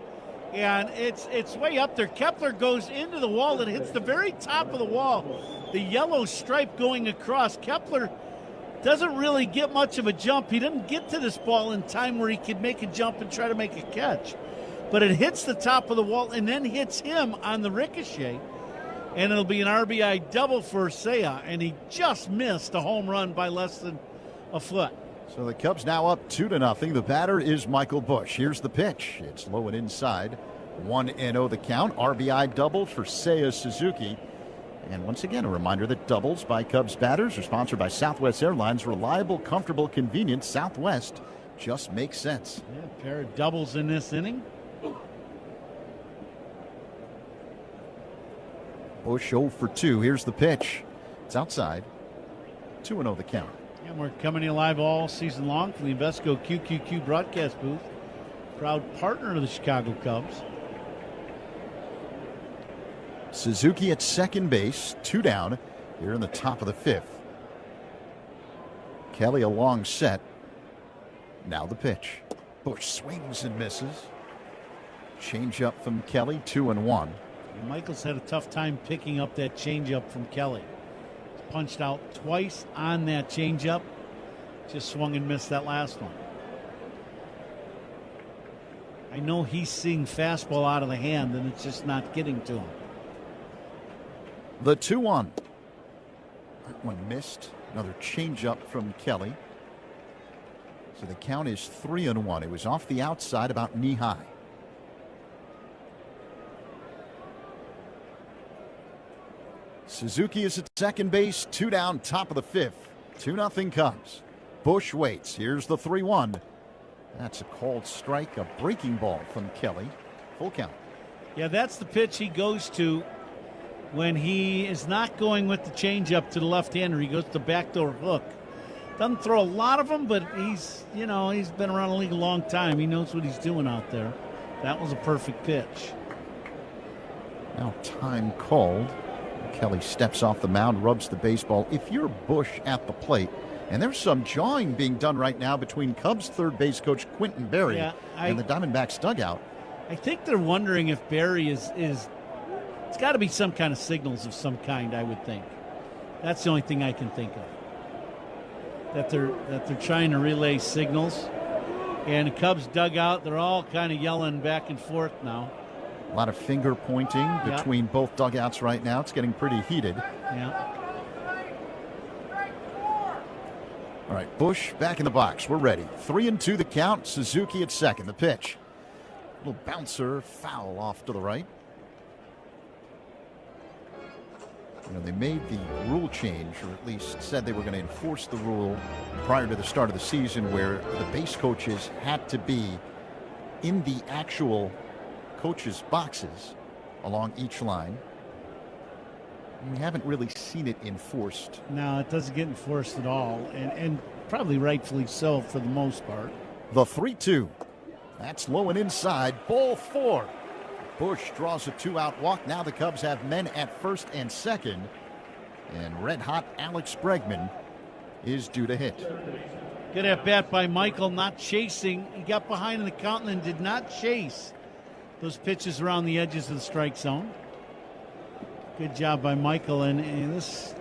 And it's way up there. Kepler goes into the wall and hits the very top of the wall. The yellow stripe going across. Kepler doesn't really get much of a jump. He didn't get to this ball in time where he could make a jump and try to make a catch. But it hits the top of the wall and then hits him on the ricochet. And it'll be an RBI double for Seiya. And he just missed a home run by less than a foot. So the Cubs now up 2-0. The batter is Michael Busch. Here's the pitch. It's low and inside. 1-0 the count. RBI double for Seiya Suzuki. And once again, a reminder that doubles by Cubs batters are sponsored by Southwest Airlines. Reliable, comfortable, convenient. Southwest just makes sense. Yeah, a pair of doubles in this inning. Busch 0 for 2. Here's the pitch. It's outside. 2-0 the count. And we're coming to you live all season long from the Invesco QQQ broadcast booth. Proud partner of the Chicago Cubs. Suzuki at second base, 2 down here in the top of the 5th. Kelly a long set. Now the pitch. Bush swings and misses. Change-up from Kelly, 2-1. Michael's had a tough time picking up that changeup from Kelly. He's punched out twice on that changeup. Just swung and missed that last one. I know he's seeing fastball out of the hand, and it's just not getting to him. The 2-1. That one missed. Another changeup from Kelly. So the count is 3-1. It was off the outside, about knee high. Suzuki is at second base, 2 down, top of the 5th. 2-0 Cubs. Bush waits. Here's the 3-1. That's a called strike, a breaking ball from Kelly. Full count. Yeah, that's the pitch he goes to when he is not going with the changeup to the left-hander. He goes to the backdoor hook. Doesn't throw a lot of them, but he's been around the league a long time. He knows what he's doing out there. That was a perfect pitch. Now time called. Kelly steps off the mound, rubs the baseball. If you're Bush at the plate, and there's some jawing being done right now between Cubs third base coach Quentin Berry and the Diamondbacks dugout. I think they're wondering if Berry is it's got to be some kind of signals of some kind, I would think. That's the only thing I can think of. That they're trying to relay signals. And the Cubs dugout, they're all kind of yelling back and forth now. A lot of finger pointing between both dugouts right now. It's getting pretty heated. Yeah. All right, Bush back in the box. We're ready. 3-2 the count. Suzuki at second. The pitch. Little bouncer, foul off to the right. You know, they made the rule change, or at least said they were going to enforce the rule prior to the start of the season, where the base coaches had to be in the actual coaches' boxes along each line. We haven't really seen it enforced. No, it doesn't get enforced at all, and probably rightfully so for the most part. The 3-2. That's low and inside. Ball 4. Bush draws a 2-out walk. Now the Cubs have men at first and second. And red-hot Alex Bregman is due to hit. Good at bat by Michael, not chasing. He got behind in the count and did not chase those pitches around the edges of the strike zone. Good job by Michael, and this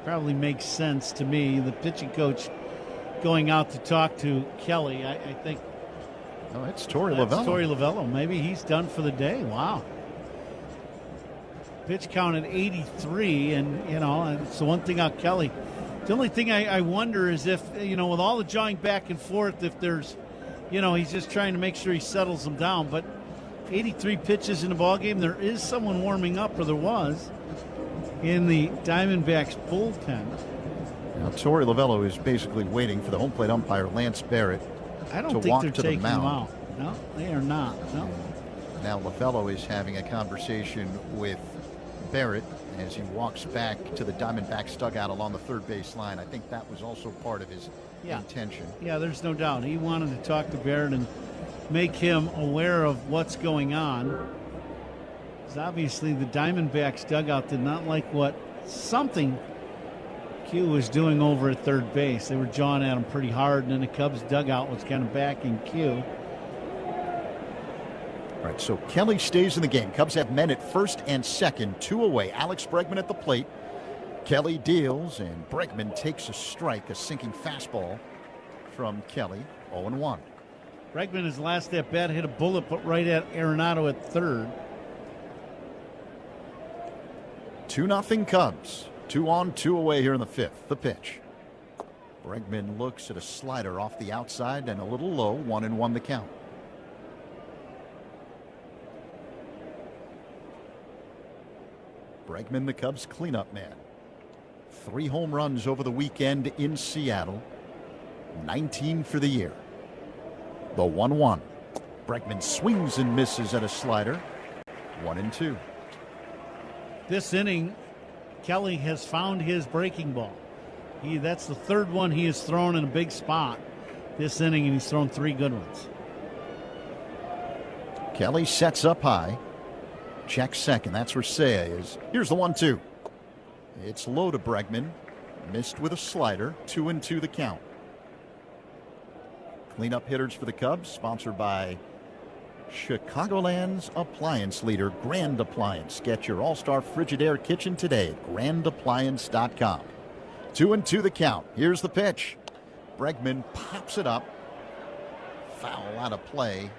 probably makes sense to me. The pitching coach going out to talk to Kelly, I think. Oh, it's Torey Lovello. Torey Lovello. Maybe he's done for the day. Wow. Pitch count at 83, and it's the one thing out Kelly. The only thing I wonder is if, with all the jawing back and forth, if there's, he's just trying to make sure he settles them down. But 83 pitches in the ballgame, there is someone warming up, or there was, in the Diamondbacks bullpen. Now, Torey Lovello is basically waiting for the home plate umpire, Lance Barrett, I don't to think walk they're to the taking mound. him out. No, they are not. No. Now Lovello is having a conversation with Barrett as he walks back to the Diamondbacks dugout along the third base line. I think that was also part of his intention. Yeah, there's no doubt. He wanted to talk to Barrett and make him aware of what's going on. Because obviously the Diamondbacks dugout did not like what Q was doing over at third base. They were jawing at him pretty hard, and then the Cubs dugout was kind of backing Q. All right, so Kelly stays in the game. Cubs have men at first and second, 2 away. Alex Bregman at the plate. Kelly deals, and Bregman takes a strike, a sinking fastball from Kelly, 0-1. Bregman, his last at bat, hit a bullet put right at Arenado at third. 2-0 Cubs. 2 on, 2 away here in the 5th. The pitch. Bregman looks at a slider off the outside and a little low. 1-1 the count. Bregman, the Cubs cleanup man. 3 home runs over the weekend in Seattle. 19 for the year. The 1-1. Bregman swings and misses at a slider. 1-2. This inning, Kelly has found his breaking ball. That's the third one he has thrown in a big spot this inning, and he's thrown 3 good ones. Kelly sets up high. Checks second. That's where Seiya is. Here's the 1-2. It's low to Bregman. Missed with a slider. 2-2 the count. Cleanup hitters for the Cubs, sponsored by Chicagoland's appliance leader, Grand Appliance. Get your all-star Frigidaire kitchen today at grandappliance.com. 2-2 the count. Here's the pitch. Bregman pops it up. Foul out of play.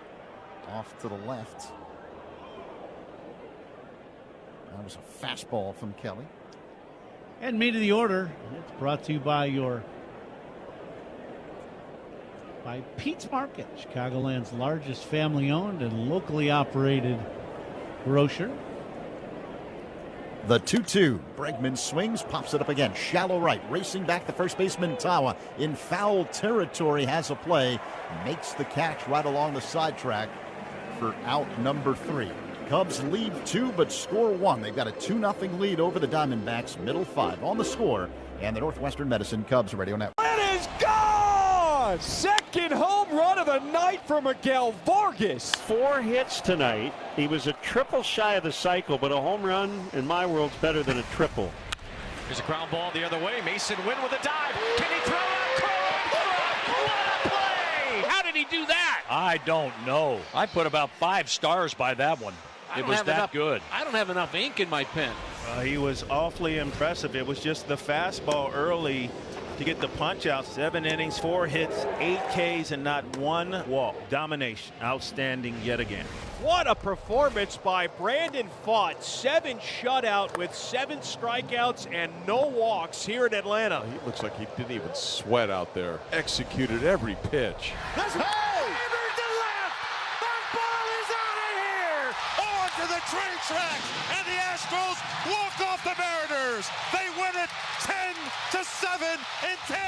Off to the left. That was a fastball from Kelly. And me to the order. It's brought to you by Pete's Market, Chicagoland's largest family-owned and locally operated grocer. The 2-2. Bregman swings, pops it up again. Shallow right, racing back the first baseman Tawa in foul territory, has a play, makes the catch right along the side track for out number 3. Cubs lead 2 but score 1. They've got a 2-0 lead over the Diamondbacks. Middle 5 on the score, and the Northwestern Medicine Cubs Radio Network. It is gone! Second home run of the night for Miguel Vargas. 4 hits tonight. He was a triple shy of the cycle, but a home run in my world is better than a triple. There's a ground ball the other way. Mason Wynn with a dive. Can he throw it? What a play! How did he do that? I don't know. I put about 5 stars by that one. It was that good. I don't have enough ink in my pen. He was awfully impressive. It was just the fastball early to get the punch out. 7 innings, 4 hits, 8 Ks, and not 1 walk. Domination. Outstanding yet again. What a performance by Brandon Pfaadt. 7 shutout with 7 strikeouts and no walks here in Atlanta. He looks like he didn't even sweat out there. Executed every pitch. To the train track, and the Astros walk off the Mariners. They win it 10-7 in 10.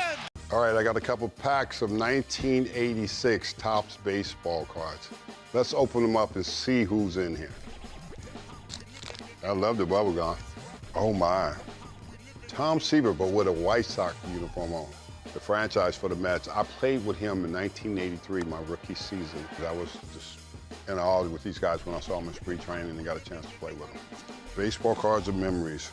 All right, I got a couple packs of 1986 Topps baseball cards. Let's open them up and see who's in here. I love the bubble gum. Oh my. Tom Seaver, but with a White Sox uniform on. The franchise for the Mets. I played with him in 1983, my rookie season. I was just in awe with these guys when I saw them in spring training and got a chance to play with them. Baseball cards of memories.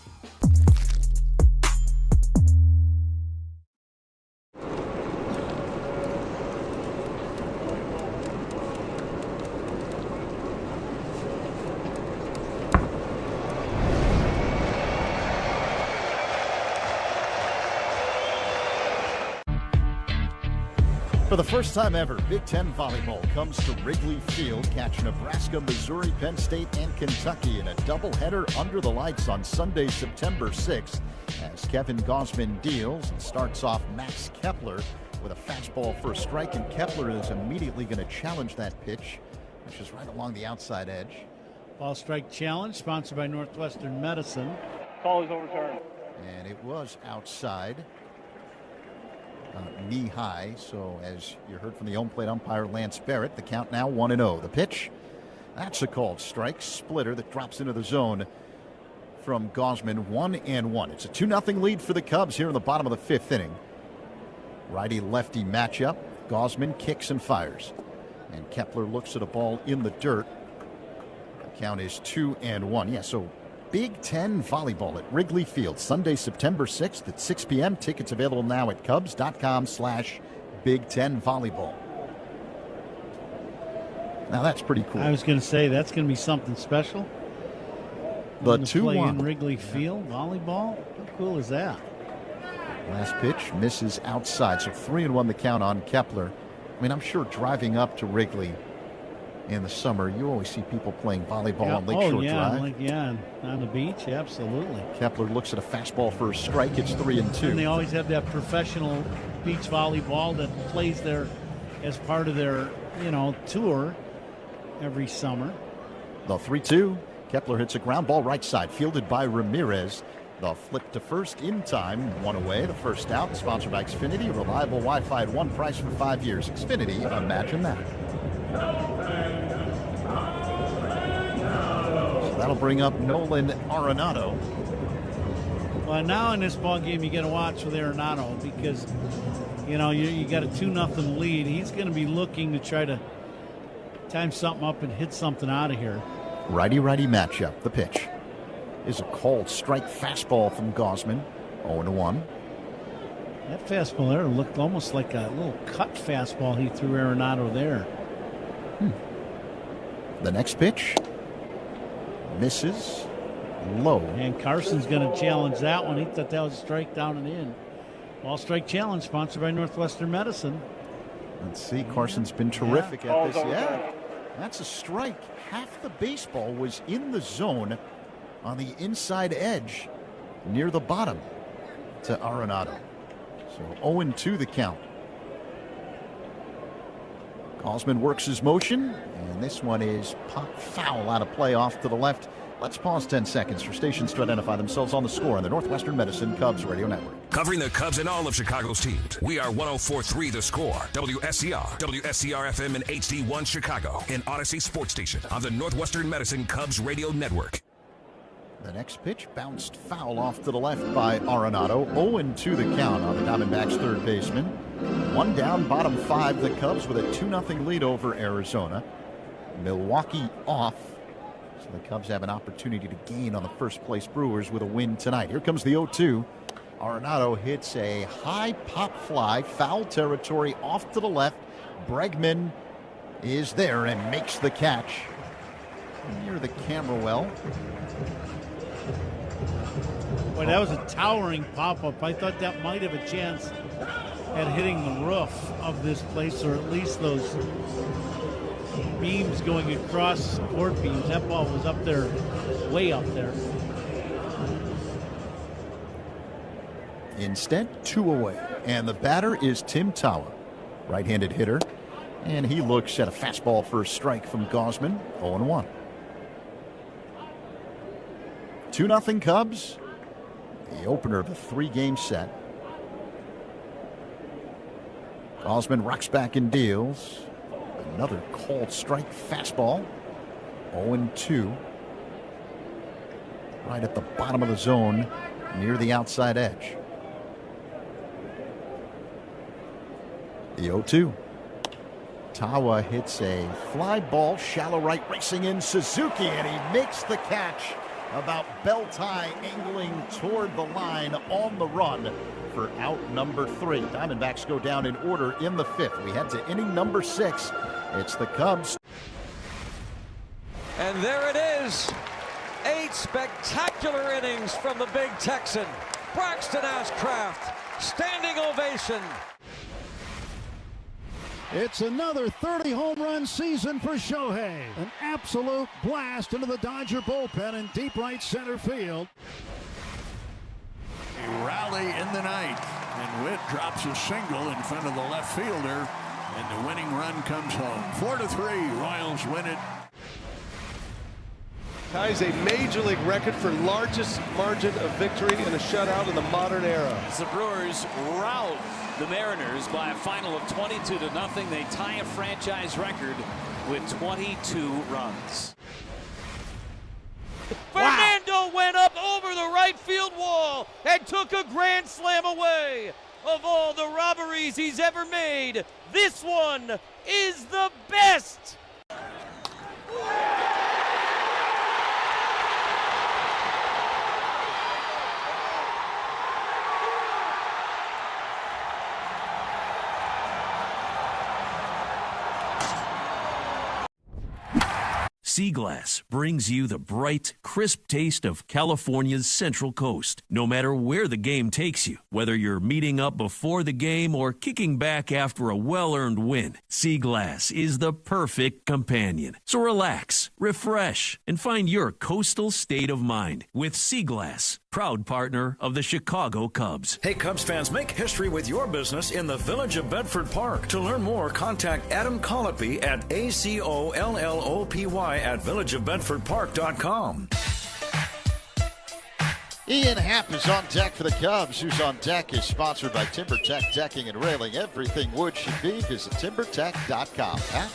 For the first time ever, Big Ten volleyball comes to Wrigley Field. Catch Nebraska, Missouri, Penn State, and Kentucky in a doubleheader under the lights on Sunday, September 6th. As Kevin Gausman deals and starts off Max Kepler with a fastball for a strike, and Kepler is immediately going to challenge that pitch, which is right along the outside edge. Ball strike challenge, sponsored by Northwestern Medicine. Call is overturned. And it was outside. Knee high, so as you heard from the home plate umpire Lance Barrett, the count now 1-0. The pitch, that's a called strike. Splitter that drops into the zone from Gausman. 1-1. It's a 2-0 lead for the Cubs here in the bottom of the 5th inning. Righty-lefty matchup. Gausman kicks and fires, and Kepler looks at a ball in the dirt. The count is 2-1. Yeah, so Big Ten volleyball at Wrigley Field, Sunday, September 6th at 6 p.m. Tickets available now at Cubs.com/Big Ten volleyball. Now that's pretty cool. I was going to say that's going to be something special. The 2-1 in Wrigley Field volleyball. How cool is that? Last pitch misses outside, so 3-1 the count on Kepler. I mean, I'm sure driving up to Wrigley in the summer, you always see people playing volleyball on Lakeshore Drive. On the beach, absolutely. Kepler looks at a fastball for a strike. It's 3-2. And they always have that professional beach volleyball that plays there as part of their, tour every summer. The 3-2. Kepler hits a ground ball right side, fielded by Ramirez. The flip to first in time, 1 away. The first out, sponsored by Xfinity, reliable Wi-Fi at one price for 5 years. Xfinity, imagine that. So that'll bring up Nolan Arenado. Well, now in this ball game, you got to watch with Arenado because, you got a 2-0 lead. He's going to be looking to try to time something up and hit something out of here. Righty-righty matchup. The pitch is a called strike fastball from Gausman. 0-1. That fastball there looked almost like a little cut fastball he threw Arenado there. The next pitch misses low. And Carson's going to challenge that one. He thought that was a strike down and in. Ball strike challenge sponsored by Northwestern Medicine. Let's see. Carson's been terrific at this. Yeah, that's a strike. Half the baseball was in the zone on the inside edge near the bottom to Arenado. So 0-2 the count. Gausman works his motion, and this one is pop foul out of play off to the left. Let's pause 10 seconds for stations to identify themselves on the score on the Northwestern Medicine Cubs Radio Network. Covering the Cubs and all of Chicago's teams, we are 104.3 The Score, WSCR, WSCR-FM and HD1 Chicago, and Odyssey Sports Station on the Northwestern Medicine Cubs Radio Network. The next pitch bounced foul off to the left by Arenado. 0-2 the count on the Diamondbacks' third baseman. One down, bottom five. The Cubs with a 2-0 lead over Arizona. Milwaukee off. So the Cubs have an opportunity to gain on the first place Brewers with a win tonight. Here comes the 0-2. Arenado hits a high pop fly, foul territory off to the left. Bregman is there and makes the catch near the camera well. Boy, that was a towering pop-up. I thought that might have a chance at hitting the roof of this place, or at least those beams going across support beams. That ball was up there, way up there. Instead, 2 away. And the batter is Tim Tawa, right-handed hitter. And he looks at a fastball for a strike from Gausman, 0-1. 2-0 Cubs. The opener of a 3-game set. Gausman rocks back and deals. Another called strike fastball. 0-2. Right at the bottom of the zone near the outside edge. The 0-2. Tawa hits a fly ball, shallow right, racing in Suzuki, and he makes the catch about belt high, angling toward the line on the run for out number 3. Diamondbacks go down in order in the 5th. We head to inning number 6. It's the Cubs. And there it is. 8 spectacular innings from the big Texan. Braxton Ashcraft, standing ovation. It's another 30 home run season for Shohei. An absolute blast into the Dodger bullpen in deep right center field. A rally in the ninth, and Witt drops a single in front of the left fielder, and the winning run comes home. 4-3, Royals win it. Ties a major league record for largest margin of victory in a shutout in the modern era. The Brewers rout the Mariners by a final of 22-0. They tie a franchise record with 22 runs. Fernando went up over the right field wall and took a grand slam away. Of all the robberies he's ever made, this one is the best. Sea Glass brings you the bright, crisp taste of California's Central Coast. No matter where the game takes you, whether you're meeting up before the game or kicking back after a well-earned win, Sea Glass is the perfect companion. So relax, refresh, and find your coastal state of mind with Sea Glass, proud partner of the Chicago Cubs. Hey, Cubs fans, make history with your business in the Village of Bedford Park. To learn more, contact Adam Colopy at ACOLLOPY at villageofbedfordpark.com. Ian Happ is on deck for the Cubs. Who's on Deck is sponsored by TimberTech Decking and Railing. Everything wood should be. Visit TimberTech.com. Happ?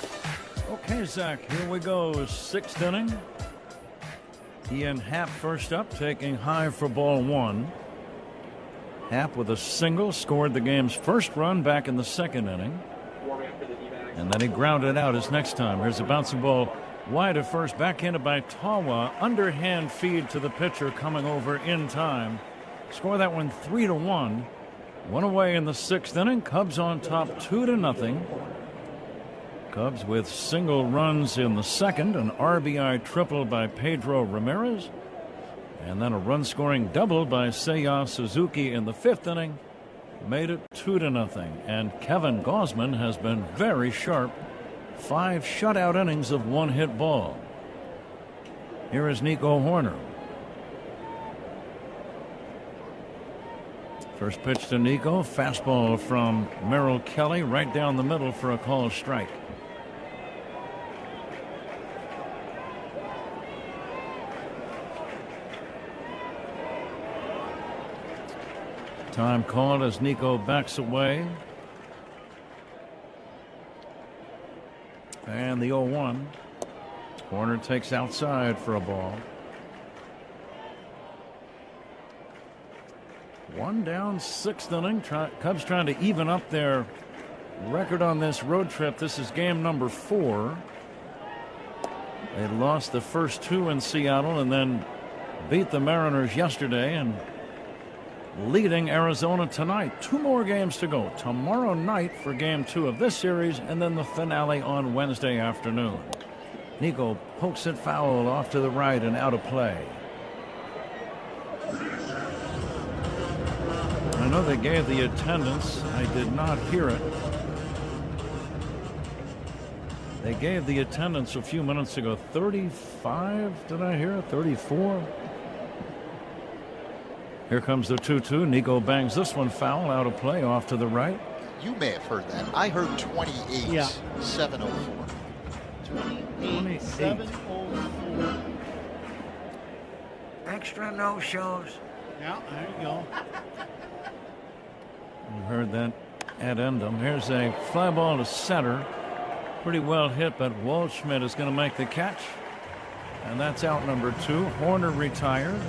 Okay, Zach, here we go. 6th inning. Ian Happ first up, taking high for ball 1. Happ with a single scored the game's first run back in the 2nd inning. And then he grounded out his next time. Here's a bouncing ball wide of first, backhanded by Tawa. Underhand feed to the pitcher coming over in time. Score that one 3-1. One away in the 6th inning. Cubs on top 2-0. Cubs with single runs in the 2nd, an RBI triple by Pedro Ramirez, and then a run-scoring double by Seiya Suzuki in the 5th inning made it 2-0. And Kevin Gausman has been very sharp. 5 shutout innings of one-hit ball. Here is Nico Horner. First pitch to Nico, fastball from Merrill Kelly right down the middle for a called strike. Time called as Nico backs away. And the 0-1. Horner takes outside for a ball. 1 down, 6th inning. Cubs trying to even up their record on this road trip. This is game number 4. They lost the first 2 in Seattle and then beat the Mariners yesterday and leading Arizona tonight. 2 more games to go. Tomorrow night for game 2 of this series and then the finale on Wednesday afternoon. Nico pokes it foul off to the right and out of play. I know they gave the attendance. I did not hear it. They gave the attendance a few minutes ago. 35, did I hear it? 34? Here comes the 2-2. Nico bangs this one foul out of play off to the right. You may have heard that. I heard 28. Yeah. 704. 28. 704. Extra no-shows. Yeah, there you go. You heard that addendum. Here's a fly ball to center. Pretty well hit, but Waldschmidt is going to make the catch. And that's out number 2. Horner retired.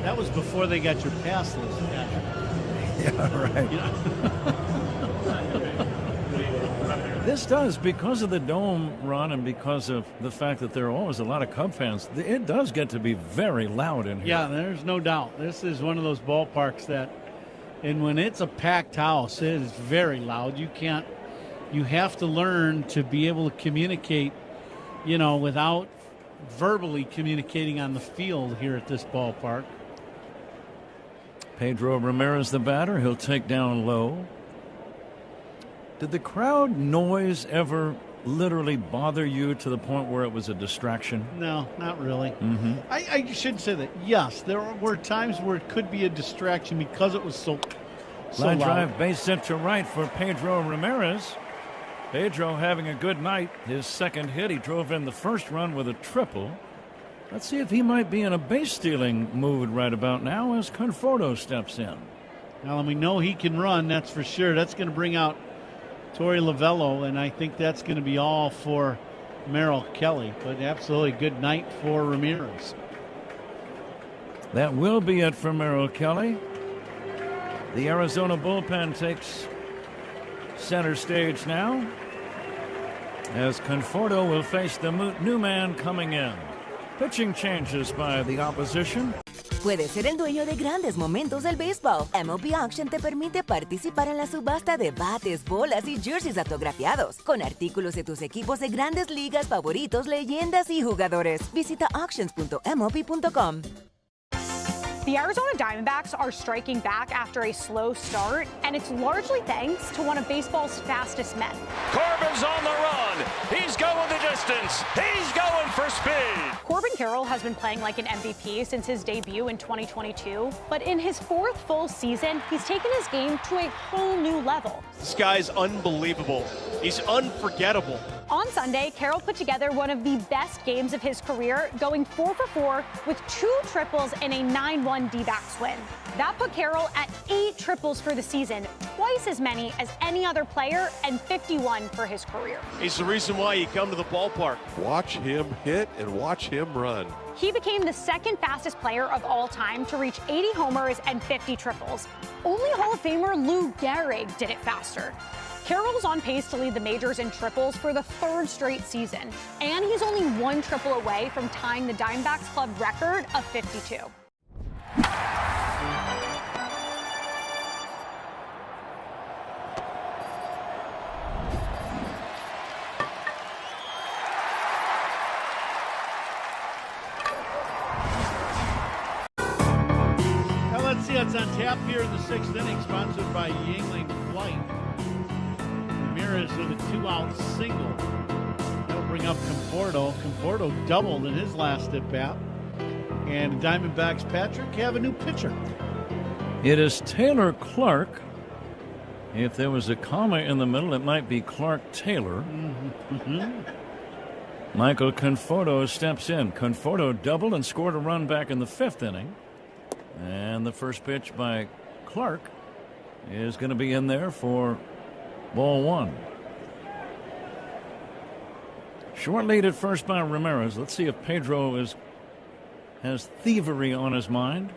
That was before they got your pass list. Yeah, right. This does, because of the dome run and because of the fact that there are always a lot of Cub fans, it does get to be very loud in here. Yeah, there's no doubt. This is one of those ballparks that, and when it's a packed house, it is very loud. You have to learn to be able to communicate, without verbally communicating on the field here at this ballpark. Pedro Ramirez, the batter. He'll take down low. Did the crowd noise ever literally bother you to the point where it was a distraction? No, not really. Mm-hmm. I should say that, yes, there were times where it could be a distraction because it was so Line loud. drive, base hit to right for Pedro Ramirez. Pedro having a good night. His 2nd hit. He drove in the first run with a triple. Let's see if he might be in a base-stealing mood right about now as Conforto steps in. Well, we know he can run, that's for sure. That's going to bring out Torey Lovello, and I think that's going to be all for Merrill Kelly. But absolutely good night for Ramirez. That will be it for Merrill Kelly. The Arizona bullpen takes center stage now as Conforto will face the new man coming in. Pitching changes by the opposition. Puedes ser el dueño de grandes momentos del béisbol. MLB Auction te permite participar en la subasta de bates, bolas y jerseys autografiados, con artículos de tus equipos de grandes ligas favoritos, leyendas y jugadores. Visita auctions.mlb.com. The Arizona Diamondbacks are striking back after a slow start, and it's largely thanks to one of baseball's fastest men. Corbin's on the run. He's going the distance. He's going for speed. Corbin Carroll has been playing like an MVP since his debut in 2022, but in his 4th full season, he's taken his game to a whole new level. This guy's unbelievable. He's unforgettable. On Sunday, Carroll put together one of the best games of his career, going 4 for 4 with 2 triples and a 9-1 Dbacks win. That put Carroll at 8 triples for the season, twice as many as any other player, and 51 for his career. He's the reason why you come to the ballpark. Watch him hit and watch him run. He became the 2nd fastest player of all time to reach 80 homers and 50 triples. Only Hall of Famer Lou Gehrig did it faster. Carroll's on pace to lead the majors in triples for the 3rd straight season, and he's only 1 triple away from tying the Diamondbacks club record of 52. What's on tap here in the 6th inning, sponsored by Yingling Flight. Ramirez with a 2-out single. That'll bring up Conforto. Conforto doubled in his last at-bat. And Diamondbacks Patrick have a new pitcher. It is Taylor Clark. If there was a comma in the middle, it might be Clark Taylor. Michael Conforto steps in. Conforto doubled and scored a run back in the 5th inning. And the first pitch by Clark is going to be in there for ball 1. Short lead at first by Ramirez. Let's see if Pedro has thievery on his mind.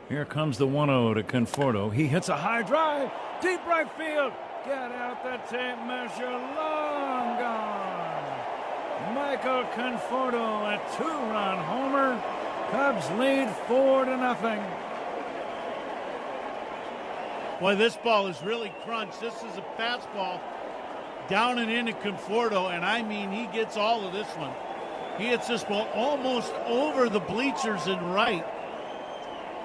Here comes the 1-0 to Conforto. He hits a high drive. Deep right field. Get out the tape measure. Long gone. Michael Conforto, a 2-run homer. Cubs lead 4-0. Boy, this ball is really crunched. This is a fastball down and into Conforto, and I mean, he gets all of this one. He hits this ball almost over the bleachers and right.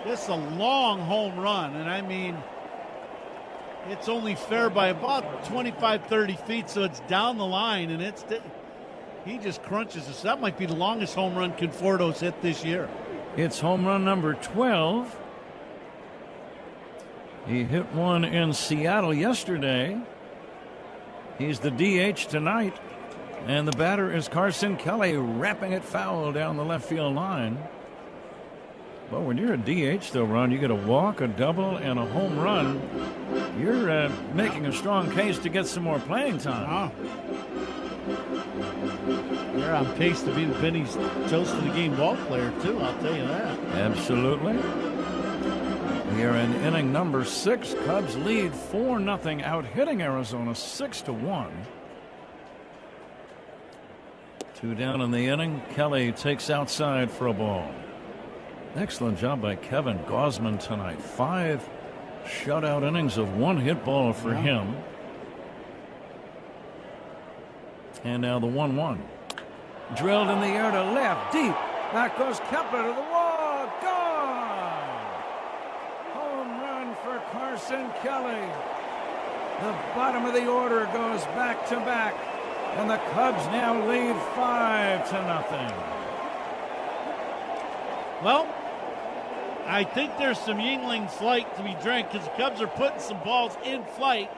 This is a long home run, and I mean, it's only fair by about 25, 30 feet, so it's down the line, and he just crunches this. That might be the longest home run Conforto's hit this year. It's home run number 12. He hit one in Seattle yesterday. He's the DH tonight. And the batter is Carson Kelly, wrapping it foul down the left field line. But when you're a DH, though, Ron, you get a walk, a double, and a home run. You're making a strong case to get some more playing time. They're on pace to be the Benny's Toast of the Game ball player, too, I'll tell you that. Absolutely. We are in inning number 6. Cubs lead 4-0, out hitting Arizona 6-1. 2 down in the inning. Kelly takes outside for a ball. Excellent job by Kevin Gausman tonight. 5 shutout innings of 1 hit ball for him. And now the 1-1. Drilled in the air to left, deep. Back goes Kepler to the wall. Gone! Home run for Carson Kelly. The bottom of the order goes back to back. And the Cubs now lead 5-0. Well, I think there's some Yingling flight to be drank because the Cubs are putting some balls in flight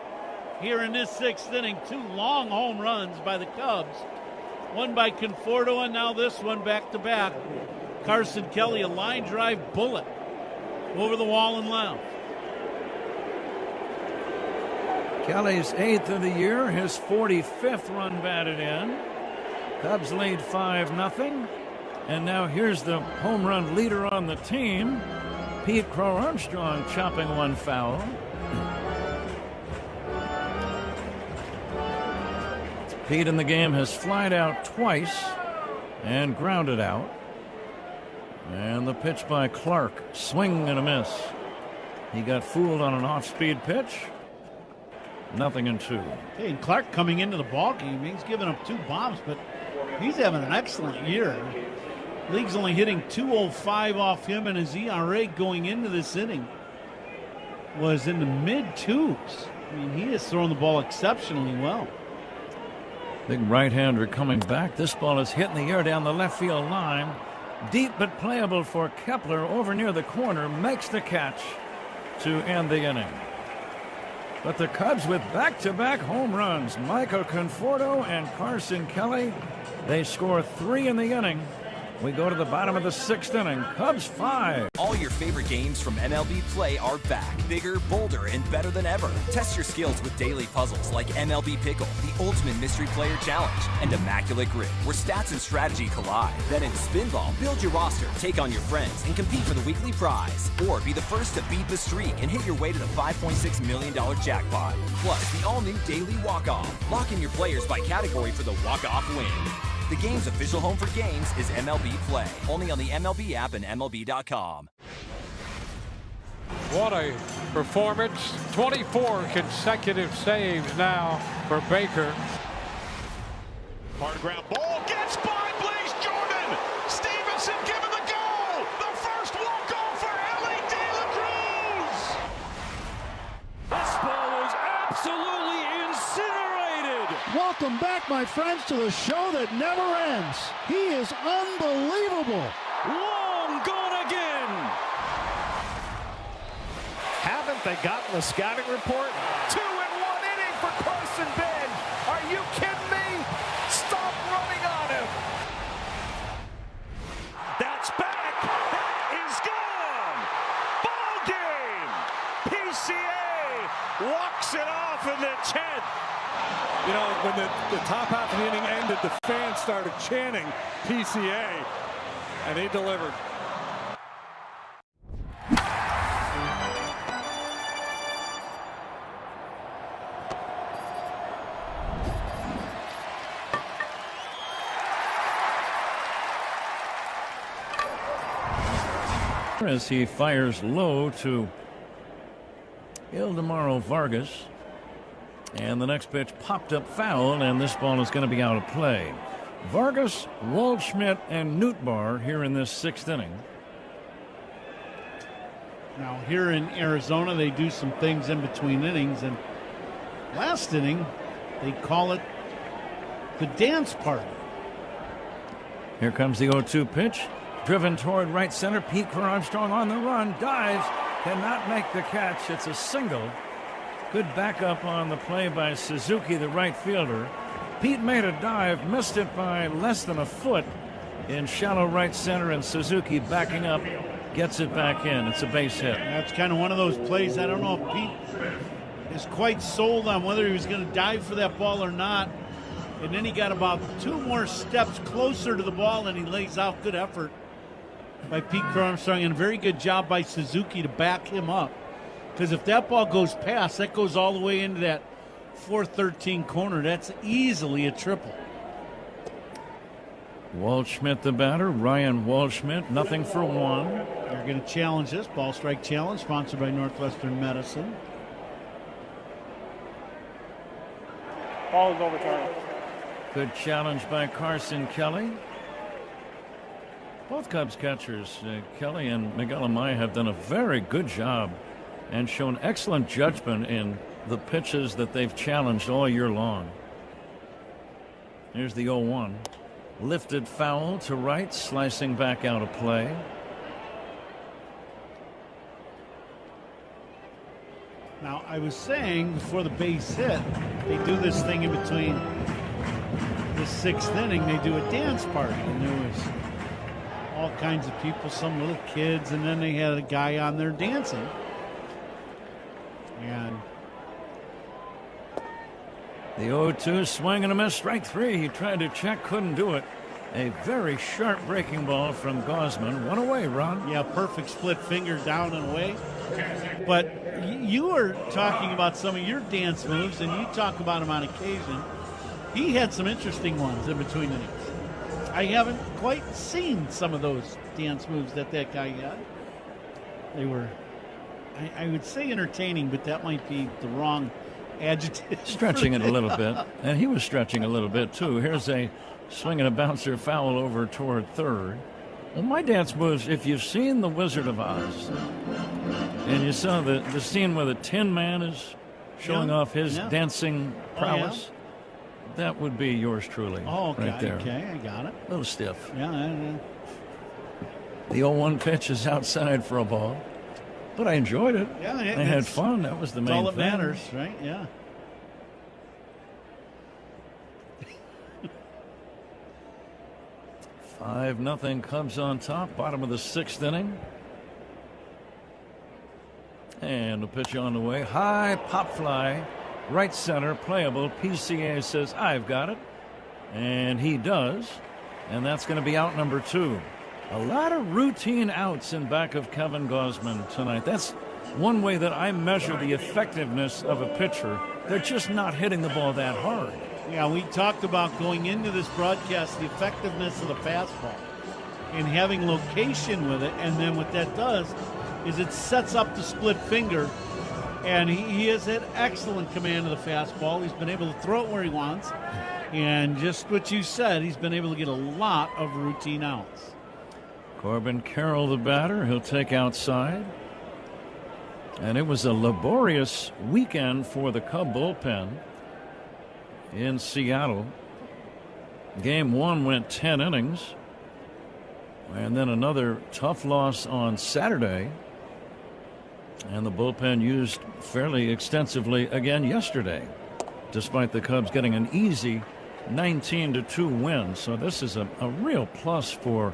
here in this 6th inning. 2 long home runs by the Cubs. One by Conforto, and now this one back-to-back. Carson Kelly, a line drive bullet over the wall and left. Kelly's 8th of the year, his 45th run batted in. Cubs lead 5-0. And now here's the home run leader on the team, Pete Crow Armstrong, chopping one foul. Pete in the game has flied out twice and grounded out. And the pitch by Clark, swing and a miss. He got fooled on an off-speed pitch. 0-2. Hey, and Clark coming into the ball game, he's given up 2 bombs, but he's having an excellent year. League's only hitting .205 off him, and his ERA going into this inning was in the mid-2s. I mean, he has thrown the ball exceptionally well. Big right-hander coming back. This ball is hit in the air down the left field line. Deep but playable for Kepler over near the corner. Makes the catch to end the inning. But the Cubs with back-to-back home runs. Michael Conforto and Carson Kelly. They score 3 in the inning. We go to the bottom of the 6th inning. Cubs 5. All your favorite games from MLB Play are back. Bigger, bolder, and better than ever. Test your skills with daily puzzles like MLB Pickle, the Ultimate Mystery Player Challenge, and Immaculate Grid, where stats and strategy collide. Then in Spinball, build your roster, take on your friends, and compete for the weekly prize. Or be the first to beat the streak and hit your way to the $5.6 million jackpot. Plus, the all-new Daily Walk-Off. Lock in your players by category for the walk-off win. The game's official home for games is MLB Play. Only on the MLB app and MLB.com. What a performance. 24 consecutive saves now for Baker. Hard ground ball gets by Blaze Jordan. Stevenson given the goal. The first walk-off for Ellie De La Cruz. Welcome back, my friends, to the show that never ends. He is unbelievable. Long gone again. Haven't they gotten the scouting report? 2 in 1 inning for Carson Bench. Are you kidding me? Stop running on him. That's back. That is gone. Ball game. PCA walks it off in the 10th. You know, when the top half of the inning ended, the fans started chanting PCA, and he delivered. As he fires low to Ildemaro Vargas. And the next pitch popped up foul, and this ball is going to be out of play. Vargas, Waldschmidt, and Nootbaar here in this 6th inning. Now, here in Arizona, they do some things in between innings, and last inning, they call it the dance party. Here comes the 0-2 pitch. Driven toward right center. Pete Armstrong on the run. Dives. Cannot make the catch. It's a single. Good backup on the play by Suzuki, the right fielder. Pete made a dive, missed it by less than a foot in shallow right center, and Suzuki backing up gets it back in. It's a base hit. That's kind of one of those plays. I don't know if Pete is quite sold on whether he was going to dive for that ball or not. And then he got about 2 more steps closer to the ball, and he lays out. Good effort by Pete Armstrong, and a very good job by Suzuki to back him up. Because if that ball goes past, that goes all the way into that 413 corner. That's easily a triple. Waldschmidt the batter. Ryan Waldschmidt, nothing for 1. They're going to challenge this. Ball strike challenge, sponsored by Northwestern Medicine. Ball is overturned. Good challenge by Carson Kelly. Both Cubs catchers, Kelly and Miguel Amaya, have done a very good job and shown excellent judgment in the pitches that they've challenged all year long. Here's the 0-1. Lifted foul to right, slicing back out of play. Now, I was saying before the base hit, they do this thing in between the 6th inning. They do a dance party, and there was all kinds of people, some little kids, and then they had a guy on there dancing. And the 0-2 swing and a miss, strike 3. He tried to check, couldn't do it. A very sharp breaking ball from Gausman. 1 away, Ron. Yeah, perfect split finger down and away. But you were talking about some of your dance moves, and you talk about them on occasion. He had some interesting ones in between innings. I haven't quite seen some of those dance moves that guy had. They were, I would say, entertaining, but that might be the wrong adjective. Stretching it a little bit, and he was stretching a little bit too. Here's a swing and a bouncer foul over toward third. Well, my dance moves, if you've seen The Wizard of Oz and you saw the scene where the Tin Man is showing off his dancing prowess, that would be yours truly. Oh, okay, right there. Okay, I got it. A little stiff. Yeah. The 0-1 pitch is outside for a ball, but I enjoyed it. Yeah, I had fun. That was the main thing. All that matters, right? Yeah. Five nothing Cubs on top, bottom of the 6th inning. And a pitch on the way. High pop fly, right center, playable. PCA says, I've got it. And he does. And that's going to be out number 2. A lot of routine outs in back of Kevin Gausman tonight. That's one way that I measure the effectiveness of a pitcher. They're just not hitting the ball that hard. Yeah, we talked about going into this broadcast the effectiveness of the fastball and having location with it. And then what that does is it sets up the split finger. And he has had excellent command of the fastball. He's been able to throw it where he wants. And just what you said, he's been able to get a lot of routine outs. Corbin Carroll, the batter, he'll take outside. And it was a laborious weekend for the Cub bullpen. in Seattle. Game 1 went 10 innings. And then another tough loss on Saturday. And the bullpen used fairly extensively again yesterday, despite the Cubs getting an easy 19-2 win. So this is a real plus for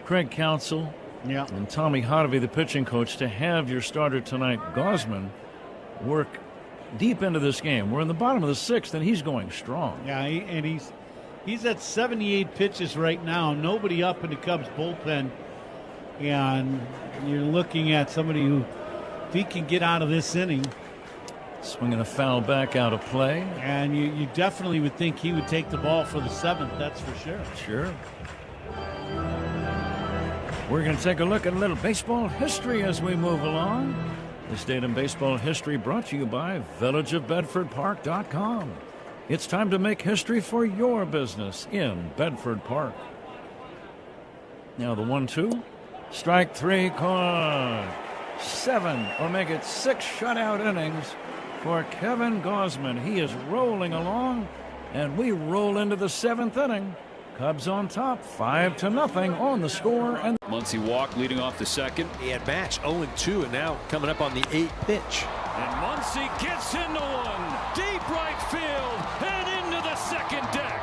Craig Counsell and Tommy Hotovy, the pitching coach, to have your starter tonight, Gausman, work deep into this game. We're in the bottom of the 6th, and he's going strong. Yeah, and he's at 78 pitches right now. Nobody up in the Cubs bullpen. And you're looking at somebody who, if he can get out of this inning. Swinging a foul back out of play. And you definitely would think he would take the ball for the 7th, that's for sure. Sure. We're going to take a look at a little baseball history as we move along. This date in baseball history brought to you by villageofbedfordpark.com. It's time to make history for your business in Bedford Park. Now the 1-2. Strike 3 caught. 7 or make it 6 shutout innings for Kevin Gausman. He is rolling along, and we roll into the 7th inning. Cubs on top, 5-0 on the score. And Muncy walk leading off the 2nd. He had Max 0-2, and now coming up on the 8th pitch. And Muncy gets into one. Deep right field and into the 2nd deck.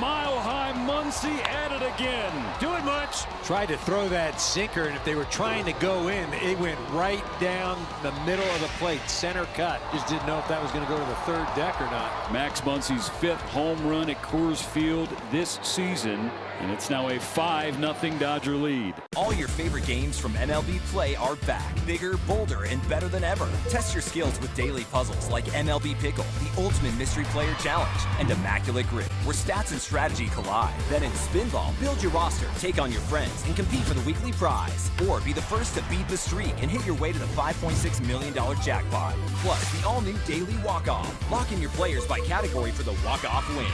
Mile High Muncy at it again. Doing much. Tried to throw that sinker, and if they were trying to go in, it went right down the middle of the plate. Center cut. Just didn't know if that was going to go to the 3rd deck or not. Max Muncy's 5th home run at Coors Field this season. And it's now a 5-0 Dodger lead. All your favorite games from MLB Play are back. Bigger, bolder, and better than ever. Test your skills with daily puzzles like MLB Pickle, the Ultimate Mystery Player Challenge, and Immaculate Grip, where stats and strategy collide. Then in Spinball, build your roster, take on your friends, and compete for the weekly prize. Or be the first to beat the streak and hit your way to the $5.6 million jackpot. Plus, the all-new Daily Walk-Off. Lock in your players by category for the walk-off win.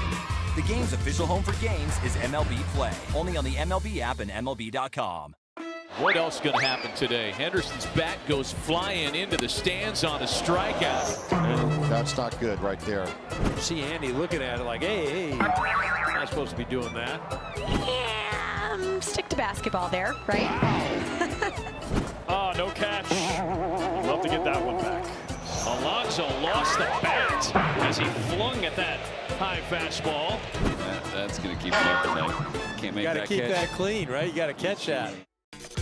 The game's official home for games is MLB Play. Only on the MLB app and MLB.com. What else going to happen today? Henderson's bat goes flying into the stands on a strikeout. That's not good right there. See Andy looking at it like, hey, not supposed to be doing that. Yeah, stick to basketball there, right? Oh, no catch. Love to get that one back. Alonso lost the bat as he flung at that high fastball. That's going to keep him up tonight. Can't make that catch. You got to keep that clean, right? You got to catch that.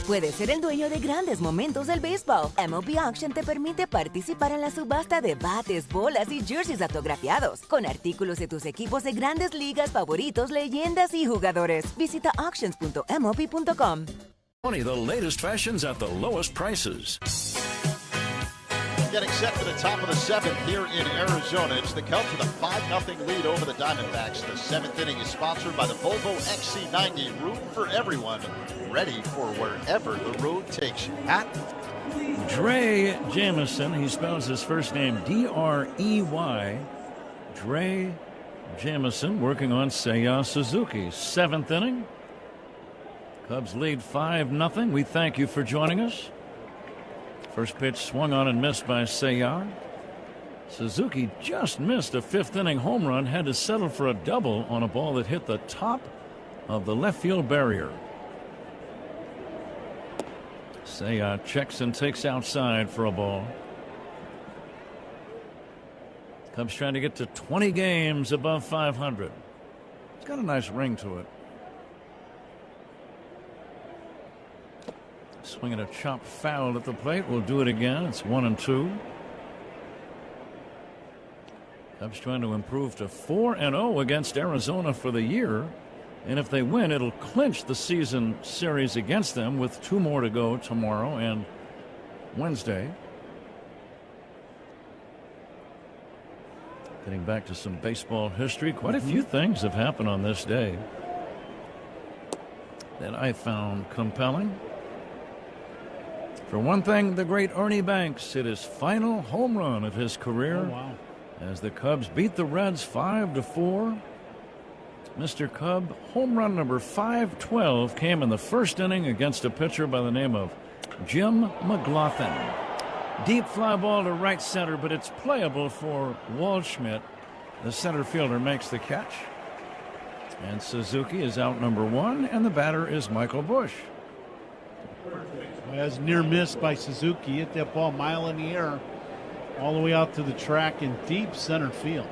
Puedes ser el dueño de grandes momentos del béisbol. MLB Auction te permite participar en la subasta de bates, bolas y jerseys autografiados, con artículos de tus equipos de grandes ligas favoritos, leyendas y jugadores. Visita auctions.mlb.com. The latest fashions at the lowest prices. Getting set for the top of the 7th here in Arizona. It's the Cubs with a 5-0 lead over the Diamondbacks. The 7th inning is sponsored by the Volvo XC90. Room for everyone. Ready for wherever the road takes you. Pat? Dre Jamison. He spells his first name D-R-E-Y. Dre Jamison working on Seiya Suzuki. 7th inning. Cubs lead 5-0. We thank you for joining us. First pitch swung on and missed by Seiya. Suzuki just missed a 5th inning home run, had to settle for a double on a ball that hit the top of the left field barrier. Seiya checks and takes outside for a ball. Cubs trying to get to 20 games above 500. It's got a nice ring to it. Swinging a chop foul at the plate. We'll do it again. It's 1-2. Cubs trying to improve to 4-0 against Arizona for the year. And if they win, it'll clinch the season series against them with 2 more to go tomorrow and Wednesday. Getting back to some baseball history. Quite a few things have happened on this day that I found compelling. For one thing, the great Ernie Banks hit his final home run of his career as the Cubs beat the Reds 5-4. Mr. Cub home run number 512 came in the 1st inning against a pitcher by the name of Jim McLaughlin. Deep fly ball to right center, but it's playable for Waldschmidt. The center fielder makes the catch. And Suzuki is out number 1, and the batter is Michael Busch. As near miss by Suzuki, hit that ball mile in the air, all the way out to the track in deep center field.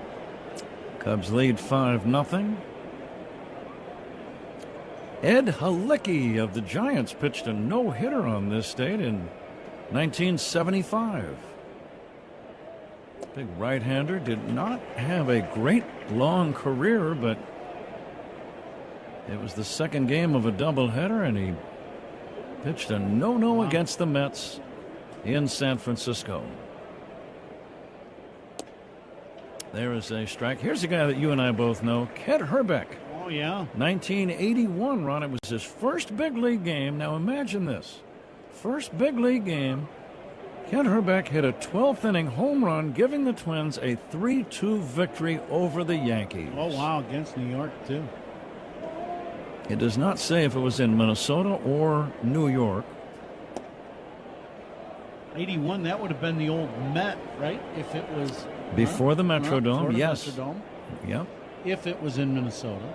Cubs lead 5-0. Ed Halicki of the Giants pitched a no-hitter on this date in 1975. Big right-hander, did not have a great long career, but it was the second game of a doubleheader, and he pitched a no-no against the Mets in San Francisco. There is a strike. Here's a guy that you and I both know, Kent Hrbek. Oh, yeah. 1981, Ron. It was his first big league game. Now imagine this. First big league game. Kent Hrbek hit a 12th inning home run, giving the Twins a 3-2 victory over the Yankees. Oh, wow. Against New York, too. It does not say if it was in Minnesota or New York. 81, that would have been the old Met, right? If it was before the Metrodome, yes. Metrodome. Yep. If it was in Minnesota.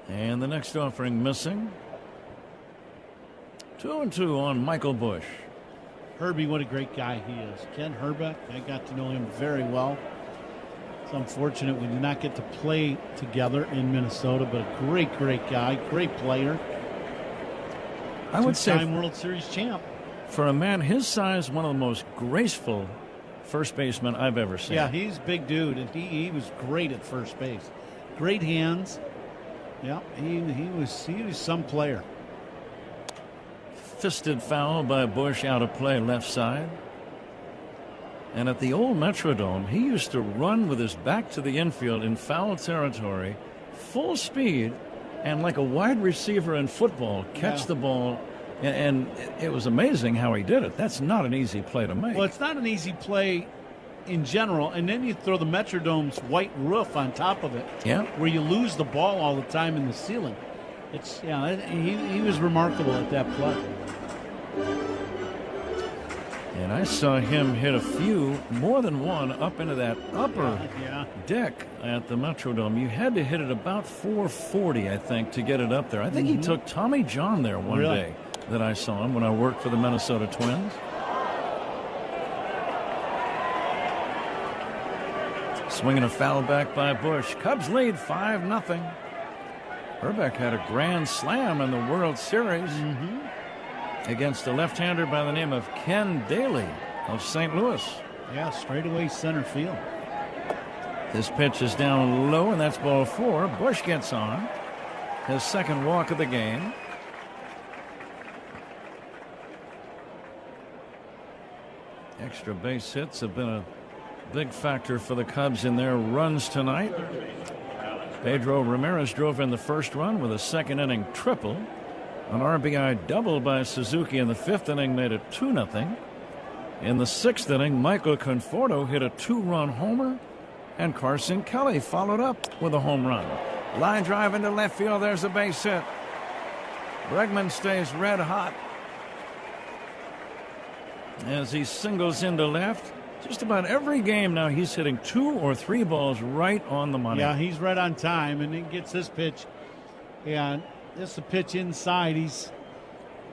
And the next offering missing. 2-2 on Michael Busch. Herbie, what a great guy he is. Ken Hrbek, I got to know him very well. It's unfortunate we did not get to play together in Minnesota, but a great, great guy, great player. I would say two-time World Series champ. For a man his size, one of the most graceful first basemen I've ever seen. Yeah, he's a big dude, and he was great at first base. Great hands. Yeah, he was some player. Fisted foul by Busch out of play left side. And at the old Metrodome, he used to run with his back to the infield in foul territory, full speed, and like a wide receiver in football, catch the ball. And it was amazing how he did it. That's not an easy play to make. Well, it's not an easy play in general, and then you throw the Metrodome's white roof on top of it, where you lose the ball all the time in the ceiling. It's he was remarkable at that play. And I saw him hit a few, more than one, up into that upper deck at the Metrodome. You had to hit it about 440, I think, to get it up there. I think he took Tommy John there one day that I saw him when I worked for the Minnesota Twins. Swinging a foul back by Busch. Cubs lead 5-0. Hrbek had a grand slam in the World Series against a left-hander by the name of Ken Daly of St. Louis. Yeah, straightaway center field. This pitch is down low, and that's ball 4. Busch gets on. His second walk of the game. Extra base hits have been a big factor for the Cubs in their runs tonight. Pedro Ramirez drove in the first run with a second inning triple. An RBI double by Suzuki in the 5th inning made it 2-0. In the 6th inning, Michael Conforto hit a 2-run homer, and Carson Kelly followed up with a home run. Line drive into left field. There's a base hit. Bregman stays red hot as he singles into left. Just about every game now he's hitting 2 or 3 balls right on the money. Yeah, he's right on time, and he gets this pitch. And this is a pitch inside. He's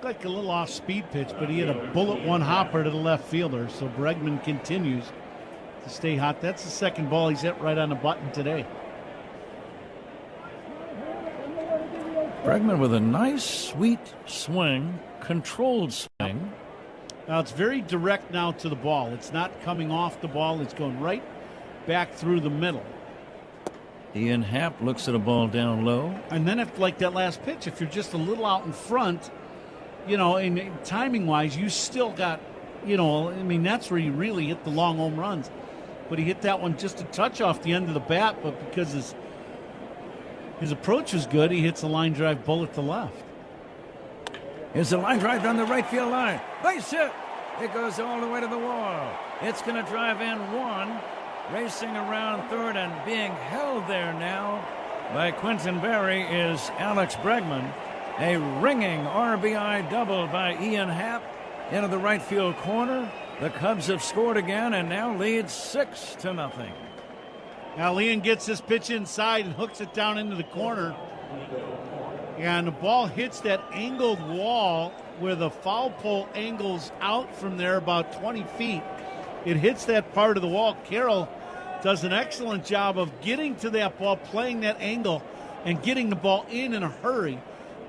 like a little off-speed pitch, but he hit a bullet one hopper to the left fielder. So Bregman continues to stay hot. That's the second ball he's hit right on the button today. Bregman with a nice, sweet swing, controlled swing. Now it's very direct now to the ball. It's not coming off the ball. It's going right back through the middle. Ian Happ looks at a ball down low. And then if, like that last pitch, if you're just a little out in front, and timing-wise, you still got, that's where you really hit the long home runs. But he hit that one just a touch off the end of the bat, but because his approach was good, he hits a line drive bullet to left. Here's a line drive down the right field line. Base hit. It goes all the way to the wall. It's going to drive in one. Racing around third and being held there now by Quentin Berry is Alex Bregman. A ringing RBI double by Ian Happ. into the right field corner. The Cubs have scored again and now lead 6-0. Now Leon gets this pitch inside and hooks it down into the corner. And the ball hits that angled wall where the foul pole angles out from there about 20 feet. It hits that part of the wall. Carroll does an excellent job of getting to that ball, playing that angle, and getting the ball in a hurry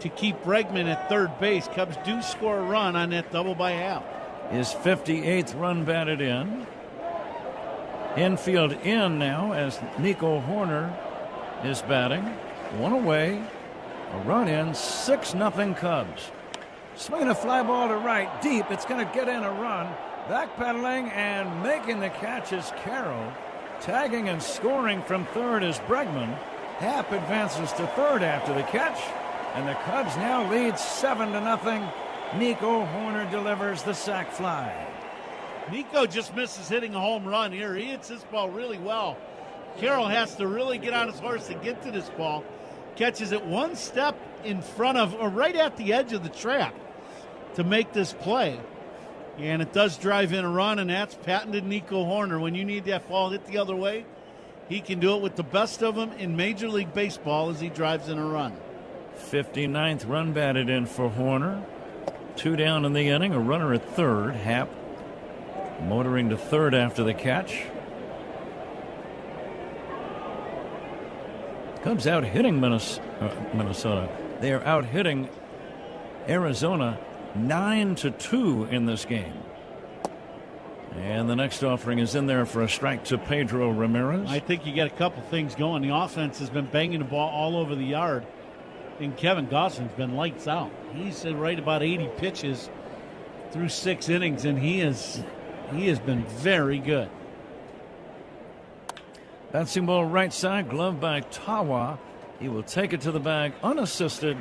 to keep Bregman at third base. Cubs do score a run on that double by half. His 58th run batted in. Infield in now as Nico Horner is batting. One away. A run in. 6-0 Cubs. Swinging a fly ball to right. Deep. It's going to get in a run. Backpedaling and making the catch is Carroll. Tagging and scoring from third is Bregman. Happ advances to third after the catch. And the Cubs now lead 7-0. Nico Horner delivers the sac fly. Nico just misses hitting a home run here. He hits this ball really well. Carroll has to really get on his horse to get to this ball. Catches it one step in front of, or right at the edge of the track to make this play. And it does drive in a run, and that's patented Nico Horner. When you need that ball hit the other way, he can do it with the best of them in Major League Baseball as he drives in a run. 59th run batted in for Horner. 2 down in the inning, a runner at third. Happ motoring to third after the catch. Cubs out hitting Minnesota. They are out hitting Arizona 9-2 in this game. And the next offering is in there for a strike to Pedro Ramirez. I think you get a couple things going. The offense has been banging the ball all over the yard. And Kevin Gosling's been lights out. He's right about 80 pitches through 6 innings, and he has been very good. Bouncing ball right side, gloved by Tawa. He will take it to the bag unassisted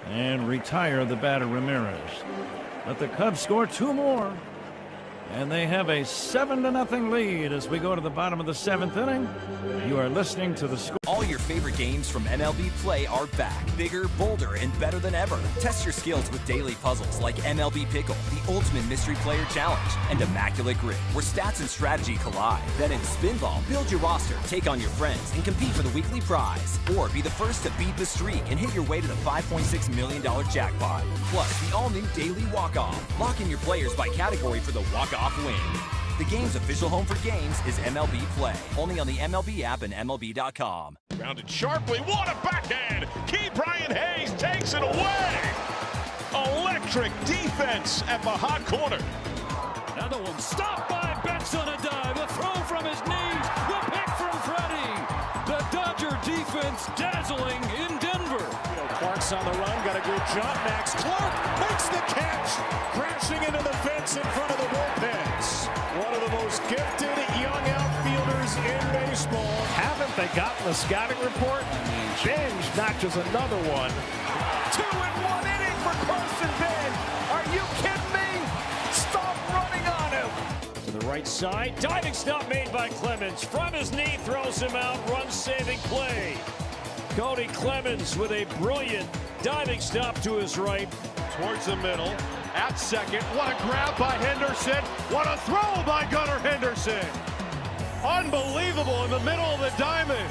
and retire the batter Ramirez. But the Cubs score 2 more. And they have a 7-0 lead as we go to the bottom of the 7th inning. You are listening to the score. All your favorite games from MLB Play are back. Bigger, bolder, and better than ever. Test your skills with daily puzzles like MLB Pickle, the Ultimate Mystery Player Challenge, and Immaculate Grid, where stats and strategy collide. Then in Spinball, build your roster, take on your friends, and compete for the weekly prize. Or be the first to beat the streak and hit your way to the $5.6 million jackpot. Plus, the all-new Daily Walk-Off. Lock in your players by category for the walk-off win. The game's official home for games is MLB Play. Only on the MLB app and MLB.com. Rounded sharply. What a backhand. Key Brian Hayes takes it away. Electric defense at the hot corner. Another one stopped by Betts on a dive. A throw from his knees. The pick from Freddie. The Dodger defense dazzling in Denver. Clark's on the run. Got a good jump. Max Clark makes the catch. Crashing into the fence in front of the bullpens. One of the most gifted young outfielders in baseball. Haven't they gotten the scouting report? Binge notches another one. 2-in-1 inning for Carson Bench. Are you kidding me? Stop running on him. To the right side. Diving stop made by Clemens. From his knee, throws him out. Run-saving play. Cody Clemens with a brilliant diving stop to his right. Towards the middle. At second. What a grab by Henderson. What a throw by Gunnar Henderson. Unbelievable in the middle of the diamond.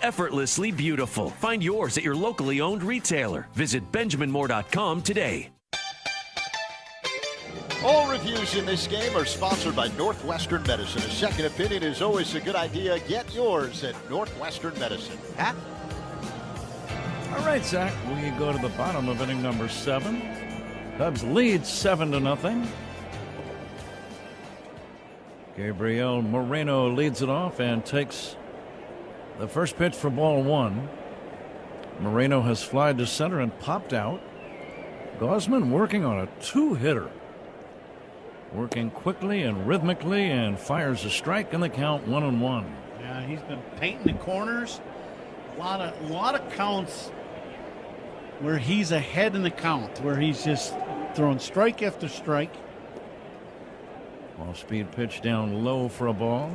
Effortlessly beautiful. Find yours at your locally owned retailer. Visit BenjaminMoore.com today. All reviews in this game are sponsored by Northwestern Medicine. A second opinion is always a good idea. Get yours at Northwestern Medicine. Pat? All right, Zach, we go to the bottom of inning number 7. Cubs lead 7-0. Gabriel Moreno leads it off and takes the first pitch for ball 1. Moreno has flied to center and popped out. Gausman working on a 2-hitter. Working quickly and rhythmically and fires a strike in the count 1-1. Yeah, he's been painting the corners. A lot of counts where he's ahead in the count, where he's just throwing strike after strike. Off-speed pitch down low for a ball.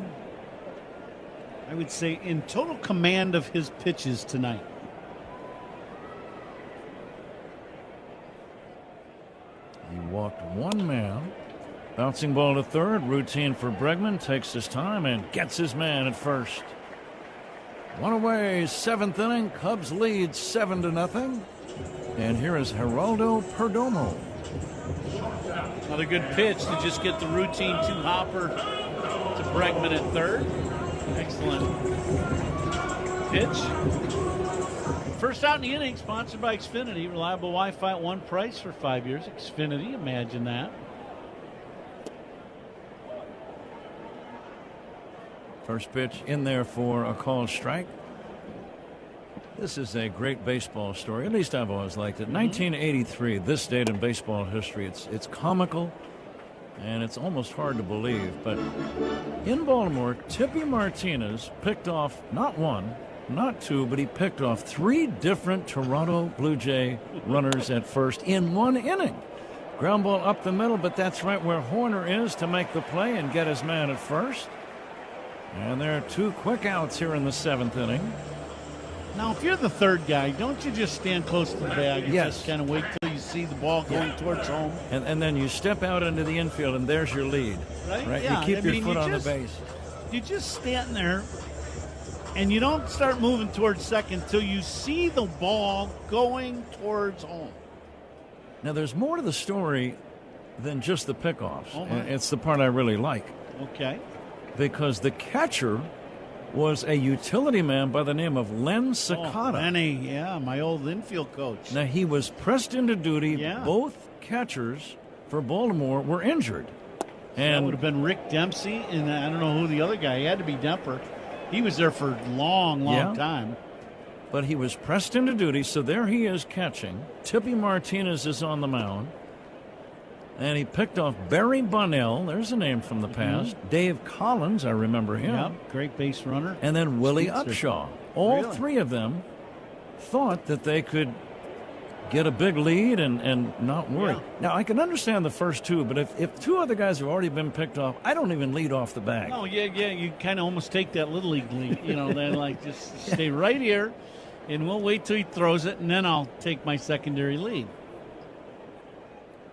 I would say in total command of his pitches tonight. He walked one man. Bouncing ball to third. Routine for Bregman. Takes his time and gets his man at first. One away, 7th inning. Cubs lead 7-0. And here is Geraldo Perdomo. Another good pitch to just get the routine two-hopper to Bregman at third. Excellent pitch. First out in the inning, sponsored by Xfinity. Reliable Wi-Fi at one price for 5 years. Xfinity, imagine that. First pitch in there for a called strike. This is a great baseball story. At least I've always liked it. 1983, this date in baseball history. It's comical, and it's almost hard to believe. But in Baltimore, Tippy Martinez picked off not one, not two, but he picked off 3 different Toronto Blue Jay runners at first in one inning. Ground ball up the middle, but that's right where Horner is to make the play and get his man at first. And there are 2 quick outs here in the 7th inning. Now, if you're the third guy, don't you just stand close to the bag and Yes. just kind of wait till you see the ball going towards home? And then you step out into the infield, and there's your lead. Right? Yeah, You keep your foot you on just, the base. You just stand there, and you don't start moving towards second until you see the ball going towards home. Now, there's more to the story than just the pickoffs. Oh, my. And it's the part I really like. Okay. Because the catcher was a utility man by the name of Len Cicada. Oh, Lenny, yeah, my old infield coach. Now, he was pressed into duty. Yeah. Both catchers for Baltimore were injured. And that And would have been Rick Dempsey, and I don't know who the other guy. He had to be Demper. He was there for a long time. But he was pressed into duty, so there he is catching. Tippy Martinez is on the mound. And he picked off Barry Bunnell. There's a name from the past. Dave Collins, I remember him. Yep, great base runner. And then Willie Speedster. Upshaw. All Really? 3 of them thought that they could get a big lead and not worry. Yeah. Now, I can understand the first 2, but if 2 other guys have already been picked off, I don't even lead off the bag. No, yeah, you kind of almost take that Little League lead. You know, then like just stay right here, and we'll wait till he throws it, and then I'll take my secondary lead.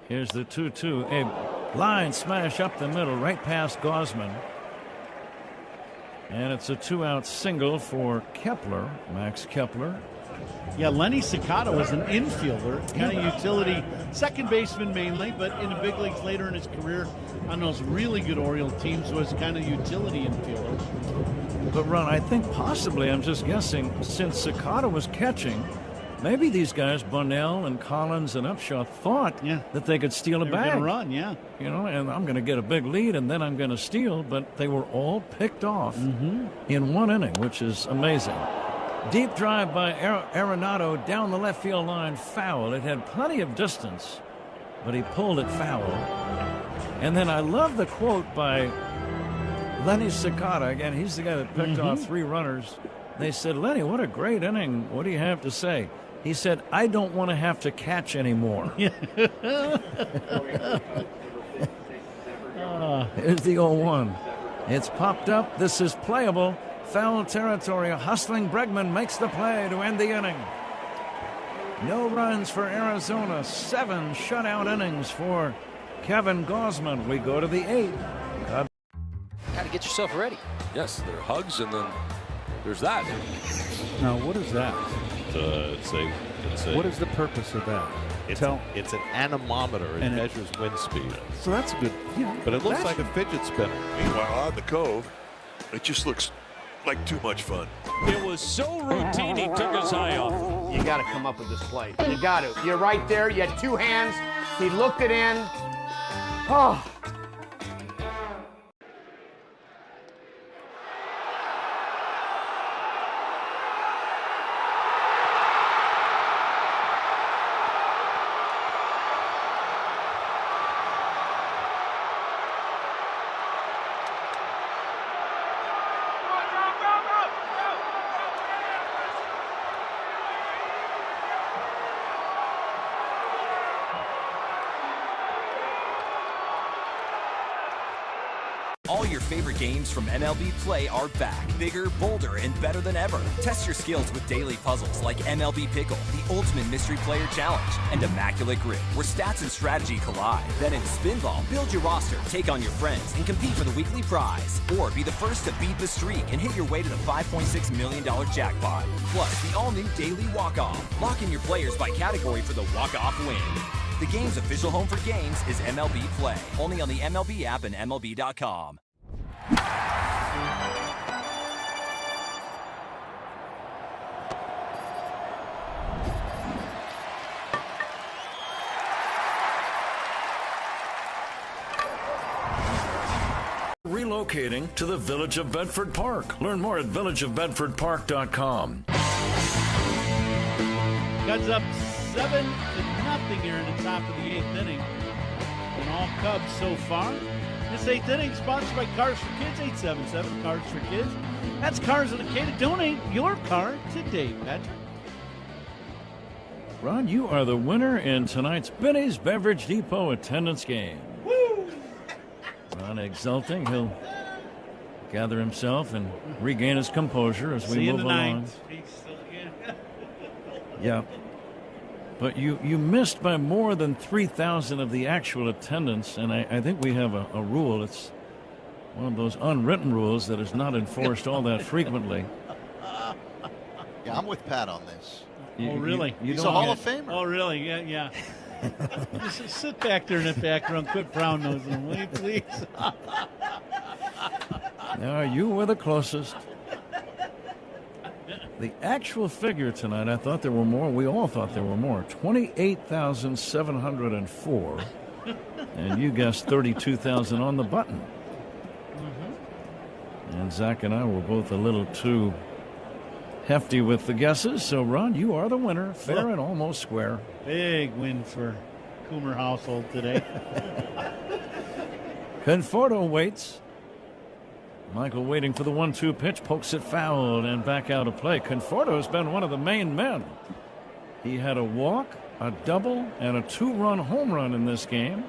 Here's the 2-2. A line smash up the middle, right past Gosman. And it's a 2-out single for Kepler, Max Kepler. Yeah, Lenny Cicada was an infielder, kind of utility, second baseman mainly, but in the big leagues later in his career on those really good Oriole teams was kind of utility infielder. But, Ron, I think possibly, I'm just guessing, since Cicada was catching, maybe these guys, Bunnell and Collins and Upshaw, thought that they could steal a They were bag. gonna run, yeah. You know, and I'm going to get a big lead, and then I'm going to steal. But they were all picked off in one inning, which is amazing. Deep drive by Arenado down the left field line, foul. It had plenty of distance, but he pulled it foul. And then I love the quote by Lenny Cicada. Again, he's the guy that picked off 3 runners. They said, "Lenny, what a great inning. What do you have to say?" He said, "I don't want to have to catch anymore." Here's the 0-1. It's popped up. This is playable. Foul territory. A hustling Bregman makes the play to end the inning. No runs for Arizona. 7 shutout innings for Kevin Gosman. We go to the 8th. Got to get yourself ready. Yes, there are hugs, and then there's that. Now, what is that? It's a What is the purpose of that? It's an anemometer. It And it- measures wind speed. So that's a good. But it looks like a fidget spinner. Meanwhile, on the Cove, it just looks like too much fun. It was so routine, he took his eye off. You got to come up with this play. You got to. You're right there. You had 2 hands. He looked it in. Oh. All your favorite games from MLB Play are back, bigger, bolder, and better than ever. Test your skills with daily puzzles like MLB Pickle, the ultimate mystery player challenge, and Immaculate Grip, where stats and strategy collide. Then in Spinball, build your roster, take on your friends, and compete for the weekly prize. Or be the first to beat the streak and hit your way to the $5.6 million jackpot. Plus, the all-new Daily Walk-Off. Lock in your players by category for the walk-off win. The game's official home for games is MLB Play. Only on the MLB app and MLB.com. Relocating to the Village of Bedford Park. Learn more at villageofbedfordpark.com. Cubs up 7-0 here in the top of the 8th inning. And all Cubs so far. This 8th inning sponsored by Cars for Kids, 877 Cars for Kids. That's Cars in Decatur. Donate your car today, Patrick. Ron, you are the winner in tonight's Benny's Beverage Depot attendance game. Woo! Ron exulting. He'll gather himself and regain his composure as we move along. Yeah. But you missed by more than 3,000 of the actual attendance, and I think we have a rule. It's one of those unwritten rules that is not enforced all that frequently. Yeah, I'm with Pat on this. Oh, really? He's a Hall of Famer. Oh, really? Yeah. Just sit back there in the background. Quit brown-nosing him, will you, please? Now, you were the closest. The actual figure tonight, I thought there were more. We all thought there were more. 28,704. And you guessed 32,000 on the button. And Zach and I were both a little too hefty with the guesses. So, Ron, you are the winner. Fair and almost square. Big win for Coomer household today. Conforto waits. Michael waiting for the 1-2 pitch, pokes it foul and back out of play. Conforto's been one of the main men. He had a walk, a double, and a 2-run home run in this game.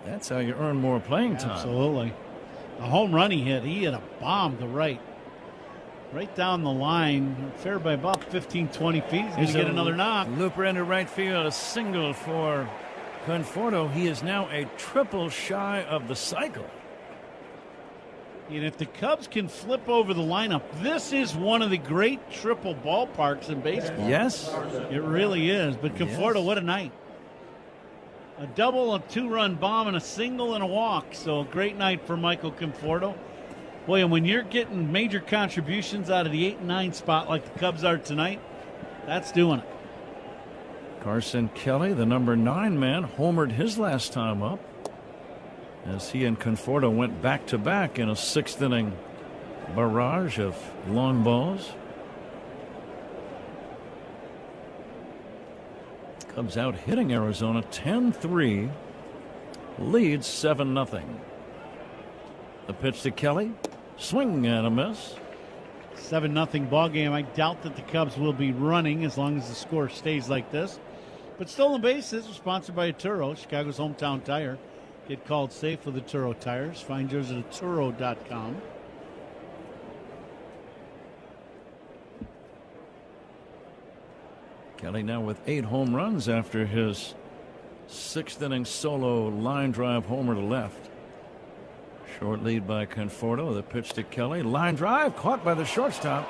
That's how you earn more playing time. Absolutely. The home run he hit a bomb to right down the line, fair by about 15-20 feet. He's going to get another knock. Looper into right field, a single for Conforto. He is now a triple shy of the cycle. And if the Cubs can flip over the lineup, this is one of the great triple ballparks in baseball. Yes. It really is. But Conforto, what a night. A double, a 2-run bomb, and a single and a walk. So a great night for Michael Conforto. Boy, and when you're getting major contributions out of the 8 and 9 spot like the Cubs are tonight, that's doing it. Carson Kelly, the number 9 man, homered his last time up, as he and Conforto went back-to-back in a 6th inning barrage of long balls. Cubs out hitting Arizona 10-3, leads 7-0. The pitch to Kelly, swing and a miss. 7-0 ball game. I doubt that the Cubs will be running as long as the score stays like this. But stolen bases are sponsored by Turo, Chicago's hometown tire. Get called safe with the Turo tires. Find yours at Turo.com. Kelly now with 8 home runs after his 6th inning solo line drive homer to left. Short lead by Conforto. The pitch to Kelly. Line drive caught by the shortstop,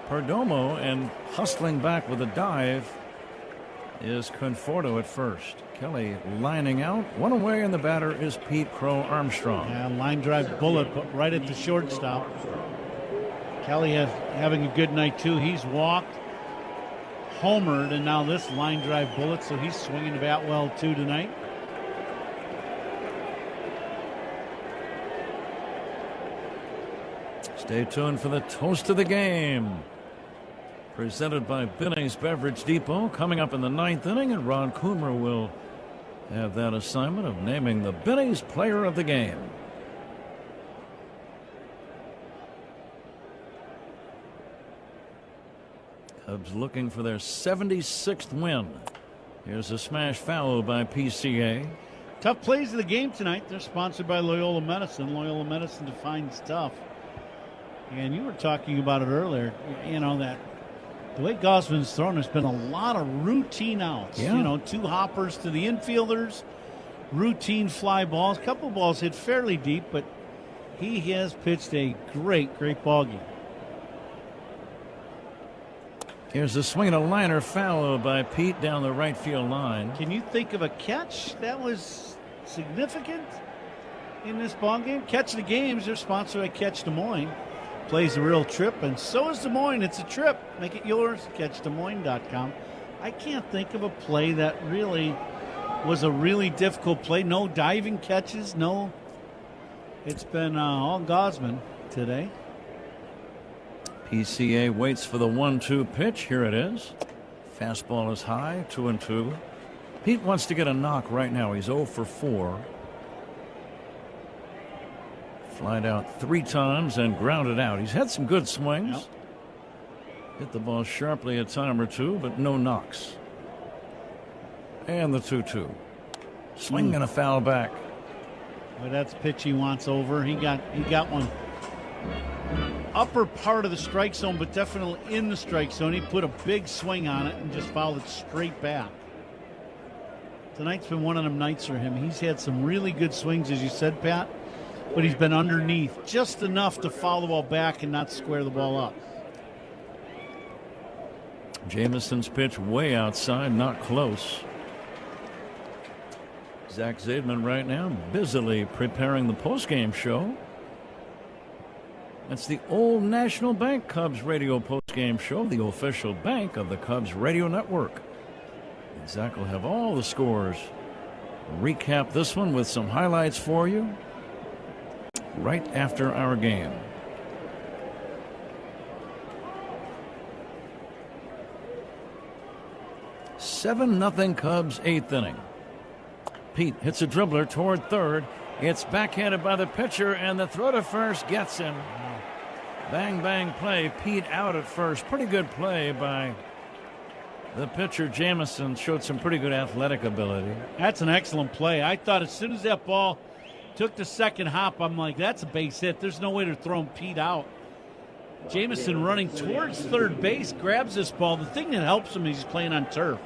Perdomo, and hustling back with a dive is Conforto at first. Kelly lining out. One away, and the batter is Pete Crow Armstrong. Yeah, line drive bullet right at the shortstop. Kelly having a good night, too. He's walked, homered, and now this line drive bullet, so he's swinging the bat well, too, tonight. Stay tuned for the toast of the game, presented by Benny's Beverage Depot, coming up in the 9th inning, and Ron Coomer will have that assignment of naming the Benny's Player of the Game. Cubs looking for their 76th win. Here's a smash foul by PCA. Tough plays of the game tonight. They're sponsored by Loyola Medicine. Loyola Medicine defines tough. And you were talking about it earlier. You know, that the way Gosman's thrown, there's been a lot of routine outs. Yeah. You know, 2 hoppers to the infielders, routine fly balls. A couple balls hit fairly deep, but he has pitched a great ball game. Here's a swing and a liner foul by Pete down the right field line. Can you think of a catch that was significant in this ball game? Catch the Games, they're sponsored by Catch Des Moines. Plays a real trip, and so is Des Moines. It's a trip. Make it yours. CatchDesMoines.com. I can't think of a play that really was a really difficult play. No diving catches. No. It's been all Gosman today. PCA waits for the 1-2 pitch. Here it is. Fastball is high, 2-2. Pete wants to get a knock right now. He's 0 for 4. Flied out 3 times and grounded out. He's had some good swings. Yep. Hit the ball sharply a time or two, but no knocks. And the 2-2. Swing and a foul back. Well, that's a pitch he wants over. He got one upper part of the strike zone, but definitely in the strike zone. He put a big swing on it and just fouled it straight back. Tonight's been one of them nights for him. He's had some really good swings, as you said, Pat, but he's been underneath just enough to foul the ball back and not square the ball up. Jameson's pitch way outside, not close. Zach Zaidman right now busily preparing the postgame show. That's the Old National Bank Cubs radio postgame show, the official bank of the Cubs radio network. And Zach will have all the scores. Recap this one with some highlights for you right after our game. Seven nothing Cubs, 8th inning. Pete hits a dribbler toward third. It's backhanded by the pitcher, and the throw to first gets him. Bang, bang play. Pete out at first. Pretty good play by the pitcher. Jamison showed some pretty good athletic ability. That's an excellent play. I thought as soon as that ball took the second hop, I'm like, that's a base hit. There's no way to throw Pete out. Jamison running towards third base, grabs this ball. The thing that helps him is he's playing on turf.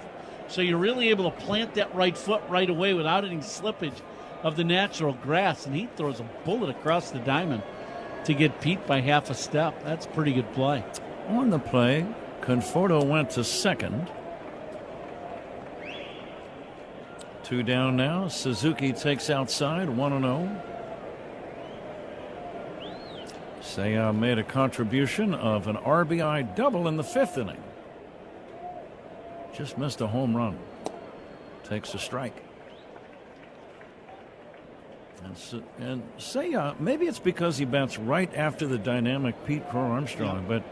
So you're really able to plant that right foot right away without any slippage of the natural grass. And he throws a bullet across the diamond to get Pete by half a step. That's a pretty good play. On the play, Conforto went to second. 2 down now. Suzuki takes outside, 1-0. Seiya made a contribution of an RBI double in the 5th inning. Just missed a home Takes a strike. And Seiya, maybe it's because he bats right after the dynamic Pete Crow Armstrong, but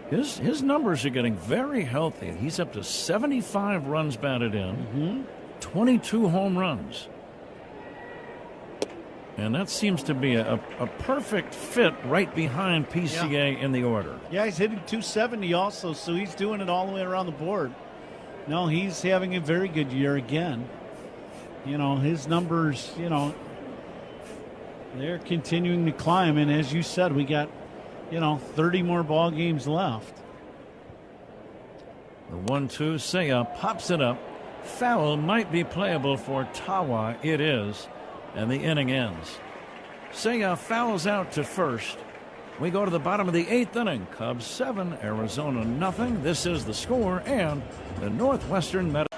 his numbers are getting very healthy. He's up to 75 runs batted in, 22 home runs. And that seems to be a perfect fit right behind PCA in the order. Yeah, he's hitting 270 also, so he's doing it all the way around the board. No, he's having a very good year again. You know, his numbers, you know, they're continuing to climb. And as you said, we got, 30 more ball games left. The 1-2, Seiya pops it up. Foul might be playable for Tawa. It is. And the inning ends. Seiya fouls out to first. We go to the bottom of the 8th inning. Cubs 7, Arizona nothing. This is the score and the Northwestern Medical.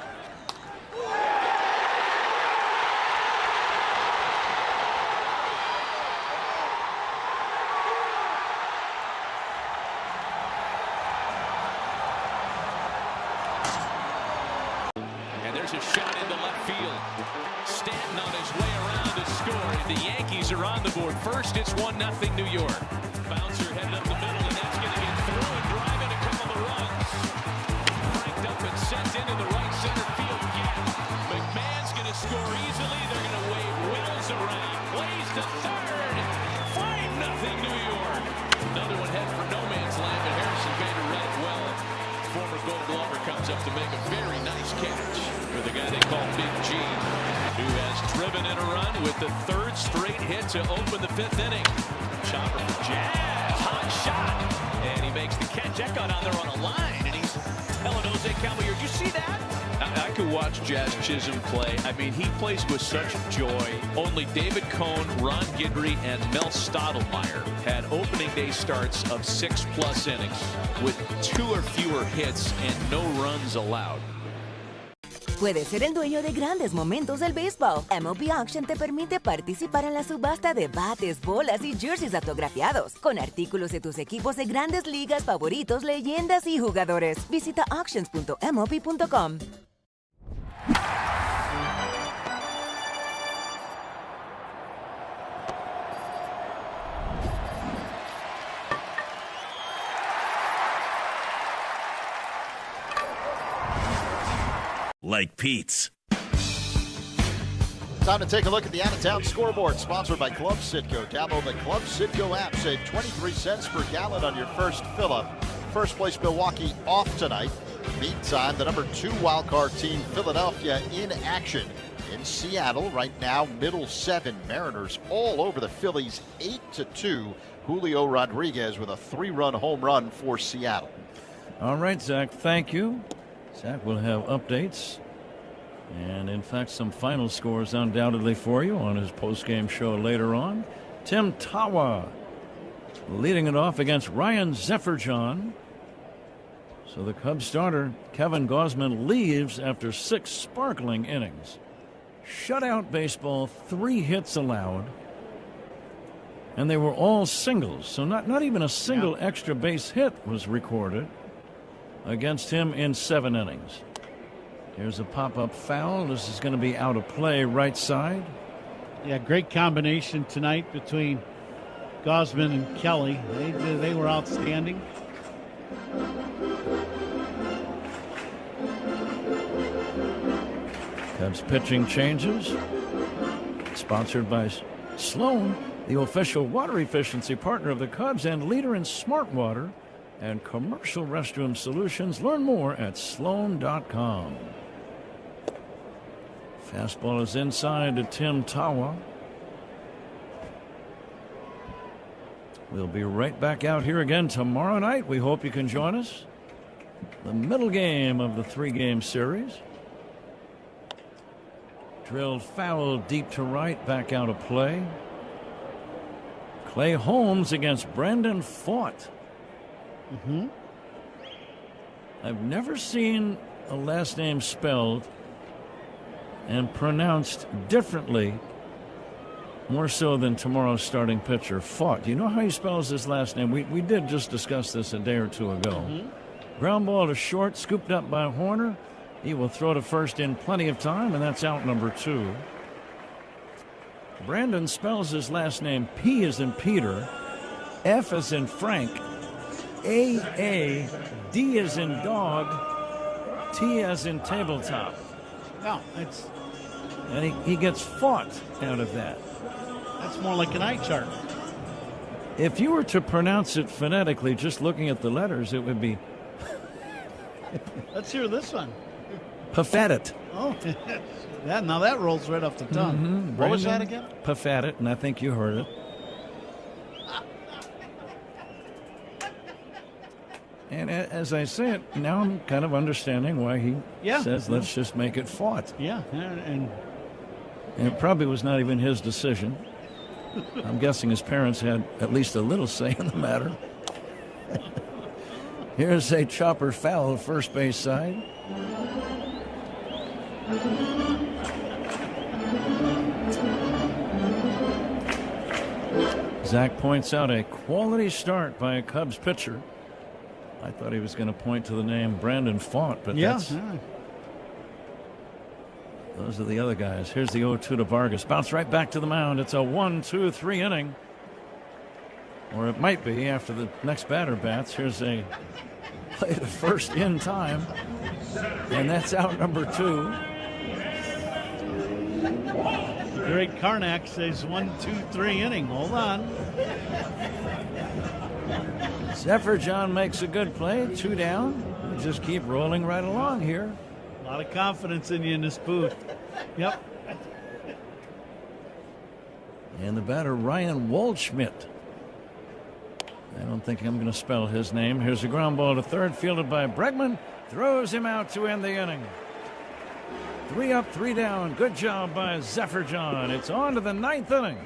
And there's a shot into left field. Stanton on his way around to score. And the Yankees are on the board. First, it's 1-0 New York. Bouncer headed up the middle, and that's going to get through and drive in a couple of runs. Cranked up and sent into the right center field gap. McMahon's going to score easily. They're going to wave Wills around. Plays to third. 5-0 New York. Another one headed for no man's land, but Harrison Bader read it well. Former goal Glover comes up to make a very nice catch for the guy they call Big G, who has driven in a run with the third straight hit to open the 5th inning. Chopper for Jazz, hot shot, and he makes the catch. That got on there on a line, and he's telling Jose Caballero, did you see that? I could watch Jazz Chisholm play. I mean, he plays with such joy. Only David Cohn, Ron Guidry, and Mel Stottlemyre had opening day starts of 6+ innings with 2 or fewer hits and no runs allowed. Puedes ser el dueño de grandes momentos del béisbol. MLB Auction te permite participar en la subasta de bates, bolas y jerseys autografiados, con artículos de tus equipos de grandes ligas favoritos, leyendas y jugadores. Visita auctions.mlb.com. Like Pete's. Time to take a look at the out-of-town scoreboard, sponsored by Club Citgo. Download the Club Citgo app. Save 23 cents per gallon on your first fill-up. First place Milwaukee off tonight. Meantime, the number 2 wildcard team, Philadelphia, in action in Seattle right now. Middle 7 Mariners all over the Phillies, 8-2. Julio Rodriguez with a 3-run home run for Seattle. All right, Zach, thank you. Zach will have updates and, in fact, some final scores undoubtedly for you on his postgame show later on. Tim Tawa leading it off against Ryan Zefferjohn. So the Cubs starter, Kevin Gausman, leaves after 6 sparkling innings. Shutout baseball, 3 hits allowed. And they were all singles, so not even a single extra base hit was recorded against him in 7 innings. Here's a pop-up foul. This is going to be out of play, right side. Yeah, great combination tonight between Gausman and Kelly. They were outstanding. Cubs pitching changes. Sponsored by Sloan, the official water efficiency partner of the Cubs and leader in smart water and commercial restroom solutions. Learn more at Sloan.com. Fastball is inside to Tim Tawa. We'll be right back out here again tomorrow night. We hope you can join us. The middle game of the 3-game series. Drilled foul deep to right, back out of play. Clay Holmes against Brandon Fought. I've never seen a last name spelled and pronounced differently more so than tomorrow's starting pitcher, Fought. Do you know how he spells his last name? We did just discuss this a day or two ago. Ground ball to short, scooped up by Horner. He will throw to first in plenty of time, and that's out number 2. Brandon spells his last name P as in Peter, F as in Frank, A, D as in dog, T as in tabletop. No, it's... And he gets Fought out of that. That's more like an eye chart. If you were to pronounce it phonetically, just looking at the letters, it would be... Let's hear this one. Pafatit. Oh, now that rolls right off the tongue. What was that again? Pafatit, and I think you heard it. And as I say it, now I'm kind of understanding why he says, let's just make it Fought. Yeah, and it probably was not even his decision. I'm guessing his parents had at least a little say in the matter. Here's a chopper foul, first base side. Zach points out a quality start by a Cubs pitcher. I thought he was going to point to the name Brandon Fought, but those are the other guys. Here's the 0-2 to Vargas. Bounce right back to the mound. It's a 1-2-3 inning. Or it might be after the next batter bats. Here's a play to first in time. And that's out number 2. Greg Karnak says 1-2-3 inning. Hold on. Zefferjohn makes a good play. 2 down. Cubs just keep rolling right along here. A lot of confidence in you in this booth. Yep. And the batter, Ryan Waldschmidt. I don't think I'm going to spell his name. Here's a ground ball to third, fielded by Bregman. Throws him out to end the inning. 3 up, 3 down. Good job by Zephyr John. It's on to the 9th inning.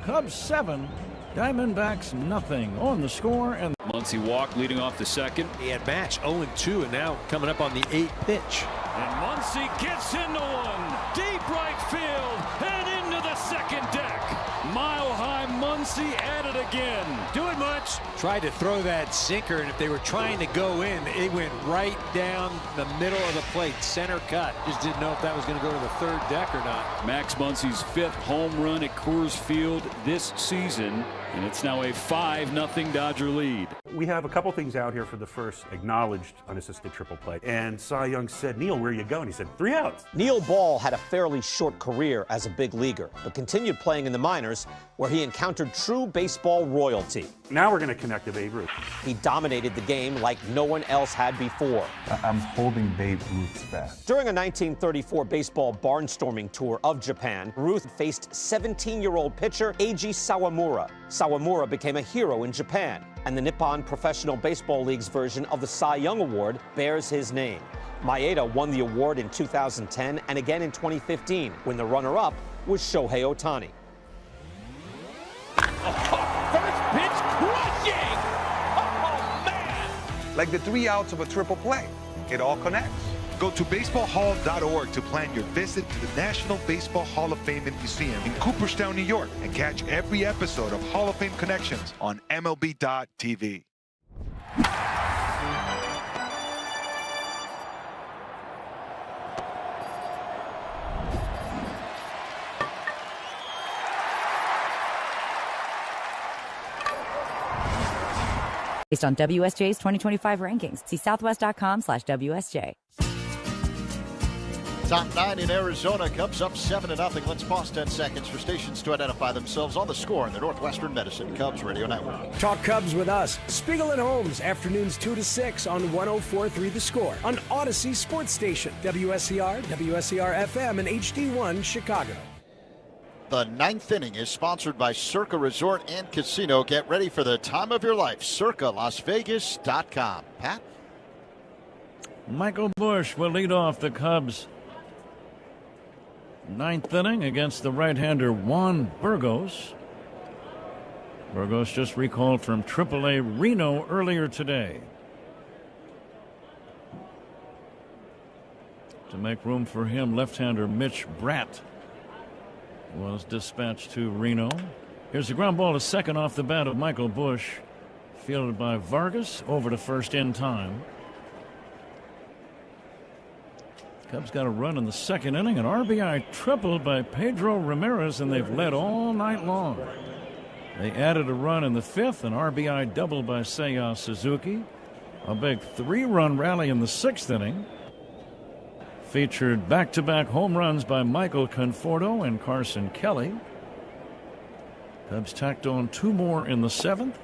Cubs 7, Diamondbacks nothing on the score. And Muncy walked leading off the second. He had match 0-2 and now coming up on the 8th pitch. And Muncy gets into one. Deep right field and into the second deck. Mile high Muncy at it again. Doing much. Tried to throw that sinker, and if they were trying to go in, it went right down the middle of the plate. Center cut. Just didn't know if that was going to go to the third deck or not. Max Muncy's 5th home run at Coors Field this season. And it's now a 5-0 Dodger lead. We have a couple things out here for the first acknowledged unassisted triple play. And Cy Young said, Neil, where are you going? He said, 3 outs. Neil Ball had a fairly short career as a big leaguer, but continued playing in the minors, where he encountered true baseball royalty. Now we're going to connect to Babe Ruth. He dominated the game like no one else had before. I'm holding Babe Ruth's bat. During a 1934 baseball barnstorming tour of Japan, Ruth faced 17-year-old pitcher Eiji Sawamura. Sawamura became a hero in Japan, and the Nippon Professional Baseball League's version of the Cy Young Award bears his name. Maeda won the award in 2010 and again in 2015, when the runner-up was Shohei Ohtani. First pitch crushing! Oh, man! Like the 3 outs of a triple play. It all connects. Go to baseballhall.org to plan your visit to the National Baseball Hall of Fame and Museum in Cooperstown, New York, and catch every episode of Hall of Fame Connections on MLB.tv. Based on WSJ's 2025 rankings. See southwest.com/WSJ. Top 9 in Arizona. Cubs up 7-0. Let's pause 10 seconds for stations to identify themselves on the score in the Northwestern Medicine Cubs Radio Network. Talk Cubs with us. Spiegel and Holmes, afternoons 2 to 6 on 104.3 The Score. On Odyssey Sports Station, WSCR, WSCR-FM, and HD1 Chicago. The 9th inning is sponsored by Circa Resort and Casino. Get ready for the time of your life. CircaLasVegas.com. Pat? Michael Busch will lead off the Cubs' 9th inning against the right-hander Juan Burgos. Burgos just recalled from AAA Reno earlier today. To make room for him, left-hander Mitch Bratt was dispatched to Reno. Here's a ground ball to second off the bat of Michael Busch, fielded by Vargas, over to first in time. Cubs got a run in the second inning, an RBI triple by Pedro Ramirez, and they've led all night long. They added a run in the 5th, an RBI double by Seiya Suzuki. A big 3-run rally in the 6th inning. Featured back-to-back home runs by Michael Conforto and Carson Kelly. Cubs tacked on 2 more in the 7th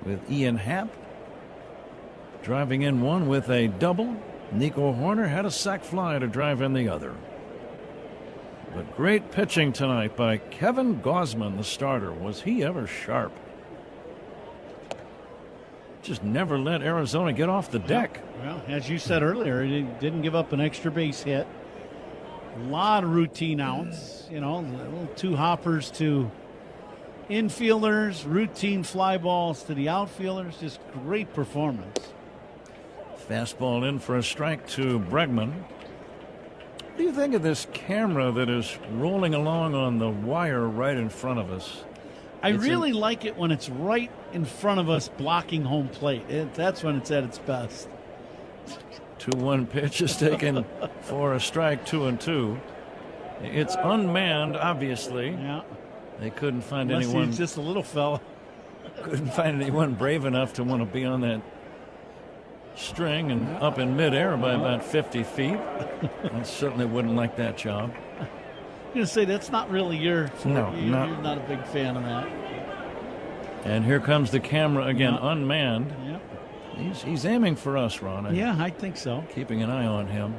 with Ian Happ driving in one with a double. Nico Horner had a sac fly to drive in the other. But great pitching tonight by Kevin Gausman, the starter. Was he ever sharp? Just never let Arizona get off the deck. Well, as you said earlier, he didn't give up an extra base hit. A lot of routine outs, little 2 hoppers to infielders, routine fly balls to the outfielders. Just great performance. Fastball in for a strike to Bregman. What do you think of this camera that is rolling along on the wire right in front of us? I really like it when it's right in front of us blocking home plate. That's when it's at its best. 2-1 pitch is taken for a strike, 2-2. It's unmanned, obviously. Yeah. They couldn't find Unless anyone. He's just a little fella. Couldn't find anyone brave enough to want to be on that string and up in midair by about 50 feet. I certainly wouldn't like that job. I'm going to say that's not really your. No, you're not a big fan of that. And here comes the camera again, unmanned. Yep. He's aiming for us, Ron. Yeah, I think so. Keeping an eye on him.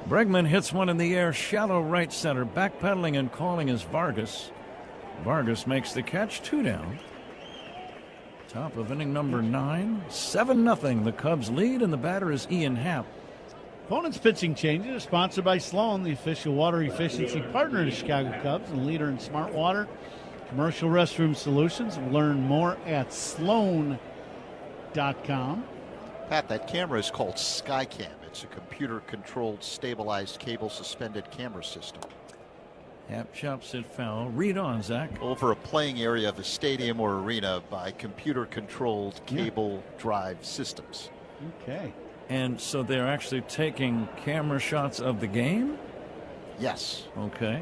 Bregman hits one in the air, shallow right center. Backpedaling and calling is Vargas. Vargas makes the catch, 2 down. Top of inning number 9. 7-0. The Cubs lead, and the batter is Ian Happ. Opponent's pitching changes are sponsored by Sloan, the official water efficiency partner of the Chicago Cubs and leader in smart water, commercial restroom solutions. Learn more at sloan.com. Pat, that camera is called SkyCam. It's a computer-controlled, stabilized, cable-suspended camera system. Happ chops it foul. Read on, Zach. Over a playing area of a stadium or arena by computer-controlled cable drive systems. Okay. And so they're actually taking camera shots of the game? Yes. Okay.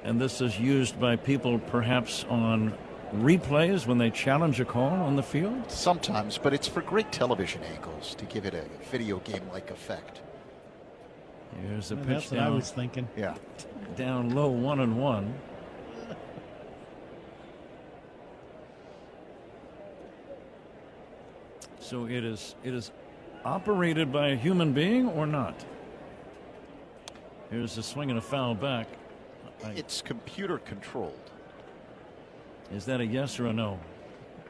And this is used by people perhaps on replays when they challenge a call on the field? Sometimes, but it's for great television angles to give it a video game-like effect. Here's a pitch That's down. what I was thinking. Yeah. Down low, 1-1. So it is operated by a human being or not? Here's a swing and a foul back. It's computer controlled. Is that a yes or a no?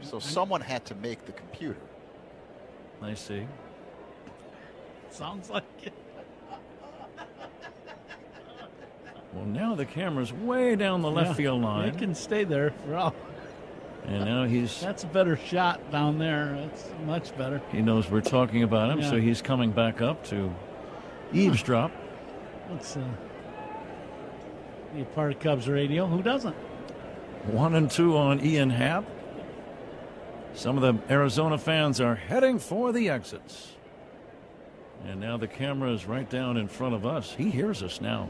So someone had to make the computer. I see. Sounds like it. Well, now the camera's way down the left field line. It can stay there for all. And now That's a better shot down there. That's much better. He knows we're talking about him, Yeah. so he's coming back up to eavesdrop. Let's be a part of Cubs radio. Who doesn't? 1-2 on Ian Happ. Some of the Arizona fans are heading for the exits. And now the camera is right down in front of us. He hears us now.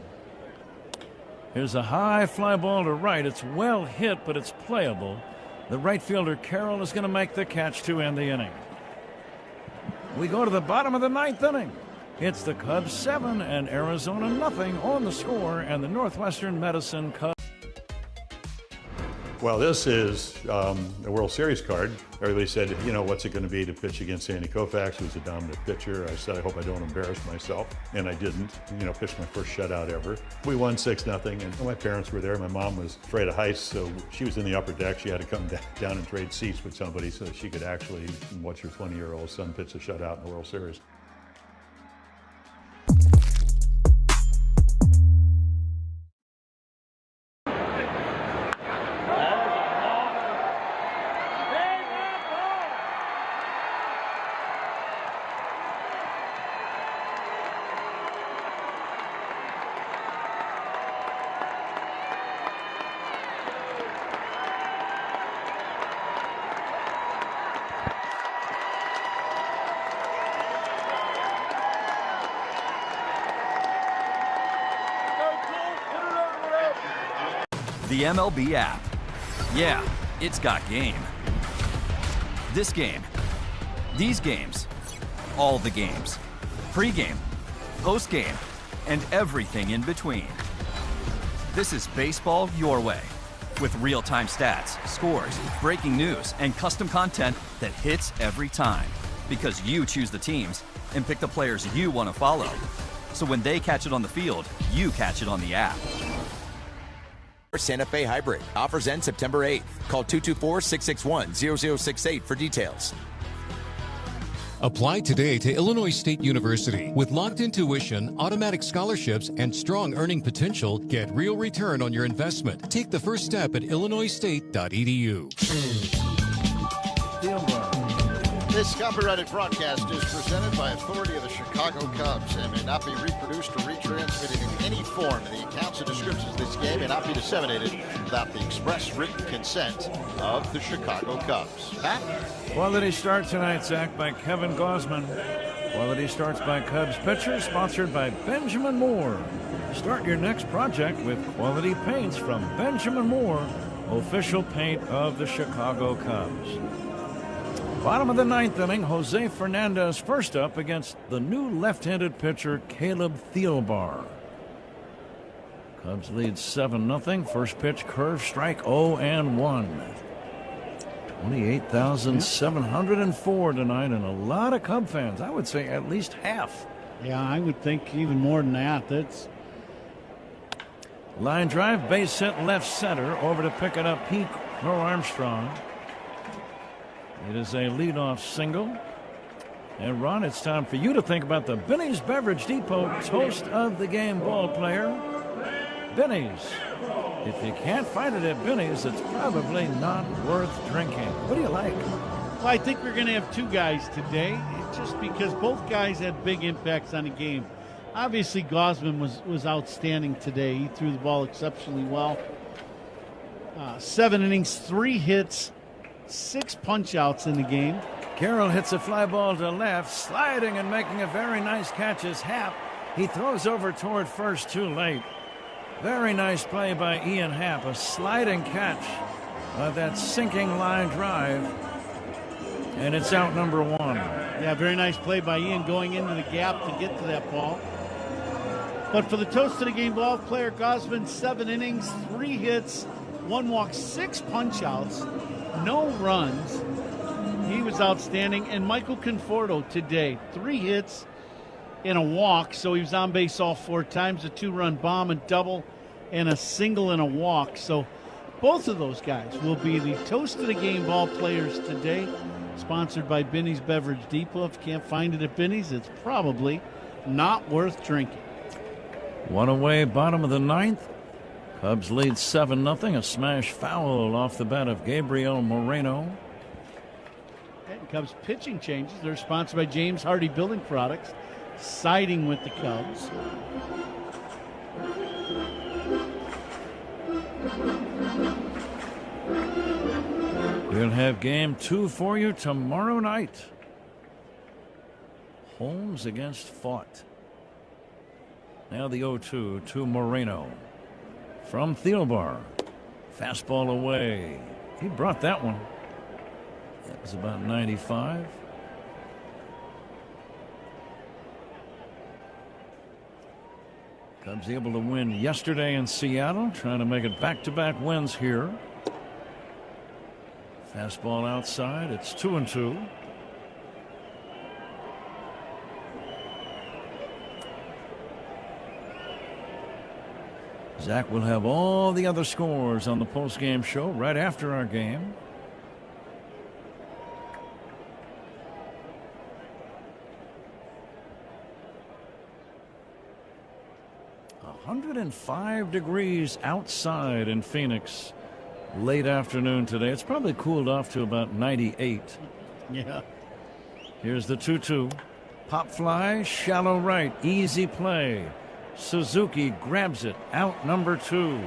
Here's a high fly ball to right. It's well hit, but it's playable. The right fielder Carroll is going to make the catch to end the inning. We go to the bottom of the 9th inning. It's the Cubs 7 and Arizona nothing on the score, and the Northwestern Medicine Cubs. Well, this is a World Series card. Everybody said, you know, what's it going to be to pitch against Sandy Koufax, who's a dominant pitcher. I said, I hope I don't embarrass myself. And I didn't. You know, pitched my first shutout ever. We won 6-0, and my parents were there. My mom was afraid of heights, so she was in the upper deck. She had to come down and trade seats with somebody so that she could actually watch her 20-year-old son pitch a shutout in the World Series. The MLB app. Yeah, it's got game. This game. These games. All the games. Pre-game, post-game, and everything in between. This is baseball your way. With real-time stats, scores, breaking news, and custom content that hits every time. Because you choose the teams and pick the players you want to follow. So when they catch it on the field, you catch it on the app. Santa Fe Hybrid. Offers end September 8th. Call 224-661-0068 for details. Apply today to Illinois State University. With locked-in tuition, automatic scholarships, and strong earning potential, get real return on your investment. Take the first step at illinoisstate.edu. This copyrighted broadcast is presented by authority of the Chicago Cubs and may not be reproduced or retransmitted in any form. The accounts and descriptions of this game may not be disseminated without the express written consent of the Chicago Cubs. Pat? Quality start tonight, Zach, by Kevin Gausman. Quality starts by Cubs pitchers, sponsored by Benjamin Moore. Start your next project with quality paints from Benjamin Moore, official paint of the Chicago Cubs. Bottom of the 9th inning, Jose Fernandez first up against the new left-handed pitcher Caleb Thielbar. Cubs lead 7-0. First pitch, curve, strike, 0-1. 28,704 tonight, and a lot of Cub fans. I would say at least half. Yeah, I would think even more than that. That's line drive, base hit left center. Over to pick it up, Pete Armstrong. It is a leadoff single. And Ron, it's time for you to think about the Binny's Beverage Depot Toast of the Game ball player. Binny's. If you can't find it at Binny's, it's probably not worth drinking. What do you like? Well, I think we're going to have two guys today, just because both guys had big impacts on the game. Obviously, Gausman was outstanding today. He threw the ball exceptionally well. 7 innings, 3 hits, 6 punch-outs in the game. Carroll hits a fly ball to left, sliding and making a very nice catch is Happ. He throws over toward first too late. Very nice play by Ian Happ, a sliding catch of that sinking line drive. And it's out number 1. Yeah, very nice play by Ian going into the gap to get to that ball. But for the Toast of the Game ball player, Gausman, 7 innings, 3 hits, 1 walk, 6 punch-outs, no runs. He was outstanding. And Michael Conforto today, 3 hits and a walk, so he was on base all 4 times, a 2-run bomb, a double, and a single and a walk. So both of those guys will be the Toast of the Game ball players today, sponsored by Binny's Beverage Depot. If you can't find it at Binny's, it's probably not worth drinking. 1 away, bottom of the 9th. Cubs lead 7-0. A smash foul off the bat of Gabriel Moreno. And Cubs pitching changes. They're sponsored by James Hardy Building Products, siding with the Cubs. We'll have game 2 for you tomorrow night. Holmes against Fought. Now the 0-2 to Moreno. From Thielbar. Fastball away. He brought that one. That was about 95. Cubs able to win yesterday in Seattle, trying to make it back-to-back wins here. Fastball outside. It's 2-2. Zach will have all the other scores on the post-game show right after our game. "105 degrees outside in Phoenix late afternoon today. It's probably cooled off to about 98. Yeah. Here's the 2-2. Pop fly, shallow right, easy play. Suzuki grabs it, out number 2.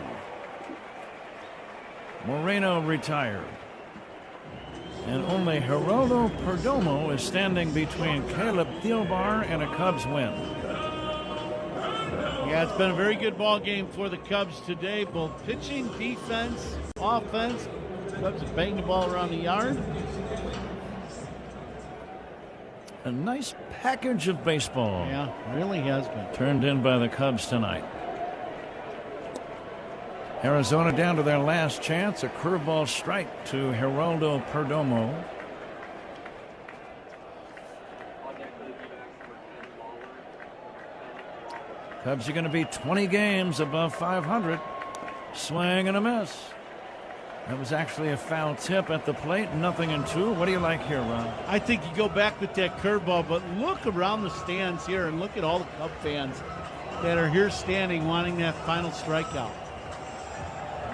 Moreno retired. And only Geraldo Perdomo is standing between Caleb Thielbar and a Cubs win. Yeah, it's been a very good ball game for the Cubs today, both pitching, defense, offense. Cubs have banged the ball around the yard. A nice package of baseball. Yeah, really has been. Turned in by the Cubs tonight. Arizona down to their last chance. A curveball strike to Geraldo Perdomo. Cubs are going to be 20 games above 500. Swing and a miss. That was actually a foul tip at the plate. 0-2. What do you like here, Ron? I think you go back with that curveball, but look around the stands here and look at all the Cub fans that are here standing wanting that final strikeout.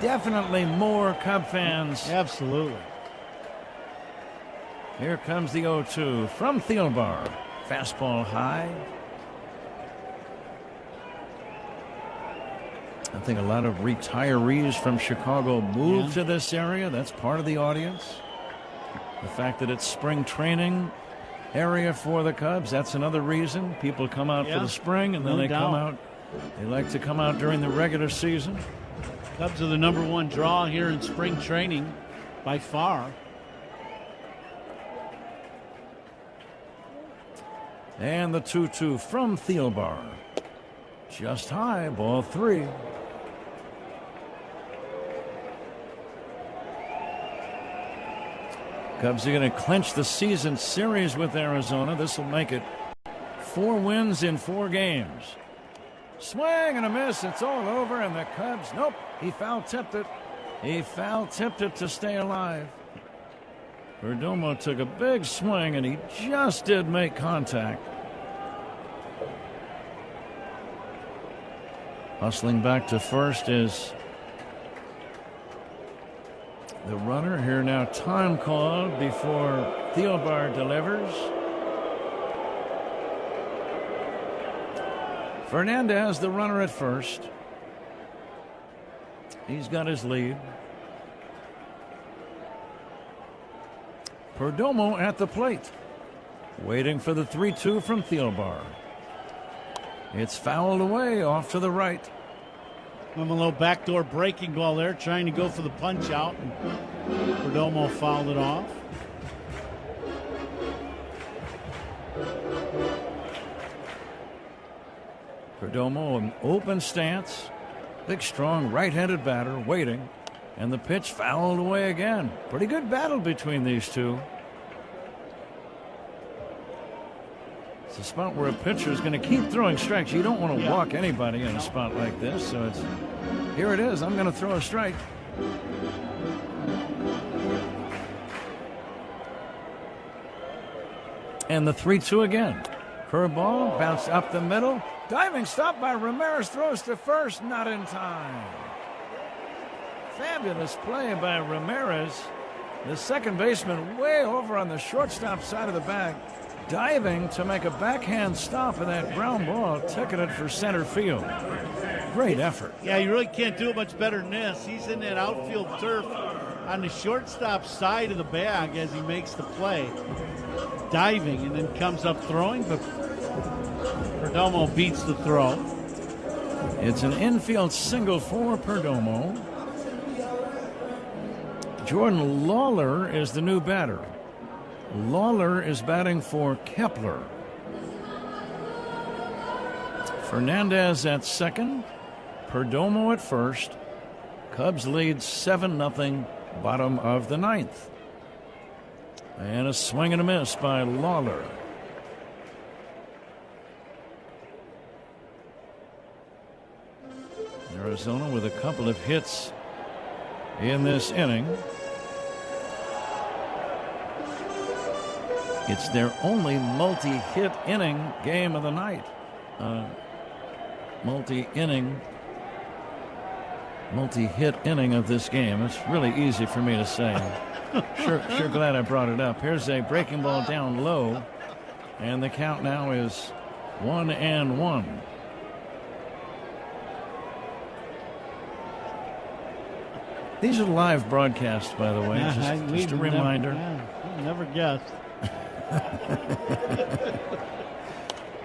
Definitely more Cub fans. Absolutely. Here comes the 0-2 from Thielbar. Fastball high. I think a lot of retirees from Chicago moved to this area. That's part of the audience. The fact that it's spring training area for the Cubs, that's another reason. People come out for the spring, and then they come out. They like to come out during the regular season. Cubs are the #1 draw here in spring training by far. And the 2-2 from Thielbar. Just high, ball 3. Cubs are going to clinch the season series with Arizona. This will make it 4 wins in 4 games. Swing and a miss. It's all over, and the Cubs, nope, he foul-tipped it. He foul-tipped it to stay alive. Perdomo took a big swing, and he just did make contact. Hustling back to first is the runner. Here now, time called before Thielbar delivers. Fernandez, the runner at first. He's got his lead. Perdomo at the plate, waiting for the 3-2 from Thielbar. It's fouled away off to the right. A little backdoor breaking ball there, trying to go for the punch out. And Perdomo fouled it off. Perdomo, an open stance. Big, strong, right-handed batter, waiting. And the pitch fouled away again. Pretty good battle between these two. It's a spot where a pitcher is going to keep throwing strikes. You don't want to walk anybody in a spot like this. So it's, here it is. I'm going to throw a strike. And the 3-2 again. Curveball, bounced up the middle. Diving stop by Ramirez, throws to first, not in time. Fabulous play by Ramirez. The second baseman way over on the shortstop side of the bag, diving to make a backhand stop, and that ground ball ticketed for center field. Great effort. Yeah, you really can't do it much better than this. He's in that outfield turf on the shortstop side of the bag as he makes the play. Diving and then comes up throwing, but Perdomo beats the throw. It's an infield single for Perdomo. Jordan Lawler is the new batter. Lawler is batting for Kepler. Fernandez at second. Perdomo at first. Cubs lead 7-0, bottom of the 9th. And a swing and a miss by Lawler. Arizona with a couple of hits in this inning. It's their only multi-hit inning game of the night. Multi-hit inning of this game. It's really easy for me to say. Sure glad I brought it up. Here's a breaking ball down low, and the count now is 1-1. These are live broadcasts, by the way. Just a reminder. Never guessed.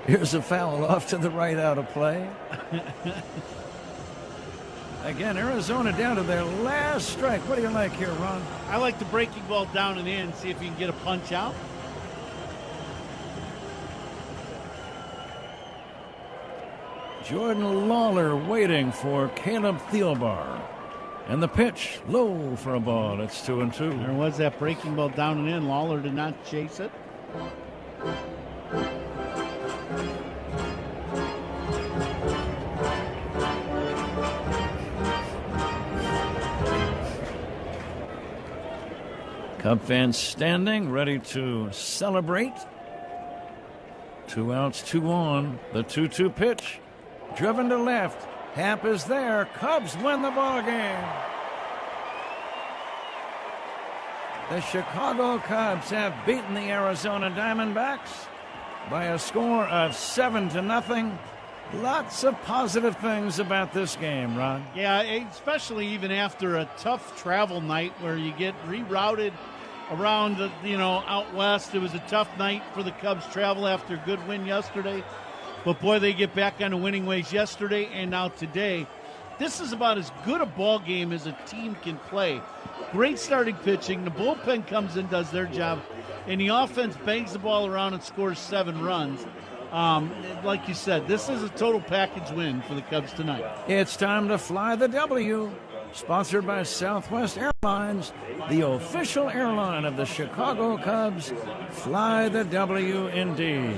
Here's a foul off to the right out of play. Again, Arizona down to their last strike. What do you like here, Ron? I like the breaking ball down and in, see if you can get a punch out. Jordan Lawler waiting for Caleb Thielbar. And the pitch, low for a ball. It's 2-2. There was that breaking ball down and in. Lawler did not chase it. Cub fans standing, ready to celebrate. 2 outs, 2 on. The 2-2 pitch. Driven to left. Happ is there. Cubs win the ball game. The Chicago Cubs have beaten the Arizona Diamondbacks by a score of 7-0. Lots of positive things about this game, Ron. Yeah, especially even after a tough travel night where you get rerouted around, out west. It was a tough night for the Cubs travel after a good win yesterday. But, boy, they get back on the winning ways yesterday and now today. This is about as good a ball game as a team can play. Great starting pitching. The bullpen comes in, does their job. And the offense bangs the ball around and scores 7 runs. Like you said, this is a total package win for the Cubs tonight. It's time to fly the W. Sponsored by Southwest Airlines, the official airline of the Chicago Cubs. Fly the W indeed.